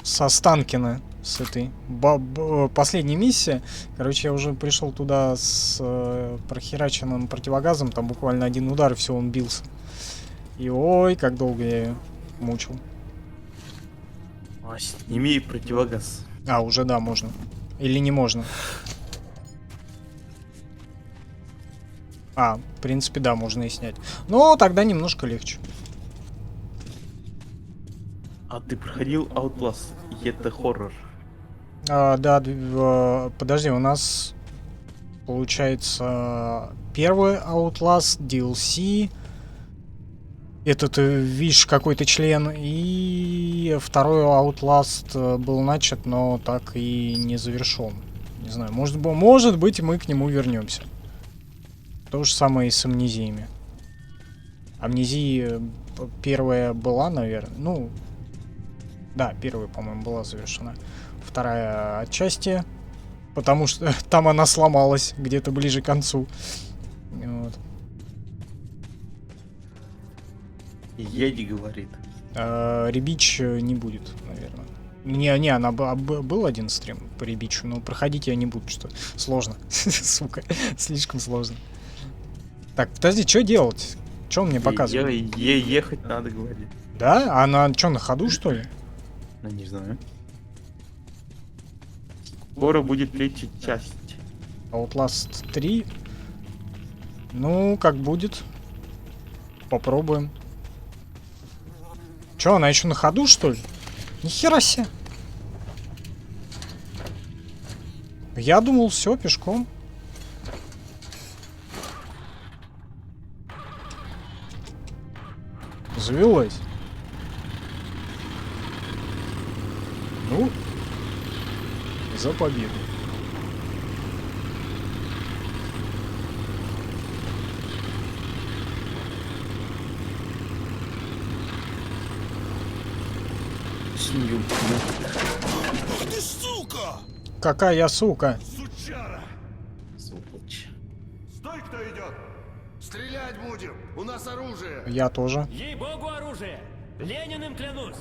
со Станкина, с этой последней миссии, короче, я уже пришел туда с прохераченным противогазом, там буквально один удар и все, он бился. И ой, как долго я ее мучил. Сними противогаз. Уже да, можно. Или не можно? В принципе, да, можно и снять. Но тогда немножко легче. А ты проходил Outlast? И это хоррор. Да, подожди, у нас получается первый Outlast, DLC, этот, видишь, какой-то член, и второй Outlast был начат, но так и не завершен. Не знаю, может быть, мы к нему вернемся. То же самое и с амнезиями. Амнезия первая была, наверное, ну, да, первая, по-моему, была завершена. Вторая отчасти, потому что там она сломалась где-то ближе к концу. Вот. Еди говорит. Ребич не будет, наверное. Не, она был один стрим по Рибичу, но проходить я не буду, что сложно. Сука, слишком сложно. Так, подожди, что делать? Что он мне показывает? Ехать надо, говорит. Да? А на что, на ходу, что ли? Ну, не знаю. Скоро будет третья часть. Outlast 3. Ну, как будет. Попробуем. Че, она еще на ходу, что ли? Нихера себе. Я думал, все, пешком. Завелась. Ну, за победу. Ах ты сука! Какая я сука? Сучара! Сволочь. Стой, кто идет! Стрелять будем! У нас оружие! Я тоже. Ей-богу оружие! Лениным клянусь!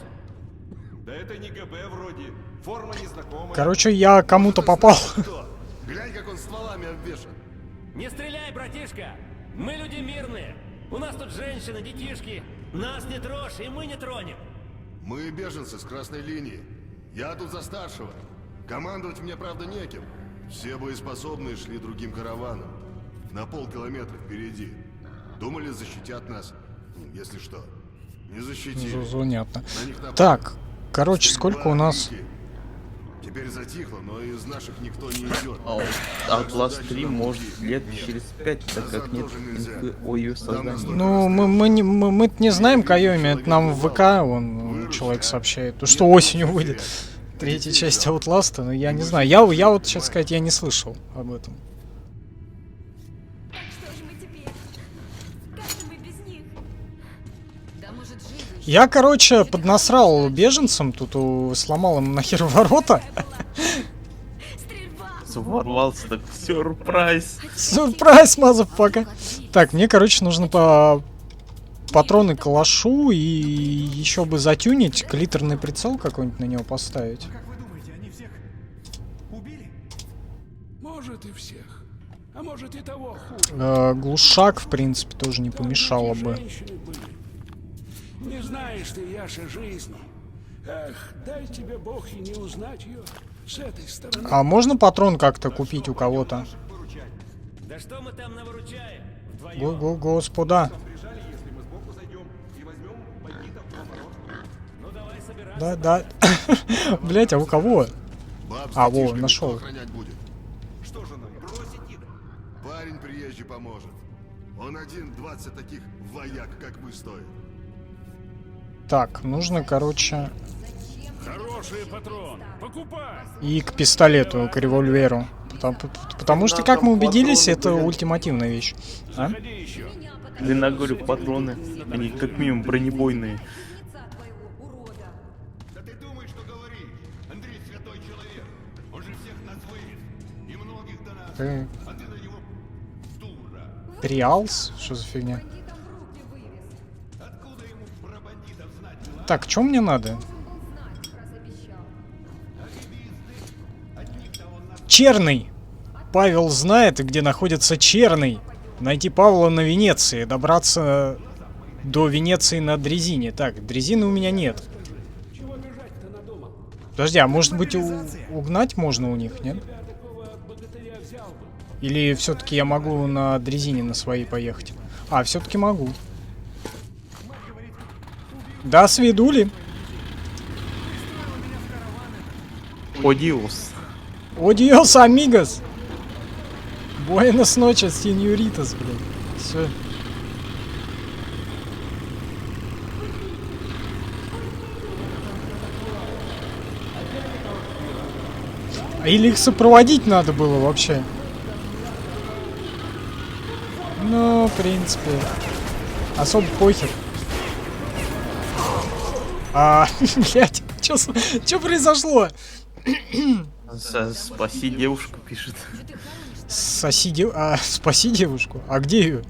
Да это не ГБ вроде. Форма незнакомая. Короче, я кому-то попал. Глянь, как он стволами обвешан. Не стреляй, братишка! Мы люди мирные! У нас тут женщины, детишки! Нас не трожь, и мы не тронем! Мы беженцы с красной линии. Я тут за старшего. Командовать мне, правда, неким. Все боеспособные шли другим караваном. На полкилометра впереди. Думали, защитят нас. Если что. Не защитили. Занятно. На них напали. Так, короче, сколько у нас... Теперь затихло, но из наших никто не идет. Outlast 3 может лет через 5, так как нет о ее создании. Ну, мы не знаем Кайоми, это нам в ВК он человек сообщает. То, что осенью выйдет третья часть Outlast, но я не знаю. Я вот, сейчас сказать, я не слышал об этом. Так что же мы теперь? Как же мы без них? Да может жизнь... Я, короче, поднасрал беженцам, тут сломал им нахер ворота. Ворвался, так сюрприз. Сюрприз, мазафака. Так, мне, короче, нужно патроны к калашу и еще бы затюнить, клитерный прицел какой-нибудь на него поставить. Как вы думаете, они всех убили? Может и всех. А может и того хуже. Глушак, в принципе, тоже не помешало бы. Не знаешь ты, Яша, жизни. Эх, дай тебе Бог и не узнать ее с этой стороны. А можно патрон как-то купить у кого-то? Да что мы там навыручаем? Господа. Ну давай собирай. Да. Блять, а у кого? А, во, нашел. Что же нам, бросить их? Парень приезжий поможет. Он один 20 таких вояк, как вы, стоит. Так, нужно, короче... Хороший патрон. Покупай. И к пистолету, к револьверу. Потому что, как мы убедились, это ультимативная вещь. А? Длина, говорю, патроны. Они как минимум бронебойные. Да ты думаешь, что говоришь? Андрей святой человек. Он же всех нас вывез. И многих до нас. А ты на него дура. Триалс? Что за фигня? Откуда ему про бандитов знать? Так, что мне надо? Черный! Павел знает, где находится Черный. Найти Павла на Венеции. Добраться до Венеции на дрезине. Так, дрезины у меня нет. Подожди, а может быть угнать можно у них, нет? Или все-таки я могу на дрезине на своей поехать? А, все-таки могу. Да, свидули. Одиос. Одиос, амигос. Буэнос ночес, сеньоритас, блин. Все. Или их сопроводить надо было вообще? Ну, в принципе, особо похер. Блять, что произошло? Спаси девушку, пишет. Спаси девушку? А где ее?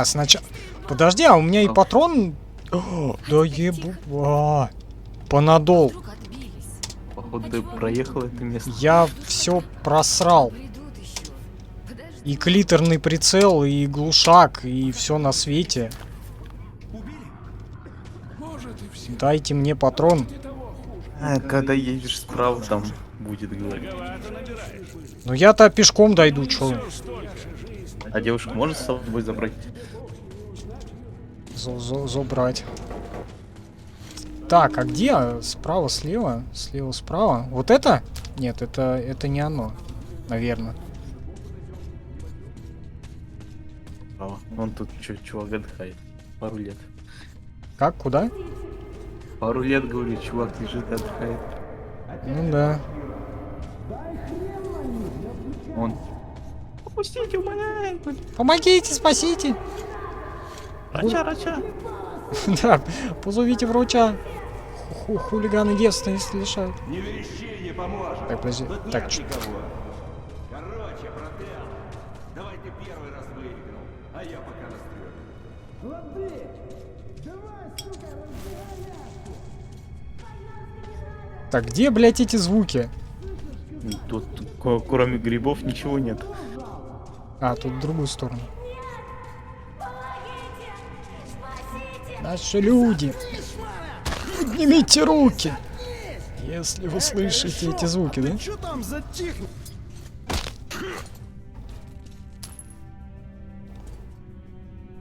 Сначала... Подожди, а у меня и патрон... Да ебу... Панадол. Вдруг отбились. Походу ты проехал это место. Я все просрал. Придут еще. Подожди. И клиторный прицел, и глушак, и все на свете. Может и все. Дайте мне патрон. А, когда едешь справа, там будет говорить. Ну я-то пешком дойду, чё? А девушку можно с собой забрать? Забрать. Так, а где? Справа, слева? Слева, справа? Вот это? Нет, это не оно. Наверное. Вон тут чувак отдыхает. Пару лет. Как? Куда? Пару лет, говорю, чувак лежит, отдыхает. Ну да. Он. Пустите, умоляю. Помогите, спасите! Рача. Да, позовите врача. Хулиганы девственности лишают. Не верещи, не поможет. Так, подожди. Тут Так, нет чё? никого. Короче, брателло, давай ты первый раз выиграл, а я пока настрою. Так, где, блядь, эти звуки? Тут кроме грибов ничего нет. А, тут в другую сторону. Наши люди! Поднимите руки! Если вы слышите эти звуки, да? Что там затихнул?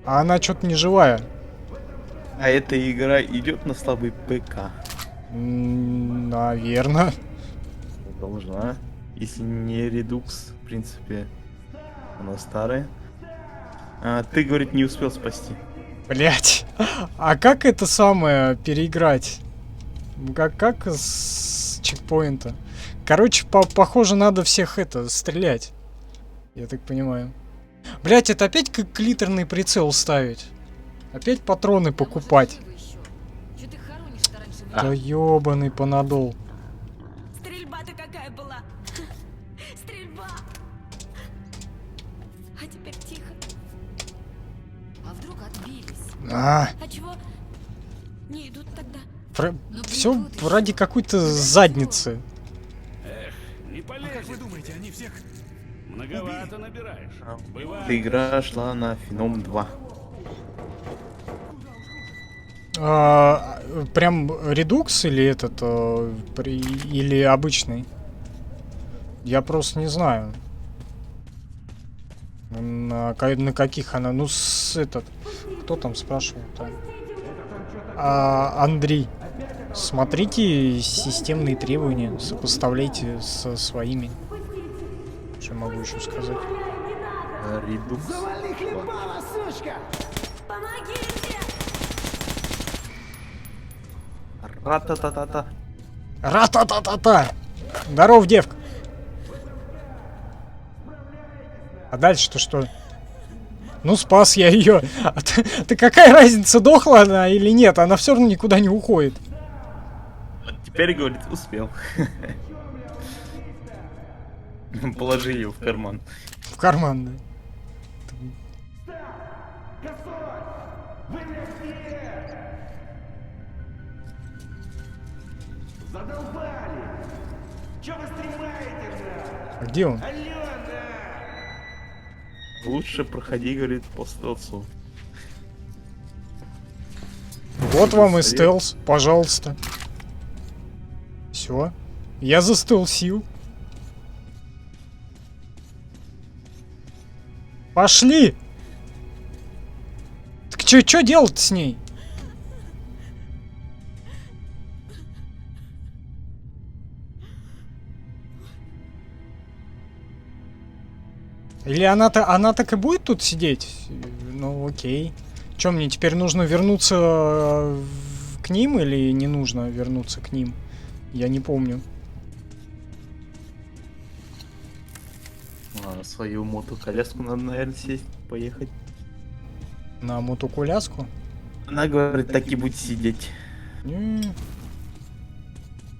А она что-то не живая. А эта игра идет на слабый ПК. Наверное. Должна. Если не редукс, в принципе, она старая. А, ты, говорит, не успел спасти. Блять. А как это самое переиграть? Как с чекпоинта? Короче, похоже, надо всех это стрелять. Я так понимаю. Блять, это опять как клиторный прицел ставить. Опять патроны покупать. Чё ты хоронишь-то раньше? Да ёбаный панадол. Стрельба-то какая была? Стрельба! А теперь тихо. А вдруг отбились? А чего не идут тогда? Все ради какой-то задницы. Не полезет. Как вы думаете, они всех... Многовато набираешь. Бывает. Эта игра шла на Феном 2. Прям редукс или этот, или обычный? Я просто не знаю. На каких она? Ну, этот... Кто там спрашивал там? Андрей. Смотрите системные требования, сопоставляйте со своими. Что могу еще сказать? Редукс. Помогите! Ра-та-та-та-та. Ра-та-та-та-та! Здоров, девка! А дальше-то что? Ну, спас я ее. А ты какая разница, дохла она или нет? Она все равно никуда не уходит. Теперь, говорит, успел. Положи ее в карман. В карман, да. Задолбали! Чё вы стремаете-то? А где он? Лучше проходи, говорит, по стелсу. Вот вам и стелс, пожалуйста. Все. Я застелсил. Пошли! Так чё делать с ней? Или она так и будет тут сидеть? Ну окей. Чё, мне теперь нужно вернуться к ним или не нужно вернуться к ним? Я не помню. На свою мотоколяску надо, наверное, сесть, поехать. На мотоколяску? Она говорит, так и будет сидеть.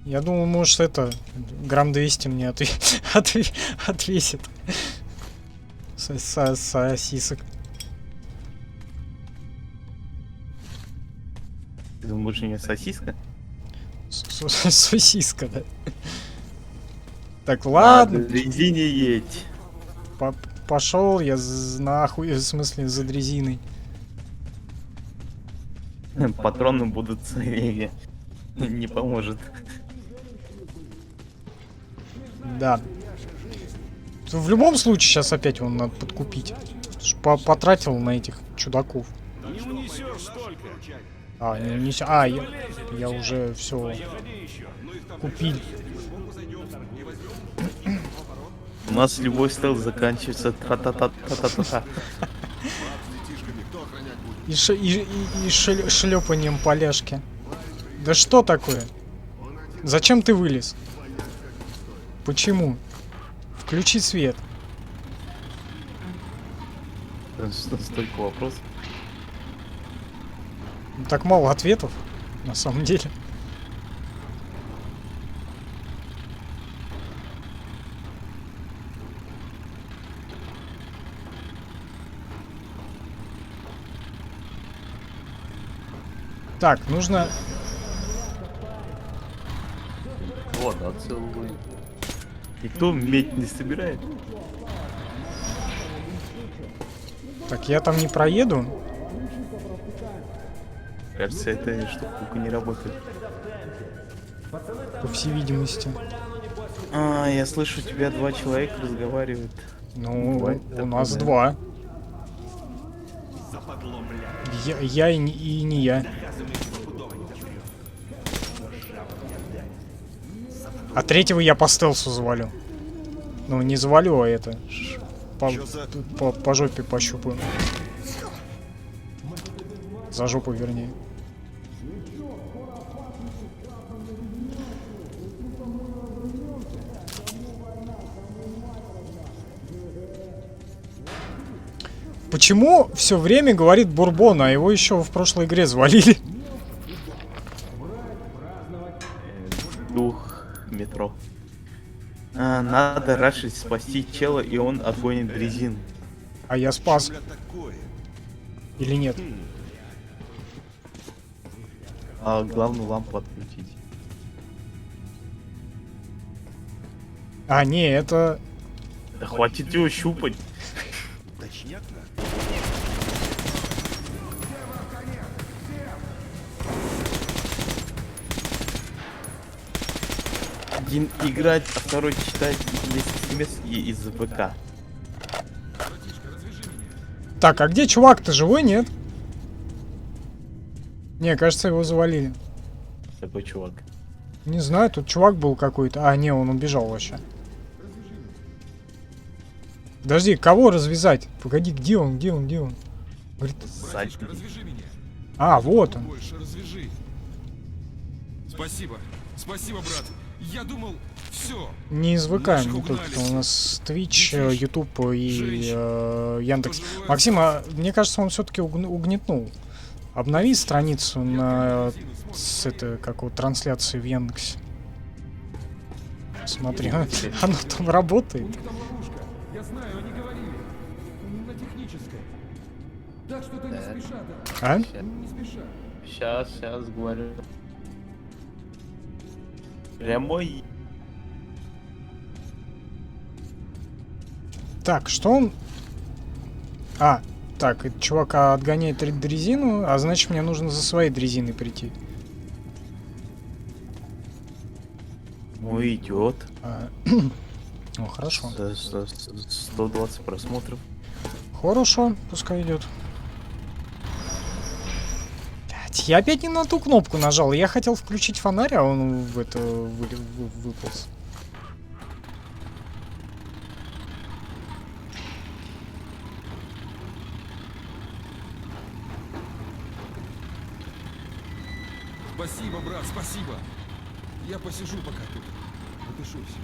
Я думаю, может, это грамм 200 мне отвесит. Сосисок. Ты думаешь, у нее сосиска? Сосиска, да? Так, ладно. На дрезине едь. Пошел я нахуй, в смысле, за дрезиной. Патроны будут целее. Не поможет. Да. В любом случае, сейчас опять его надо подкупить. Потратил на этих чудаков. Не унесешь столько. А, не унесешь. Я уже все купил. У нас любой стелс заканчивается та-та-та-та-та-та. И шлепанием поляшки. Да что такое? Зачем ты вылез? Почему? Включи свет. Столько вопросов. Так мало ответов, на самом деле. Так, нужно... Вода целую. Никто медь не собирает. Так, я там не проеду. Кажется, эта штука не работает. По всей видимости. Я слышу, у тебя 2 человека разговаривают. Ну, у нас 2. Я и не я. А третьего я по стелсу завалю. Ну, не завалю, а это... По жопе пощупаю. За жопу, вернее. Почему все время говорит Бурбон, а его еще в прошлой игре завалили? Дух метро. Надо рашить, спасти чела, и он отгонит дрезину. А я спас. Или нет? А главную лампу открутить. А, не, это... Да хватит его щупать. Один играть, а второй читать смс из ВК. Так, а где чувак? Ты живой, нет? Не, кажется, его завалили. Такой чувак. Не знаю, тут чувак был какой-то. А, не, он убежал вообще. Подожди, кого развязать? Погоди, где он? Говорит... А, вот он. Спасибо. Спасибо, брат. Я думал, все. Не из ВК, не только. У нас Twitch, YouTube и Яндекс. Максим, мне кажется, он все-таки угнетнул. Обнови страницу на трансляции в Яндексе. Смотри, оно там работает. Я знаю, они говорили. На технической. Так что ты не спеша, да. А? Не спеша. Сейчас говорю. Прямой. Так, что он... А, так, этот чувак отгоняет дрезину, а значит мне нужно за своей дрезиной прийти. Ой, идет. Ну, хорошо. 120 просмотров. Хорошо, пускай идет. Блять, я опять не на ту кнопку нажал. Я хотел включить фонарь, а он в это выполз. Спасибо, брат, спасибо. Я посижу пока тут. Подышусь.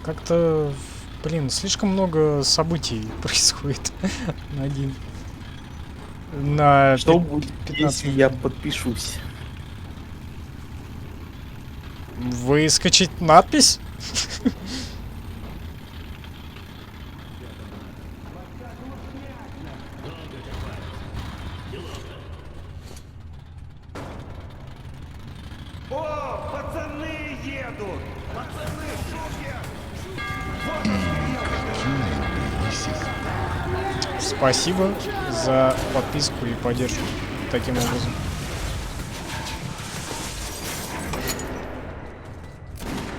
Как-то, блин, слишком много событий происходит на один. На что будет, если я подпишусь? Выскочить надпись? О, Пацаны едут! Пацаны, супер! Спасибо за подписку и поддержку таким образом.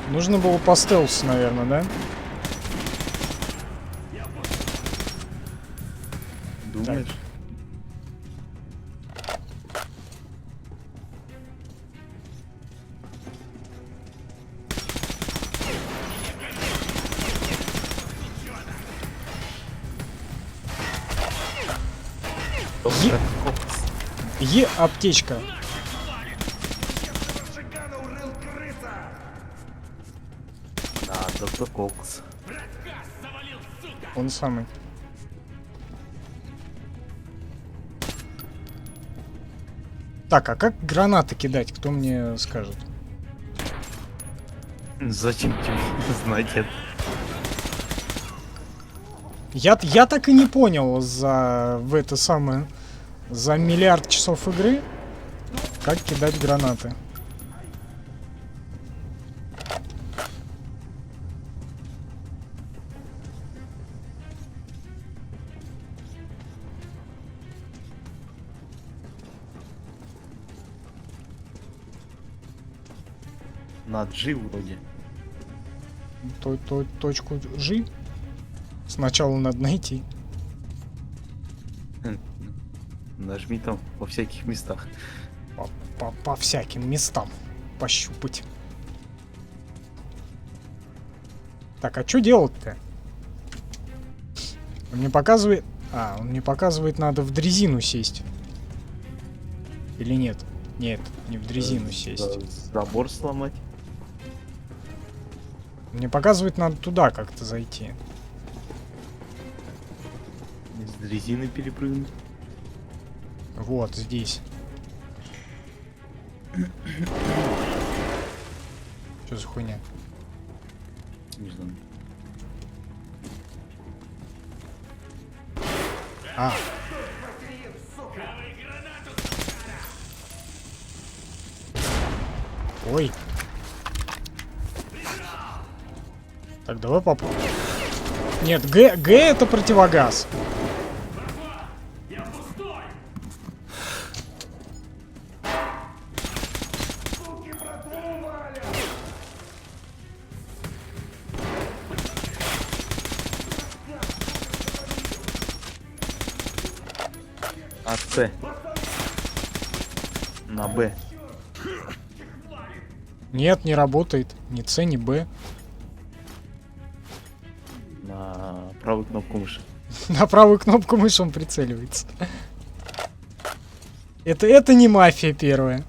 Нужно было по стелсу, наверное, да? Думаешь? Аптечка. Да, доктор Кокс. Он самый. Так, а как гранаты кидать? Кто мне скажет? Зачем тебе знать это? Я так и не понял за миллиард часов игры, как кидать гранаты. На G вроде. Точку G сначала надо найти. Нажми там во всяких местах. По всяким местам пощупать. Так, а что делать-то? Он мне показывает... он мне показывает, надо в дрезину сесть. Или нет? Нет, не в дрезину сесть. Забор сломать. Мне показывает, надо туда как-то зайти. С дрезины перепрыгнуть. Вот здесь. Что за хуйня? Не знаю. Ой. Так, давай попробуем. Нет, Г это противогаз. А С. На Б. Нет, не работает. Ни С, ни Б. На правую кнопку мыши. На правую кнопку мыши он прицеливается. Это не мафия первая.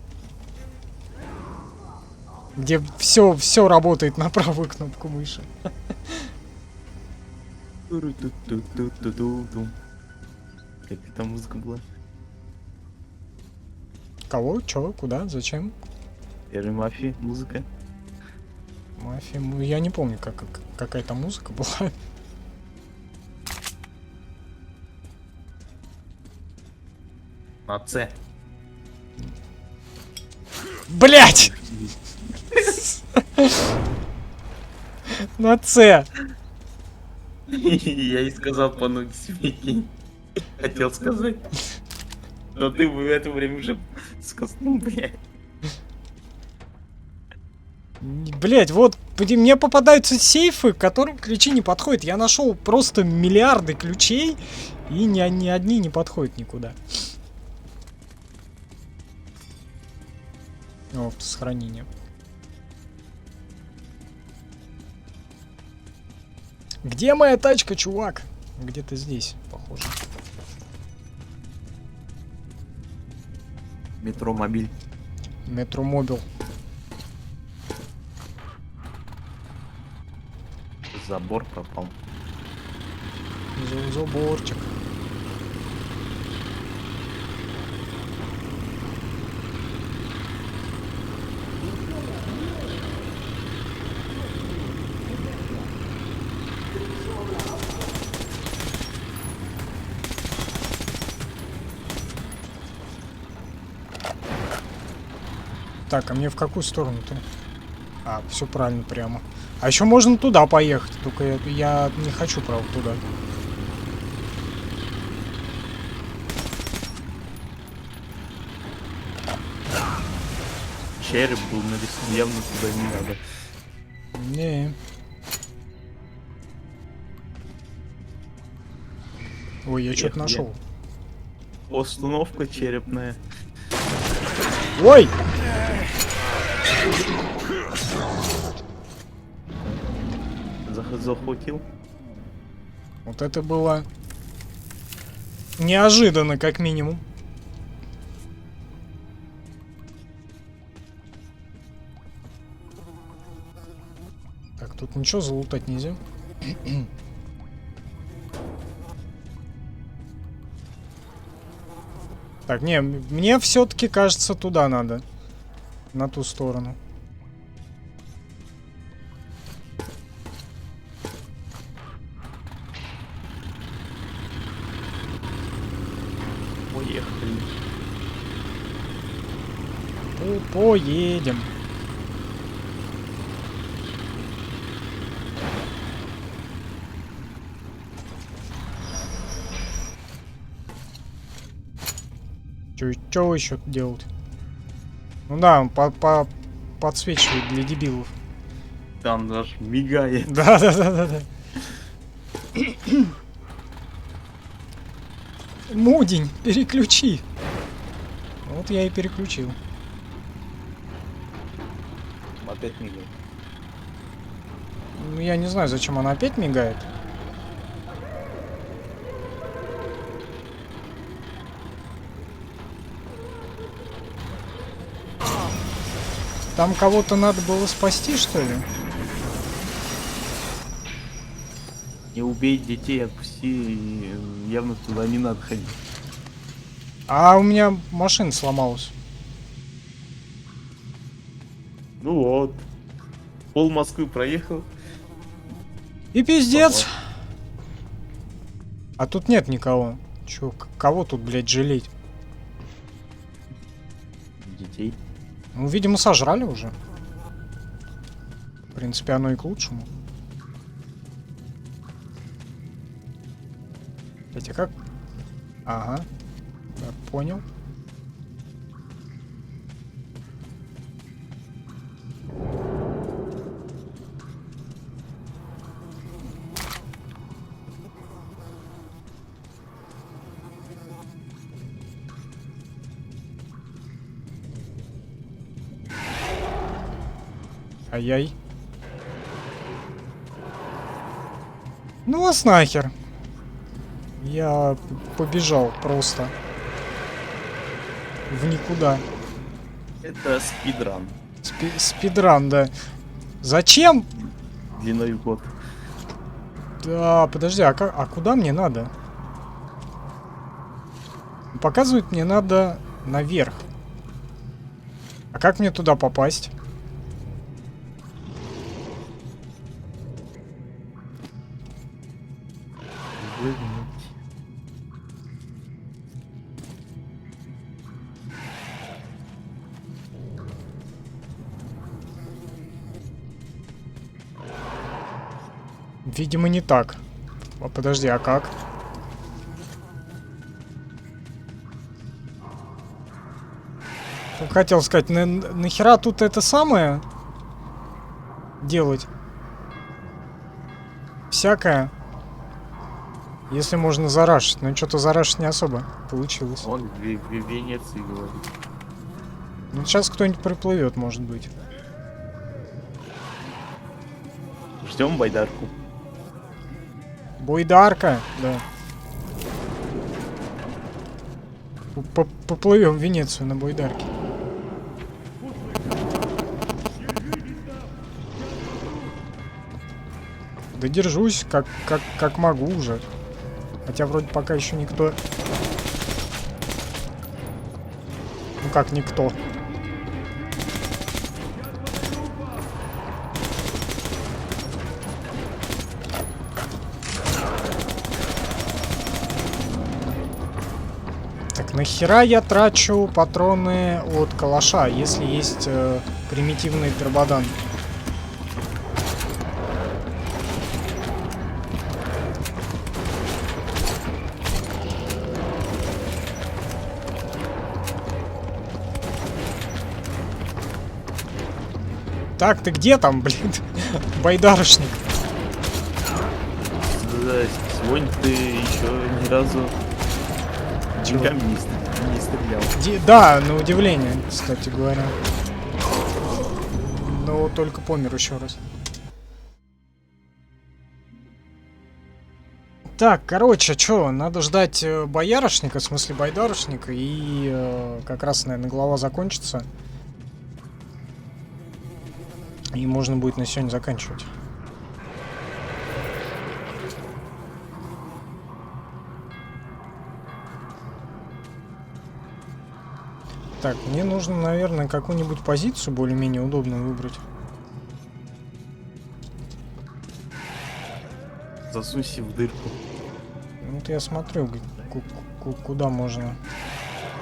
Где все работает на правую кнопку мыши. Как это музыка была? Кого? Чё? Куда? Зачем? Первой мафии музыка. Мафия. Я не помню, какая-то музыка была. На С. Блять! На С. Я и сказал по ноге себе. Хотел сказать. Но ты в это время уже сказал, блядь. Блять, вот мне попадаются сейфы, к которым ключи не подходят. Я нашел просто миллиарды ключей, и ни одни не подходят никуда. О, сохранение. Где моя тачка, чувак? Где-то здесь, похоже. Метромобиль. Метромобил. Забор пропал. Заборчик. Так, а мне в какую сторону-то? А, все правильно прямо. А еще можно туда поехать, только я не хочу, правда, туда. Череп был нарисован, явно туда не надо. Не. Ой, я что-то нашел. Установка черепная. Ой! Захватил. Вот это было неожиданно, как минимум. Так, тут ничего залутать нельзя. Так, не, мне все-таки кажется, туда надо. На ту сторону. Поехали. Поедем. Чё еще делать? Ну да, он подсвечивает для дебилов. Там даже мигает. Да. Мудень, переключи. Вот я и переключил. Опять мигает. Ну, я не знаю, зачем она опять мигает. Там кого-то надо было спасти, что ли? Не убей детей, отпусти, явно туда не надо ходить. А у меня машина сломалась. Ну вот. Пол Москвы проехал. И пиздец. А тут нет никого. Чё, кого тут, блядь, жалеть? Детей. Ну, видимо, сожрали уже. В принципе, оно и к лучшему. Хотя как? Ага. Я понял. Ай-яй. Ну вас нахер. Я побежал просто. В никуда. Это спидран. Спидран, да. Зачем? Длиной в год. Да, подожди, а куда мне надо? Показывает, мне надо наверх. А как мне туда попасть? Видимо, не так. О, подожди, а как? Хотел сказать, нахера тут это самое делать? Всякое. Если можно зарашить. Но что-то зарашить не особо получилось. Он в Венеции говорит. Ну, сейчас кто-нибудь приплывет, может быть. Ждем байдарку. Бойдарка, да. Поплывем в Венецию на бойдарке. Да держусь, как могу уже. Хотя вроде пока еще никто... Ну как никто? Так, нахера я трачу патроны от калаша, если есть примитивный карбодан? Так, ты где там, блин? Байдарочник. Да, сегодня ты еще ни разу деньгами не стрелял. Да, на удивление, кстати говоря. Но только помер еще раз. Так, короче, что, надо ждать боярышника, в смысле байдарочника, и как раз, наверное, глава закончится. И можно будет на сегодня заканчивать. Так, мне нужно, наверное, какую-нибудь позицию более-менее удобную выбрать. Засунься в дырку. Вот я смотрю, куда можно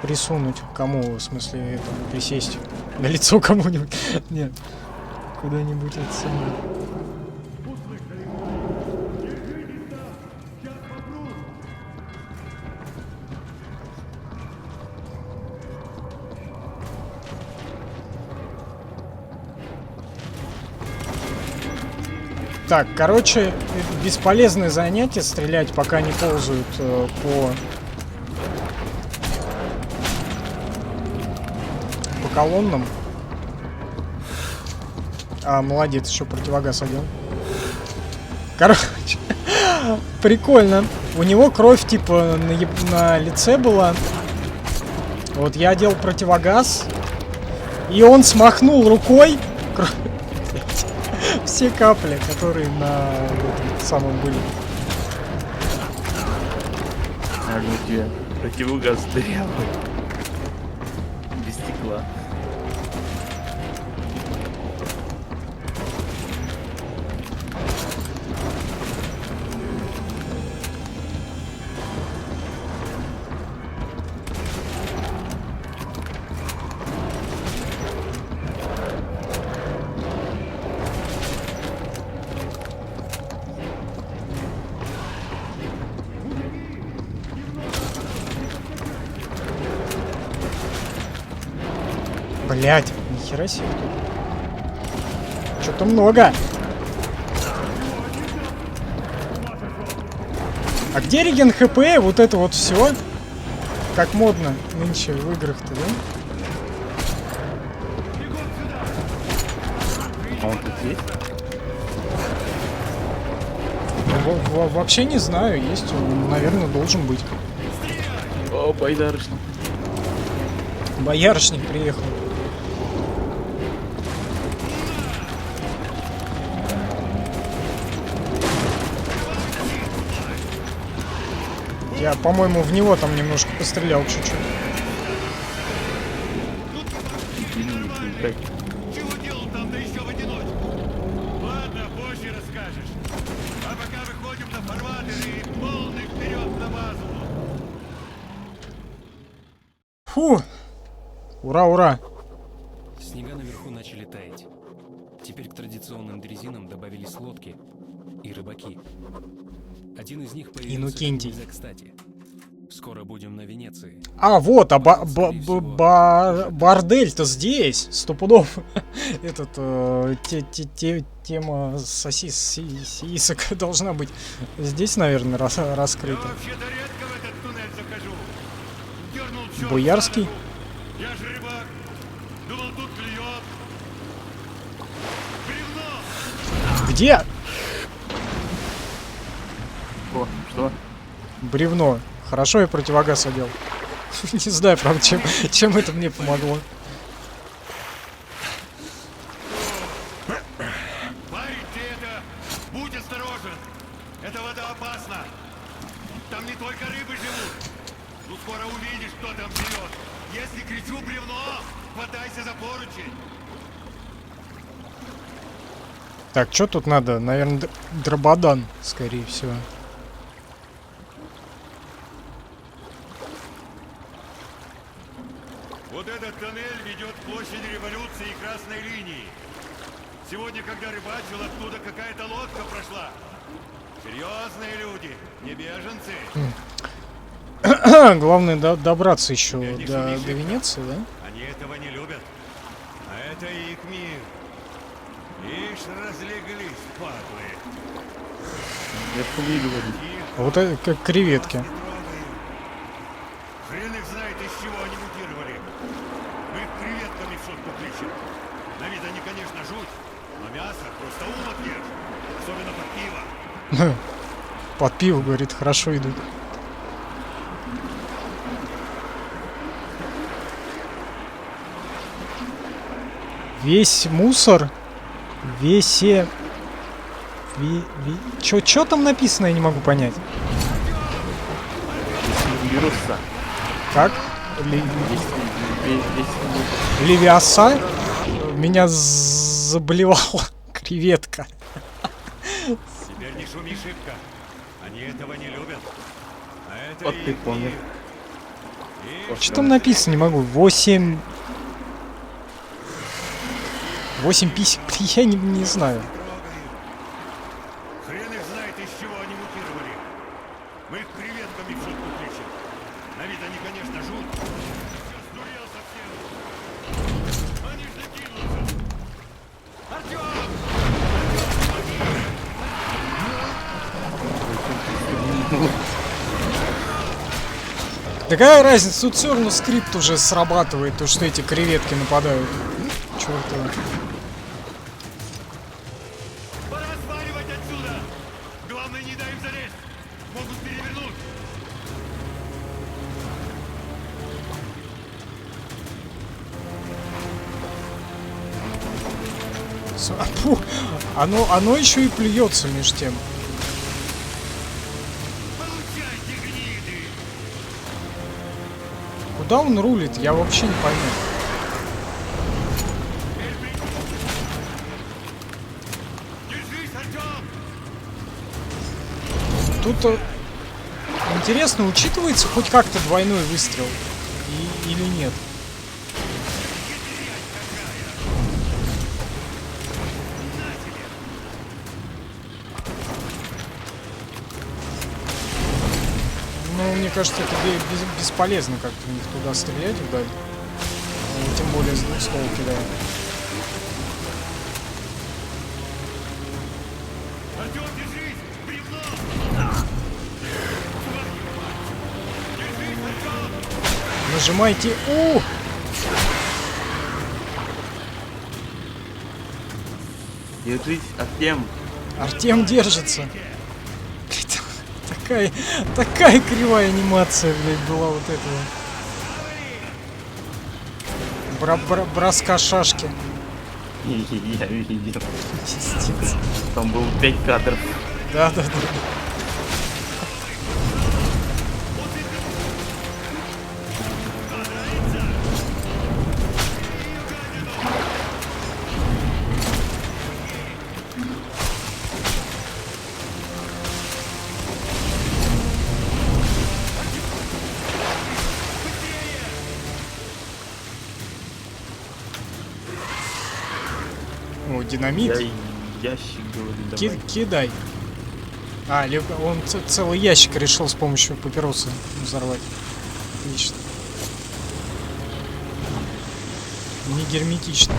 присунуть. Кому, в смысле, это, присесть на лицо кому-нибудь. Нет, куда-нибудь это самое. Так, короче, бесполезное занятие стрелять, пока не ползают по колоннам. А, молодец, еще противогаз одел. Короче, прикольно. У него кровь типа на лице была. Вот я одел противогаз, и он смахнул рукой все капли, которые на этом самом были. А где? Противогаз дырявый. Без стекла. Блять, нихера себе. Что-то много. А где реген ХП? Вот это вот все. Как модно нынче в играх-то, да? А он тут есть? Вообще не знаю, есть, наверное, должен быть. О, байдарочник. Боярышник приехал. Я, по-моему, в него там немножко пострелял чуть-чуть. Чего делал там, да еще в одиночку? Ладно, позже расскажешь. А пока выходим на фарватеры и полный вперед на базу. Фу! Ура, ура! Снега наверху начали таять. Теперь к традиционным дрезинам добавились лодки и рыбаки. Один из них появился Иннокентий. кстати. Скоро будем на Венеции. А, вот, а бордель-то здесь, 100 пудов. Этот, тема сосисок должна быть здесь, наверное, раскрыта. Вообще-то редко в этот туннель захожу. Дернул черт. Боярский? Я же рыбак. Думал, тут клюет. Бревно! Где? О, что? Бревно. Хорошо, я противогаз одел. Не знаю, правда, чем это мне помогло. Парень, ты это... Будь осторожен. Эта вода опасна. Там не только рыбы живут. Ну скоро увидишь, кто там живет. Если кричу бревно, хватайся за поручень. Так, что тут надо? Наверное, дрободан, скорее всего. Вот этот тоннель ведет к площади Революции и Красной линии. Сегодня, когда рыбачил, оттуда какая-то лодка прошла. Серьезные люди, не беженцы. Главное добраться еще до Венеции, да? Они этого не любят. А это их мир. Ишь, разлеглись, падлы. Я помню говорить. Вот это как креветки. Хрен их знает, из чего они мутировали. Мы их креветками в шутку кличем. На вид они, конечно, жуть, но мясо просто ум отъешь. Особенно под пиво. Под пиво, говорит, хорошо идут. Весь мусор, Чё там написано, я не могу понять. Вируса. Как? Левиаса? Меня заблевала креветка. Теперь не шуми шибко. Они этого не любят. А это Вот ты их помнишь. мир. Что там написано, не могу. 8 писем, я не знаю. Хрен их знает, из чего они мутировали. Мы их креветками в шутку кличем. На вид они, конечно, жуть. Сейчас сдурел совсем. Они ж накинутся. Артём! Какая разница, тут все равно скрипт уже срабатывает, то что эти креветки нападают. Чёртова. Пора сваливать отсюда! Главное, не дай им залезть! Могут перевернуть! Фу, оно еще и плюется между тем. Получайте, гниды! Куда он рулит, я вообще не пойму. Держись, Артём! Тут интересно, учитывается хоть как-то двойной выстрел или нет? Ну, мне кажется, это бесполезно как-то у них туда стрелять вдаль. Ну, тем более с двухстволки, да. Артём, держись! Бревно! Держись, Артём! Нажимайте Держись, Артем. Артем держится. Такая кривая анимация, блядь, была вот этого. Броска шашки. Я видел. Пиздец. Там было 5 кадров. Да. О, динамит. Ящик, говорю, давай. Кидай. А, он целый ящик решил с помощью папиросы взорвать. Отлично. Не герметично.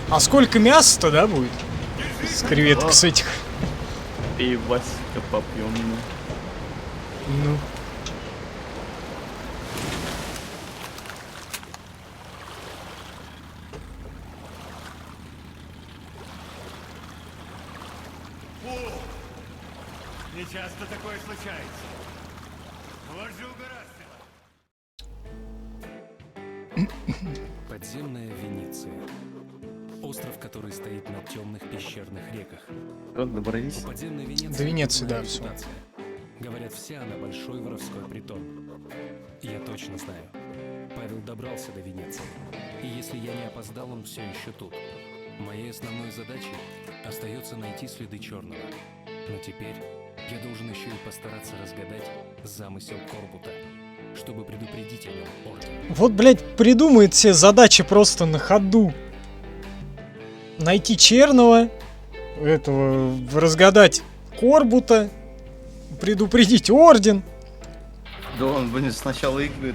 А сколько мяса-то, да, будет? С креветок с этих. Пивасика попьем. Ну. Не часто такое случается. Вот же угораздило. Подземная Венеция. Остров, который стоит на темных пещерных реках. Добрались? У подземной Венеции, До Венеции, да, дурная всё. репутация. Говорят, вся она большой воровской притон. Я точно знаю. Павел добрался до Венеции. И если я не опоздал, он все еще тут. Моей основной задачей остается найти следы черного. Но теперь я должен еще и постараться разгадать замысел Корбута, чтобы предупредить о нем Орден. Вот, блядь, придумает все задачи просто на ходу. Найти черного, этого, разгадать Корбута, предупредить Орден. Да он, блин, с начала игры.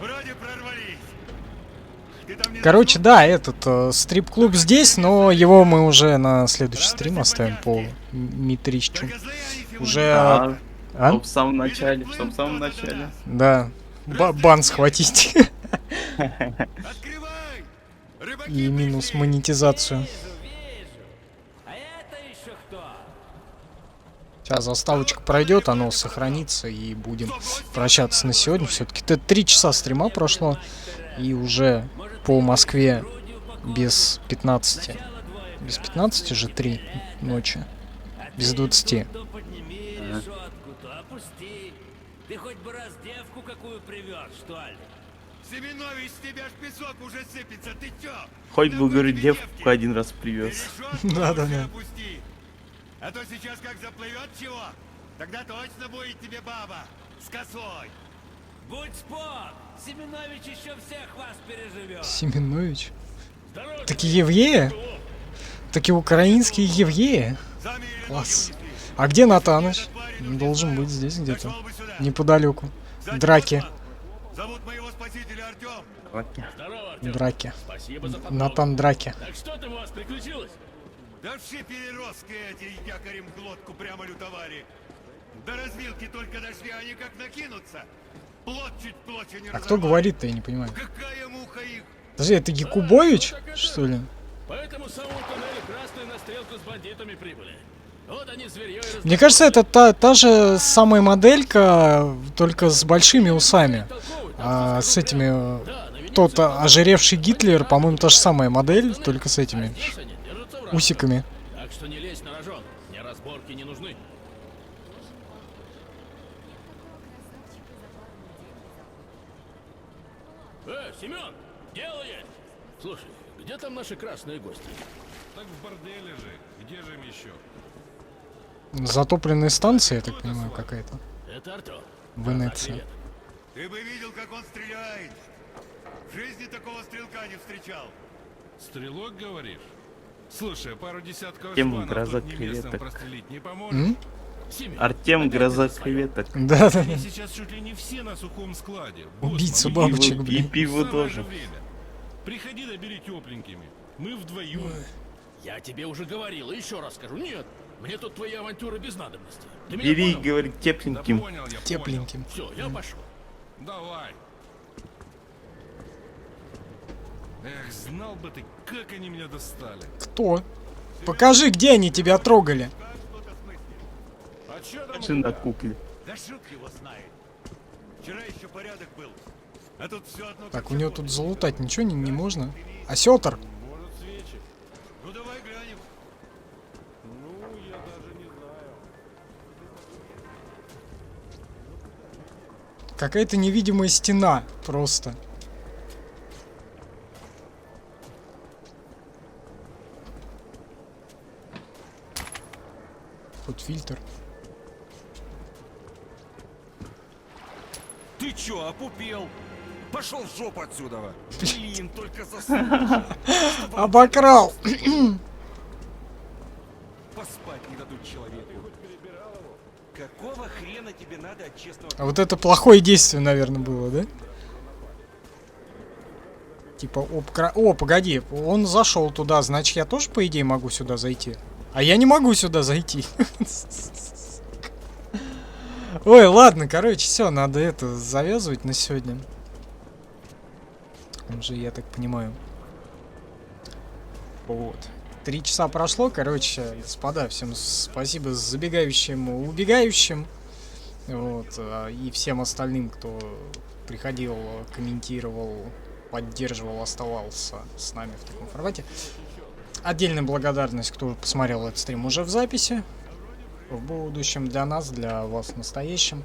Вроде прорвались. Ты там не Короче, да, этот стрип-клуб здесь, но его мы уже на следующий стрим оставим по Митрищу. Уже... А? А? В самом начале, в самом начале. Да. Бан схватить. Открывай! Рыбаки И минус пришли! монетизацию. А это еще кто? Сейчас заставочка пройдет, оно сохранится и будем прощаться на сегодня. Все-таки 3 часа стрима прошло и уже по Москве без 15. Без 15 же 3 ночи. Без 20. То подними решетку, то опусти. Ты хоть бы раз девку какую привез, что ли? Семенович, с тебя ж песок уже сыпется, ты чё? Хоть Да бы, говорю, тебе девку девки. один раз привез. Решетку Да-да-да. уже опусти. А то сейчас как заплывет чего, тогда точно будет тебе баба с косой. Будь спок! Семенович еще всех вас переживет. Семенович. Такие евреи? Такие украинские евреи? Класс. А где Натаныч? Должен быть здесь где-то. Неподалеку. Драки. Зовут моего спасителя Артем. Драки. Натан Драки. Так что там у вас приключилось? Да все переростки эти якорем в глотку прямо лютовали. До развилки только дошли, они как накинутся. Плот чуть плотью не А кто говорит-то, я не понимаю. Какая муха их? Подожди, это Якубович, что ли? По этому самому туннелю красные на стрелку с бандитами прибыли. Вот они зверьё и Мне кажется, это та же самая моделька, только с большими усами. А с этими... Тот ожиревший Гитлер, по-моему, та же самая модель, только с этими усиками. Так что не лезь на рожон, мне разборки не нужны. Семен, дело есть. Слушай, где там наши красные гости? Так в борделе же. Где же им еще? Затопленная станция, я так понимаю, какая-то. Это Артем. В Венеции. Ты бы видел, как он стреляет. В жизни такого стрелка не встречал. Стрелок, говоришь? Слушай, пару десятков Артем, шпанов гроза тут невестам креветок. прострелить не поможет? Семен, Артем, гроза креветок. Да-да-да. Они сейчас чуть ли не все на сухом складе. Убийца Боссман, бабочек, И блин. пиво самое тоже. же время. Приходи, набери тепленькими. Мы вдвоем. я тебе уже говорил, и еще раз скажу, нет, мне тут твои авантюры без надобности. Ты меня Бери, понял? говорит, Да тепленьким. понял я, Тепленьким. Все, я пошел. понял. Давай. Эх, знал бы ты, как они меня достали. Кто? Покажи, где они тебя трогали. А че там? Сын на кукле. Да шут его знает. Вчера еще порядок был. А тут все одно... Так, у него тут залутать ничего не можно. Осетр. Может, свечи? Ну давай глянем. Ну, я даже не знаю. Какая-то невидимая стена просто. Тут фильтр. Ты чё, опупел? Пошел в жопу отсюда! Блин, только заснул. Обокрал. Поспать не дадут человеку. Какого хрена тебе надо от честного... А вот это плохое действие, наверное, было, да? Типа, о, погоди, он зашел туда, значит, я тоже, по идее, могу сюда зайти. А я не могу сюда зайти. Ой, ладно, короче, все, надо это завязывать на сегодня. Уже, я так понимаю. Вот. 3 часа прошло, короче, господа, всем спасибо забегающим, убегающим. Вот, и всем остальным, кто приходил, комментировал, поддерживал, оставался с нами в таком формате. Отдельная благодарность, кто посмотрел этот стрим уже в записи. В будущем для нас, для вас в настоящем.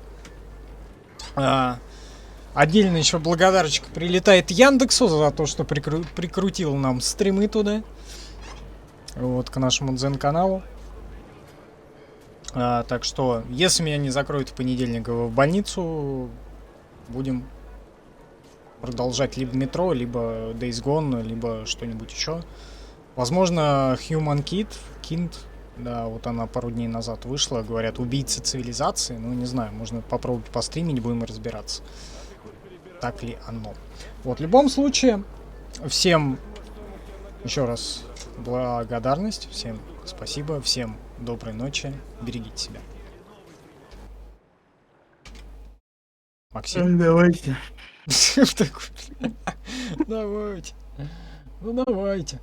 Отдельно еще благодарочка прилетает Яндексу за то, что прикрутил нам стримы туда. Вот, к нашему дзен-каналу. Так что, если меня не закроют в понедельник в больницу, будем продолжать либо метро, либо Days Gone, либо что-нибудь еще. Возможно, Human Kind, да, вот она пару дней назад вышла, говорят, убийца цивилизации. Ну, не знаю, можно попробовать постримить, будем разбираться. так ли оно. Вот, в любом случае, всем еще раз благодарность, всем спасибо, всем доброй ночи, берегите себя. Максим? Давайте. Давайте. Ну давайте.